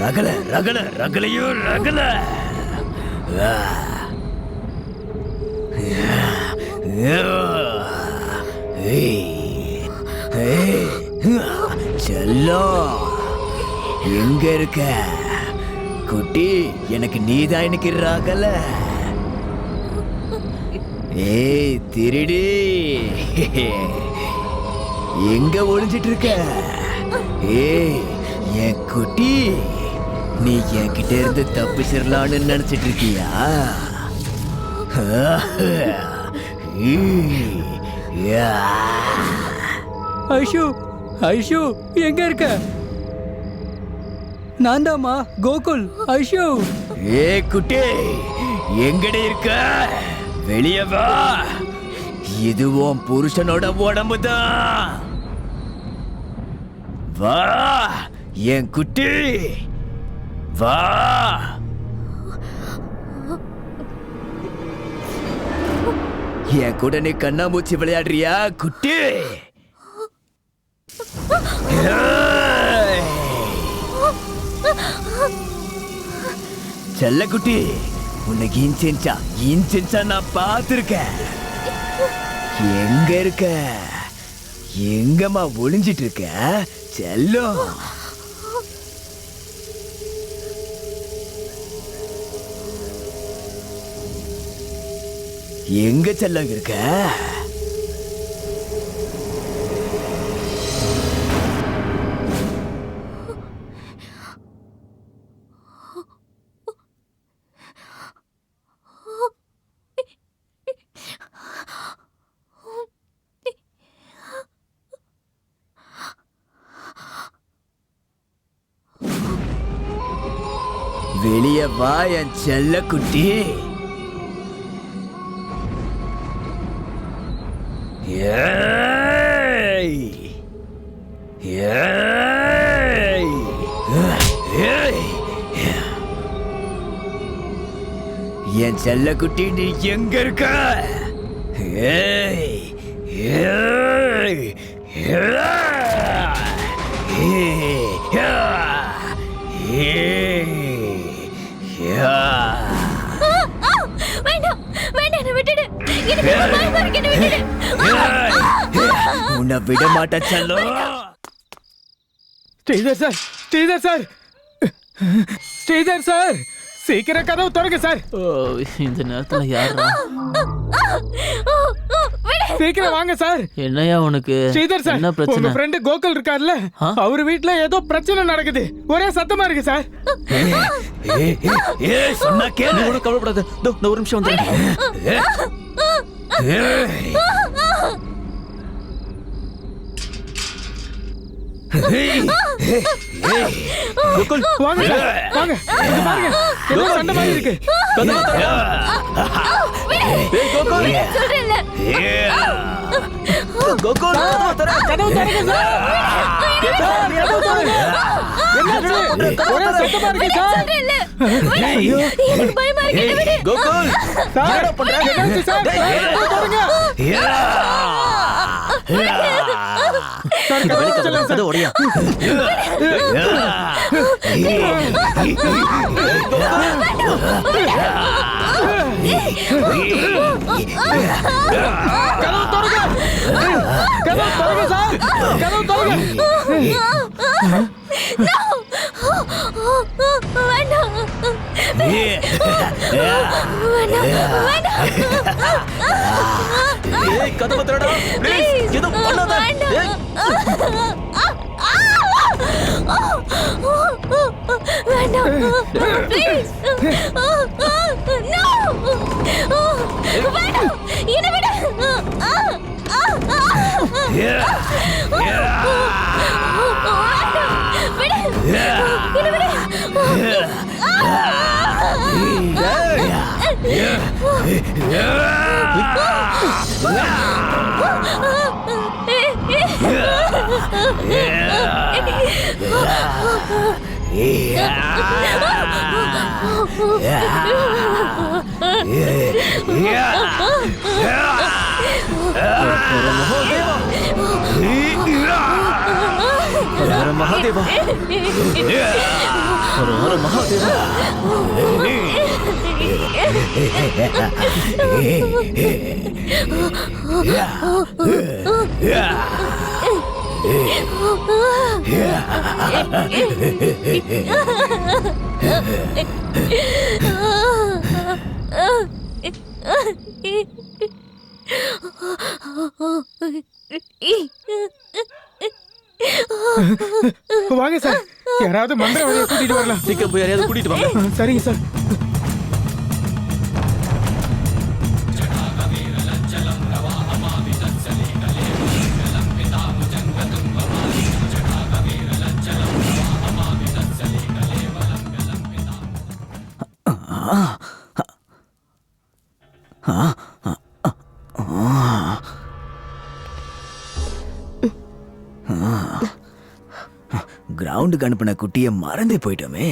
ரகல ரகல ரகலையோ ரகல. செல்லம், எங்க இருக்க குட்டி? எனக்கு நீதான் எனக்கு ரகல. ஏய் திருடி, எங்க ஒளிஞ்சிட்டு இருக்க? ஏய் என் குட்டி, நீ என்கிட்ட இருந்து தப்பிச்சிடலான்னு நினைச்சிட்டு இருக்கியா? ஐஷு, ஐஷு எங்க இருக்க? நான் தாமா கோகுல். ஐஷு. ஏ குட்டி, எங்கட இருக்க? வெளியே வா. இதுவும் புருஷனோட உடம்புதான். வா என் குட்டி, வா. என் கூட நீ கண்ணாமூச்சி விளையாடுறியா குட்டி? செல்ல குட்டி, உனக்கு இன்ச்சா நான் பார்த்திருக்கேன். எங்க இருக்க? எங்கம்மா ஒளிஞ்சிட்டு இருக்க செல்லம்? எங்க செல்லம் இருக்க? வெளியே வா என் செல்ல குட்டி. என் செல்ல குட்டி, நீ எங்க இருக்க? உன்னை விட மாட்ட செல்லம். Sridhar sir, Sridhar sir, Sridhar sir, சீக்கிரம் கதவு திறங்க சார். இந்த நேரத்துல யாரா? சீக்கிரம் வாங்க சார். என்னையா உனக்கு? ஸ்ரீதர் சார், என்ன பிரச்சனை? உங்க ஃப்ரெண்ட் கோகுல் இருக்கார்ல, அவர் வீட்ல ஏதோ பிரச்சனை நடக்குது. ஒரே சத்தமா இருக்கு சார். சொன்னா கேளு. ஒன்னும் கவலைப்படாத. ஒரு நிமிஷம் வந்துடுறேன். கோகுல், வாங்க சார், வாங்க. இங்க பாருங்க, ஏதோ சண்டை மாதிரி இருக்கு. கோகுல், கதவு திறங்க சார். கதவு திறங்க. என்னாச்சு? ஒரே சத்தமா இருக்கு சார். ஐயோ, எனக்கு பயமா இருக்கு. விடு. கோகுல், சார், என்னாச்சு சார்? கதவு திறங்க. சார், கதவு திறங்க சார். ஒடியா. கதவு திறங்க. கதவு திறங்க சார். கதவு திறங்க. கதவு திறடா. ப்ளீஸ், ஏதோ பண்ணாத. வேண்டாம், ப்ளீஸ். நோ, வேண்டாம், என்ன விடு. மகாதேவா, மகாதேவா. வாங்க சார், யாராவது மந்திரவாதியை கூட்டிட்டு வரலாம். சீக்கிரம் போய் யாரையாவது கூட்டிட்டு வாங்க. சரிங்க சார். கிரவுண்டுக்கு அனுப்பின குட்டியை மறந்தே போயிட்டோமே.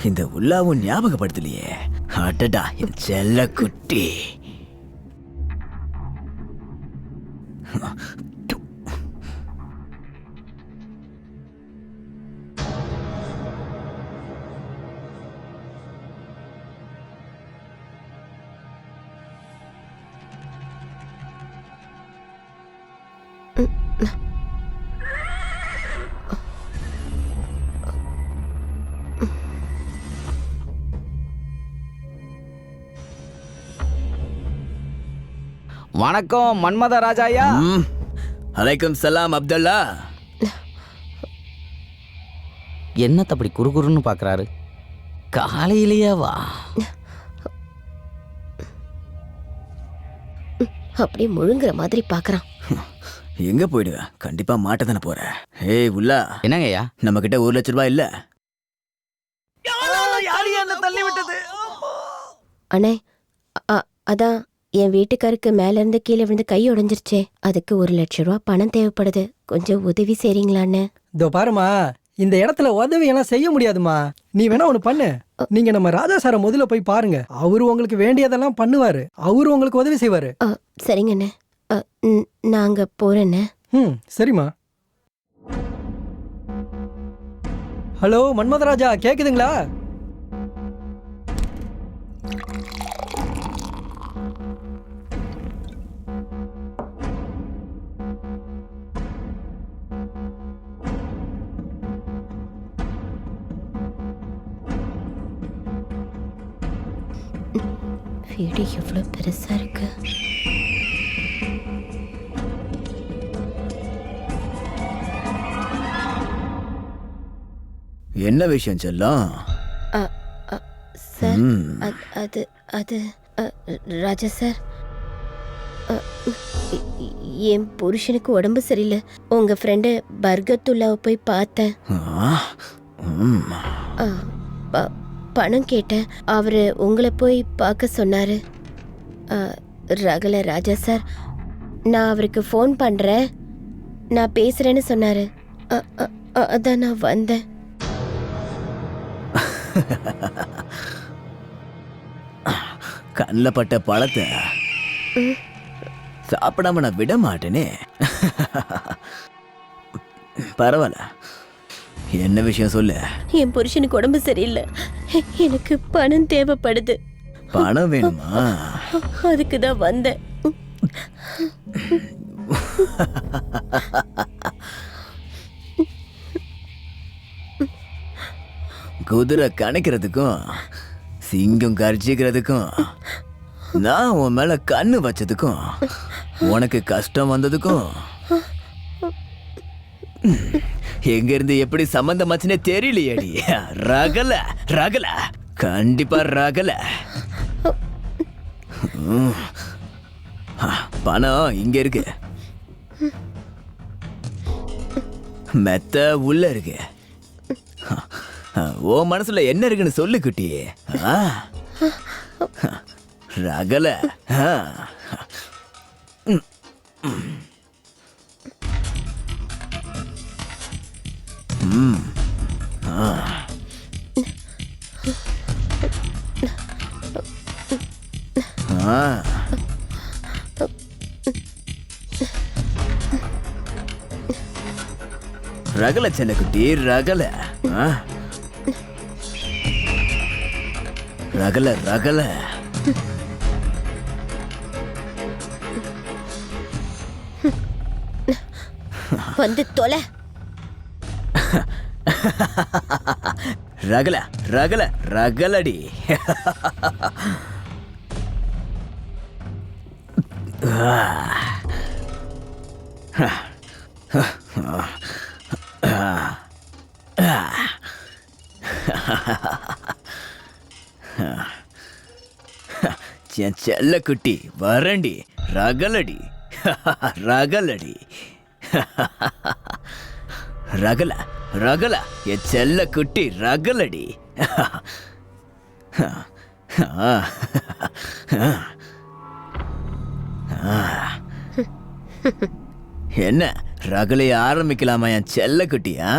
இந்த உள்ளாவும் ஞாபகப்படுத்தலையே. அடடா என் செல்ல குட்டி. வணக்கம் மன்மத ராஜாயா. அலைக்கும் சலாம் அப்துல்லா. என்னத்த அப்படி குறுகுறுன்னு பார்க்குறாரு? காலையிலேயே வா. அப்படியே முழுங்குற மாதிரி பார்க்கறான். எங்க போயிடுவ? கண்டிப்பா மாட்ட தானே போற. ஏய் உள்ளா. என்னங்கய்யா? நம்ம கிட்ட 1 லட்ச ரூபாய் இல்ல. தள்ளி விட்டது அண்ணே, அதான் என் வீட்டுக்காருக்கு மேல இருந்து கீழே விழுந்து கை உடைஞ்சிருச்சே. அதுக்கு 1 லட்ச ரூபா பணம் தேவைப்படுது. கொஞ்சம் உதவி செய்றீங்களான்னு? இதோ பாருமா, இந்த இடத்துல உதவி எல்லாம் செய்ய முடியாதுமா. நீ வேணா ஒண்ணு பண்ணு. நீங்க நம்ம ராஜா சாரை முதல்ல போய் பாருங்க. அவரு உங்களுக்கு வேண்டியதெல்லாம் பண்ணுவாரு. அவரு உங்களுக்கு உதவி செய்வாரு. சரிங்கண்ணே, நாங்க போறேன்னு. சரிம்மா. ஹலோ மன்மதராஜா, கேக்குதுங்களா? வீடு எவ்வளவு பெருசா இருக்கு. என்ன விஷயம் செல்லம்? சார், அது அது ராஜா சார், என் புருஷனுக்கு உடம்பு சரியில்லை. உங்க ஃப்ரெண்டு பர்கத்துல்லாவை போய் பார்த்தேன். பணம் கேட்டேன். அவரு உங்களை போய் பார்க்க சொன்னாரு. ரகல ராஜா சார், நான் அவருக்கு ஃபோன் பண்றேன், நான் பேசுறேன்னு சொன்னாரு. அதான் நான் வந்தேன். கண்ணில் பட்ட பழத்தை சாப்பிடாம நான் விட மாட்டேனே. பரவாயில்ல, என்ன விஷயம் சொல்லு. என் புருஷனுக்கு உடம்பு சரியில்லை. எனக்கு பணம் தேவைப்படுது. பணம் வேணுமா? அதுக்கு தான் வந்தேன். குதிரை கணக்கிறதுக்கும் சிங்கம் கர்ஜிக்கிறதுக்கும் நான் உன் மேல கண்ணு வச்சதுக்கும் உனக்கு கஷ்டம் வந்ததுக்கும் எங்க இருந்து எப்படி சம்பந்தமாச்சுன்னே தெரியலையேடி. ரகல ரகல, கண்டிப்பா ரகல. பணம் இங்க இருக்கு, மெத்த உள்ள இருக்கு. ஓ மனசுல என்ன இருக்குன்னு சொல்லு குட்டி. ரகல. ரகல செல்ல குட்டி, ரகல. ரகல ரகல. வந்து தொலை. ரகல ரகல ரகலடி. செல்ல குட்டி வரண்டி. ரகலடி ரகலடி. ரகல ரகல, என் செல்ல குட்டி ரகலடி. என்ன ரகலைய ஆரம்பிக்கலாமா என் செல்ல குட்டியா?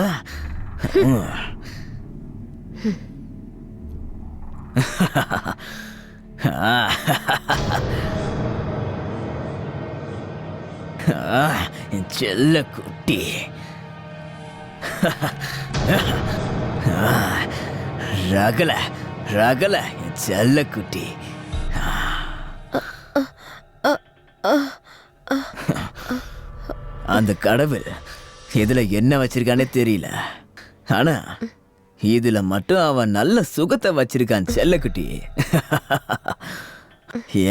என் செல்ல குட்டி. ரகல ரகல என் செல்ல குட்டி. அந்த கடவுள் இதுல என்ன வச்சிருக்கானே தெரியல, ஆனா இதுல மட்டும் அவன் நல்ல சுகத்தை வச்சிருக்கான் செல்லக்குட்டி.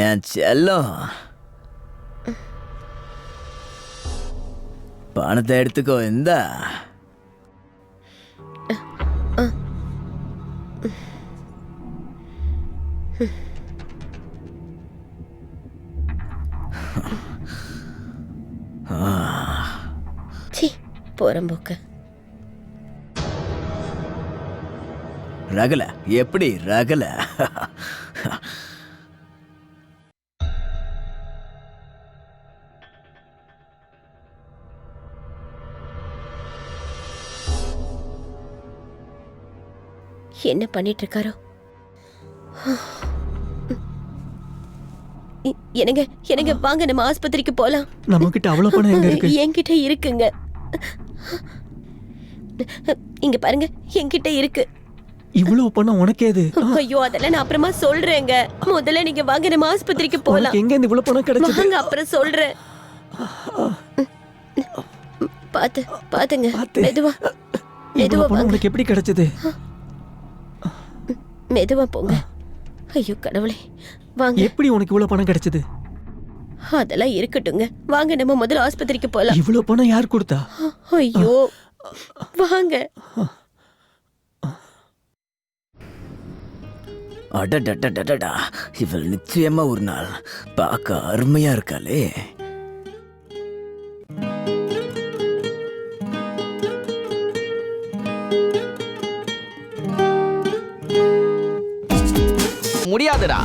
என் செல்லம், பணத்தை எடுத்துக்கோ. இந்தா. போறம்போக்கு. ரகல எப்படி ரகல? என்ன பண்ணிட்டு இருக்காரோ? என்னங்க என்னங்க, வாங்க நம்ம ஆஸ்பத்திரிக்கு போலாம். நம்ம கிட்ட அவ்வளவு பணம் எங்க இருக்கு? என்கிட்ட இருக்குங்க. இங்க பாருங்க, என்கிட்ட இருக்கு. இவ்வளவு பணம் உனக்கே அது? ஐயோ, அதெல்லாம் நான் அப்புறமா சொல்றேங்க. முதல்ல நீங்க வாங்க நம்ம ஆஸ்பத்திரிக்கு போலாம். எங்க இந்த இவ்வளவு பணம் கிடைச்சது? வாங்க, அப்புறம் சொல்றேன். பாத்துங்க, மெதுவா மெதுவா வாங்க. உனக்கு எப்படி கிடைச்சது? மெதுவா போங்க. ஐயோ கடவுளே, வாங்க. எப்படி உனக்கு இவ்வளவு பணம் கிடைச்சது? அதெல்லாம் இருக்கட்டுங்க, வாங்க நம்ம முதல்ல ஆஸ்பத்திரிக்கு போலாம். இவ்வளவு பணம் யார் கொடுத்தா? ஐயோ வாங்க. அடடடடடா, இவள் நிச்சயமா ஒரு நாள் பார்க்க அருமையா இருக்காளே. முடியாதுடா.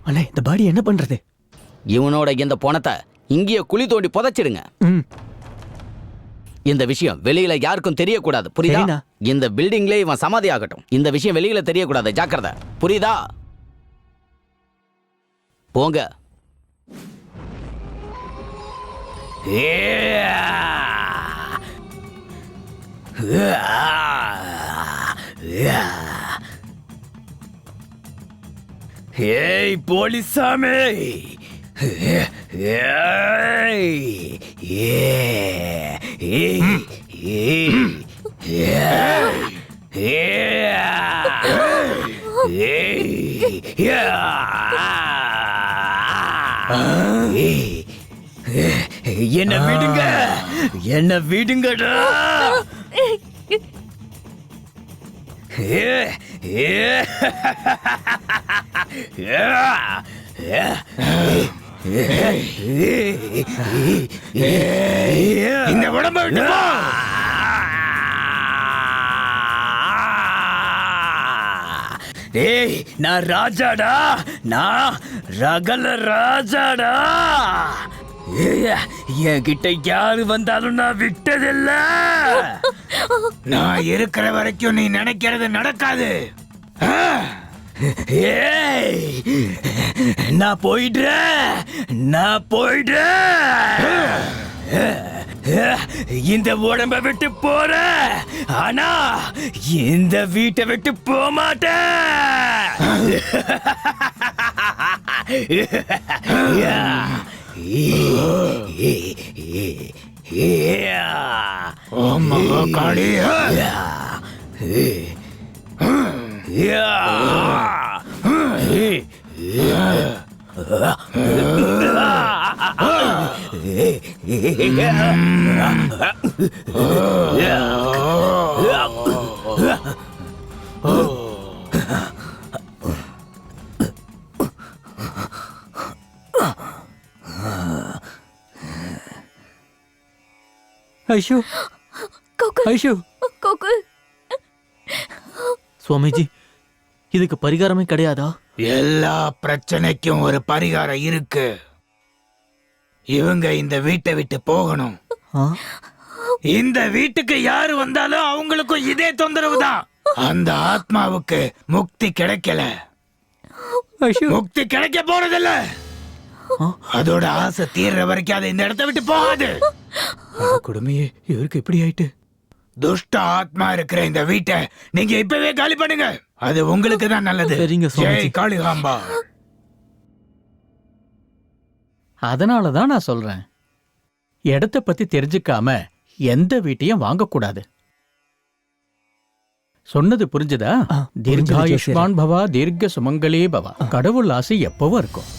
அண்ணே, இந்த பாடி என்ன பண்றது? இவனோட இந்த பணத்தை இங்கேயே குழி தோண்டி புதைச்சிடுங்க. இந்த விஷயம் வெளியில யாருக்கும் தெரியக்கூடாது, புரியுதா? இந்த பில்டிங்ல இவன் சமாதி ஆகட்டும். இந்த விஷயம் வெளியில தெரியக்கூடாது, ஜாக்கிரதை, புரியுதா? போங்க. ஏய் போலீசாமே, என்ன விடுங்க, என்ன விடுங்கடா. இந்த உடம்ப விட்டு போ. ஏய், நான் ராஜாடா, நான் ரகல ராஜாடா. என்கிட்ட யாரு வந்தாலும் நான் விட்டதில்ல. நான் இருக்கிற வரைக்கும் நீ நினைக்கிறது நடக்காது. ஏய், நான் போயிடுறேன், நான் போயிடுறேன். இந்த உடம்ப விட்டு போற, ஆனா இந்த வீட்டை விட்டு போக மாட்டேன். ஐஷு ஐஷு கோகுல் சுவாமிஜி இதுக்கு பரிகாரமே கிடையாதா? எல்லா பிரச்சனைக்கும் ஒரு பரிகாரம் இருக்கு. இவங்க இந்த வீட்டை விட்டு போகணும். இந்த வீட்டுக்கு யாரு வந்தாலும் அவங்களுக்கும் இதே தொந்தரவு தான். அந்த ஆத்மாவுக்கு முக்தி கிடைக்கல, முக்தி கிடைக்க போறதில்ல. அதோட ஆசை தீர்ற வரைக்கும் அதை இந்த இடத்தை விட்டு போகாது. கொடுமையே, இவருக்கு எப்படி ஆயிட்டு? துஷ்ட ஆத்மா இருக்கிற இந்த வீட்டை நீங்க இப்பவே காலி பண்ணுங்க. அது உங்களுக்கு தான் நல்லது. ஜெய் காளிகாம்பா. அதனால தான் நான் சொல்றேன், இடத்த பத்தி தெரிஞ்சுக்காம எந்த வீட்டையும் வாங்கக்கூடாது. சொன்னது புரிஞ்சுதா? தீர்காயுஷ்மான் பவா, தீர்க்க சுமங்கலே பவா. கடவுள் ஆசை எப்பவும் இருக்கும்.